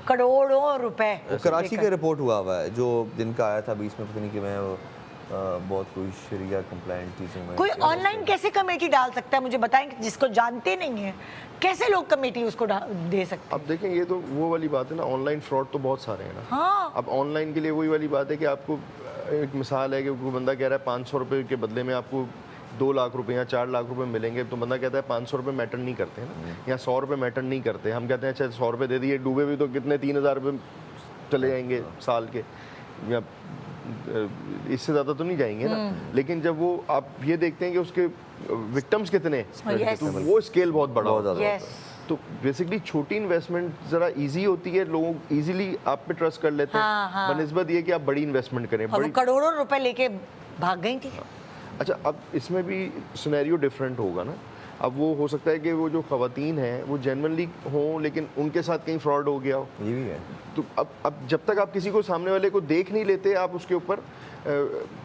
करोड़ों रुपए। वो कराची का रिपोर्ट हुआ है जो जिनका आया था बीच में, पता नहीं कि मैं बहुत कोई शरिया कंप्लाइंट चीज़ों में। कोई ऑनलाइन कैसे कमेटी डाल सकता है, मुझे बताएं, जिसको जानते नहीं है कैसे लोग कमेटी उसको दे सकते हैं? अब देखें ये तो वो वाली बात है ना, ऑनलाइन फ्रॉड तो बहुत सारे हैं ना। हाँ। अब ऑनलाइन के लिए वही वाली बात है कि आपको एक मिसाल है कि कोई बंदा कह रहा है 500 रुपये के बदले में आपको 2 लाख रुपए या 4 लाख रुपए मिलेंगे, तो बंदा कहता है 500 रुपये मैटर नहीं करते हैं या 100 रुपये मैटर नहीं करते। हम कहते हैं अच्छा 100 रुपये दे दिए, डूबे भी तो कितने 3,000 रुपये चले जाएंगे साल के, या इससे ज़्यादा तो नहीं जाएंगे ना। लेकिन जब वो आप ये देखते हैं कि उसके विक्टिम्स कितने हैं, तो वो स्केल बहुत बड़ा होता है। तो बेसिकली छोटी इन्वेस्टमेंट ज़रा इजी होती है, लोग इजीली आप पे ट्रस्ट कर लेते हैं, बनिस्बत ये कि आप बड़ी इन्वेस्टमेंट करें। और वो करोड़ों रुपए लेके भाग गई थी। अच्छा, अब इसमें भी सिनेरियो डिफरेंट होगा ना। अब वो हो सकता है कि वो जो ख़वातीन हैं वो जेन्युइनली हों, लेकिन उनके साथ कहीं फ्रॉड हो गया हो, ये भी है। तो अब जब तक आप किसी को सामने वाले को देख नहीं लेते, आप उसके ऊपर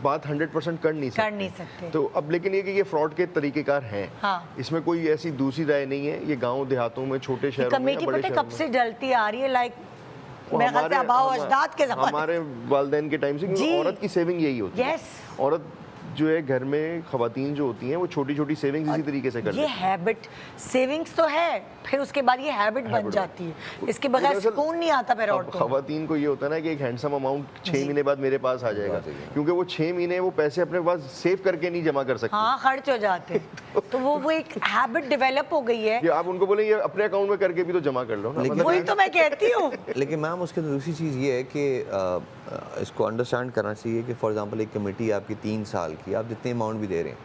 बात 100% कर नहीं सकते। तो अब लेकिन ये कि ये फ्रॉड के तरीकेकार हैं। हाँ। इसमें कोई ऐसी दूसरी राय नहीं है। ये गांव देहातों में, छोटे शहरों में, कमेटी बड़े पता शहरों कब में से डलती आ रही है, लाइक मेरे ख्याल से आबाओ अजदाद के ज़माने, हमारे वालिदैन के टाइम से, क्योंकि औरत की सेविंग यही होती है। औरत जो है घर में ख़वातीन जो होती हैं वो छोटी छोटी सेविंग्स इसी तरीके से करती हैं। ये हैबिट सेविंग्स तो है, फिर उसके बाद ये हैबिट बन जाती है, इसके बगैर सुकून नहीं आता फिर औरतों को। ख़वातीन को ये होता है ना कि एक हैंडसम अमाउंट 6 महीने बाद मेरे पास आ जाएगा, क्योंकि वो 6 महीने वो पैसे अपने पास सेव करके नहीं जमा कर सकते। हाँ, खर्च हो जाते तो वो एक हैबिट डेवलप हो गई है। ये आप उनको बोले ये अपने अकाउंट में करके भी तो जमा कर लो ना, मतलब वही तो मैं कहती हूँ। लेकिन मैम उसके अंदर दूसरी चीज़ ये है कि इसको अंडरस्टैंड करना चाहिए कि फॉर एग्जांपल एक कमेटी आपकी 3 साल की, आप जितने अमाउंट भी दे रहे हैं,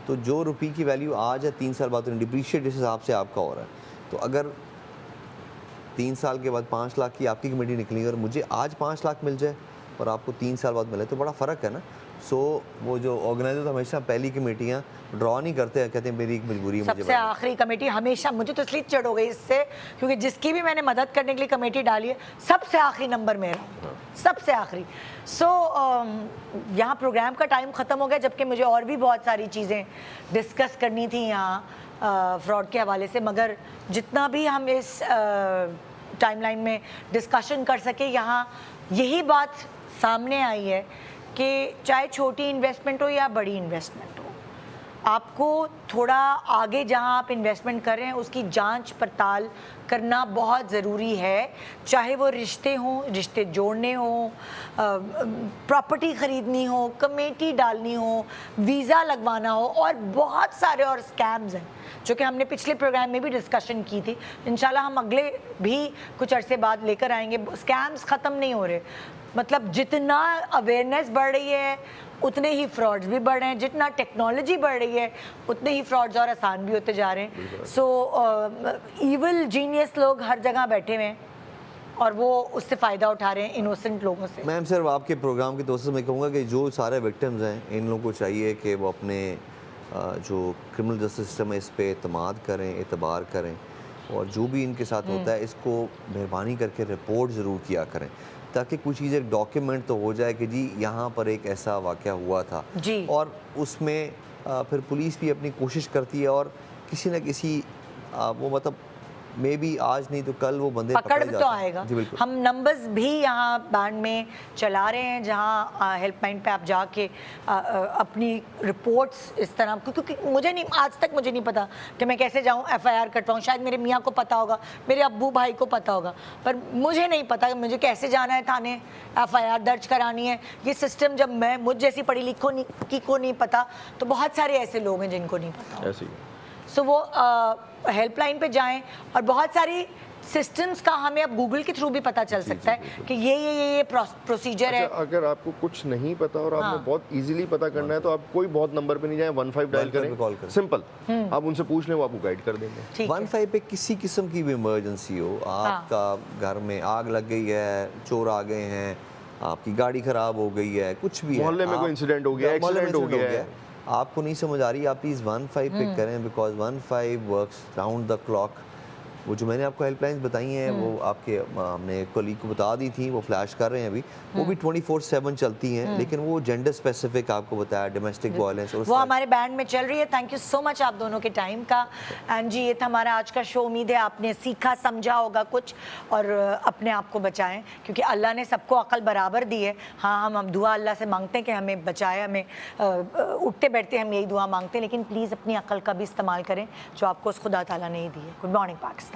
तो जो रुपये की वैल्यू आज है 3 साल बाद तो डिप्रीशिएट जिस हिसाब से आपका हो रहा है, तो अगर 3 साल के बाद 5 लाख की आपकी कमेटी निकली और मुझे आज 5 लाख मिल जाए और आपको 3 साल बाद मिले, तो बड़ा फ़र्क है ना। सो वो जो ऑर्गेनाइजर हमेशा पहली कमेटियाँ ड्रॉ नहीं करते हैं, कहते हैं मेरी एक मजबूरी है। सबसे आखिरी कमेटी हमेशा, मुझे तो इसलिए चिढ़ हो गई इससे, क्योंकि जिसकी भी मैंने मदद करने के लिए कमेटी डाली है, सबसे आखिरी नंबर मेरा, सबसे आखिरी। सो यहाँ प्रोग्राम का टाइम ख़त्म हो गया, जबकि मुझे और भी बहुत सारी चीज़ें डिस्कस करनी थी यहाँ फ्रॉड के हवाले से, मगर जितना भी हम इस टाइमलाइन में डिस्कशन कर सके, यहाँ यही बात सामने आई है कि चाहे छोटी इन्वेस्टमेंट हो या बड़ी इन्वेस्टमेंट हो, आपको थोड़ा आगे जहां आप इन्वेस्टमेंट कर रहे हैं उसकी जांच पड़ताल करना बहुत ज़रूरी है। चाहे वो रिश्ते हों, रिश्ते जोड़ने हों, प्रॉपर्टी ख़रीदनी हो, कमेटी डालनी हो, वीज़ा लगवाना हो, और बहुत सारे और स्कैम्स हैं जो कि हमने पिछले प्रोग्राम में भी डिस्कशन की थी। इंशाल्लाह हम अगले भी कुछ अरसे बाद लेकर आएंगे। स्कैम्स ख़त्म नहीं हो रहे, मतलब जितना अवेयरनेस बढ़ रही है उतने ही फ्रॉड्स भी बढ़ रहे हैं, जितना टेक्नोलॉजी बढ़ रही है उतने ही फ्रॉड्स और आसान भी होते जा रहे हैं। सो ईविल जीनियस लोग हर जगह बैठे हुए हैं और वो उससे फ़ायदा उठा रहे हैं इनोसेंट लोगों से। मैम सिर्फ आपके प्रोग्राम की तवज्जो से मैं कहूँगा कि जो सारे विक्टिम्स हैं इन लोगों को चाहिए कि वो अपने जो क्रिमिनल जस्टिस सिस्टम है इस पे एतमाद करें, एतबार करें, और जो भी इनके साथ होता है इसको मेहरबानी करके रिपोर्ट ज़रूर किया करें, ताकि कुछ चीज़ एक डॉक्यूमेंट तो हो जाए कि जी यहाँ पर एक ऐसा वाक़या हुआ था जी। और उसमें फिर पुलिस भी अपनी कोशिश करती है और किसी न किसी वो मतलब मे बी आज नहीं तो कल वो बंदे पकड़ पकड़े तो जाते हैं। आएगा। जी बिल्कुल। हम नंबर्स भी यहाँ बैंड में चला रहे हैं जहाँ हेल्पलाइन पे आप जाके अपनी रिपोर्ट्स इस तरह, क्योंकि मुझे नहीं, आज तक मुझे नहीं पता कि मैं कैसे जाऊँ FIR कटवाऊँ। शायद मेरे मियाँ को पता होगा, मेरे अब्बू भाई को पता होगा, पर मुझे नहीं पता कि मुझे कैसे जाना है थाने, FIR दर्ज करानी है। ये सिस्टम जब मैं मुझ जैसी पढ़ी लिखो की को नहीं पता, तो बहुत सारे ऐसे लोग हैं जिनको नहीं पता। ऐसे ही सो वो हेल्पलाइन पे जाएं, और बहुत सारी सिस्टम्स का हमें अब गूगल के थ्रू भी पता चल सकता है कि ये प्रोसीजर है। अच्छा, अगर आपको कुछ नहीं पता और आपने हाँ। बहुत इजीली पता करना है तो आप कोई बहुत नंबर पे नहीं जाएं, 15 डायल 15 पे कॉल करें, करें। सिंपल, आप उनसे पूछ लें, वो आपको गाइड कर देंगे। ठीक है। 15 पे किसी किस्म की भी इमरजेंसी हो, आपका घर में आग लग गई है, चोर आ गए हैं, आपकी गाड़ी खराब हो गई है, कुछ भी है, मोहल्ले में कोई इंसिडेंट हो गया, मोहल्ले में एक्सीडेंट हो इंसिडेंट गया है, आपको नहीं समझ आ रही, आप प्लीज़ 15 पिक करें, because 15 works round the clock. वो जो मैंने आपको हेल्पलाइंस बताई हैं वो आपके हमने कलीग को बता दी थी, वो फ्लैश कर रहे हैं अभी, वो भी 24/7 चलती हैं, लेकिन वो जेंडर स्पेसिफिक आपको बताया, डोमेस्टिक वायलेंस और वो हमारे बैंड में चल रही है। थैंक यू सो मच आप दोनों के टाइम का। एंड जी, ये था हमारा आज का शो। उम्मीद है आपने सीखा, समझा होगा कुछ, और अपने आप को बचाएं, क्योंकि अल्लाह ने सबको अकल बराबर दी है। हाँ, हम दुआ अल्लाह से मांगते हैं कि हमें बचाए, हमें उठते बैठते हम यही दुआ मांगते हैं, लेकिन प्लीज़ अपनी अकल का भी इस्तेमाल करें जो आपको उस खुदा ताला ने ही दी है। Good morning Pakistan.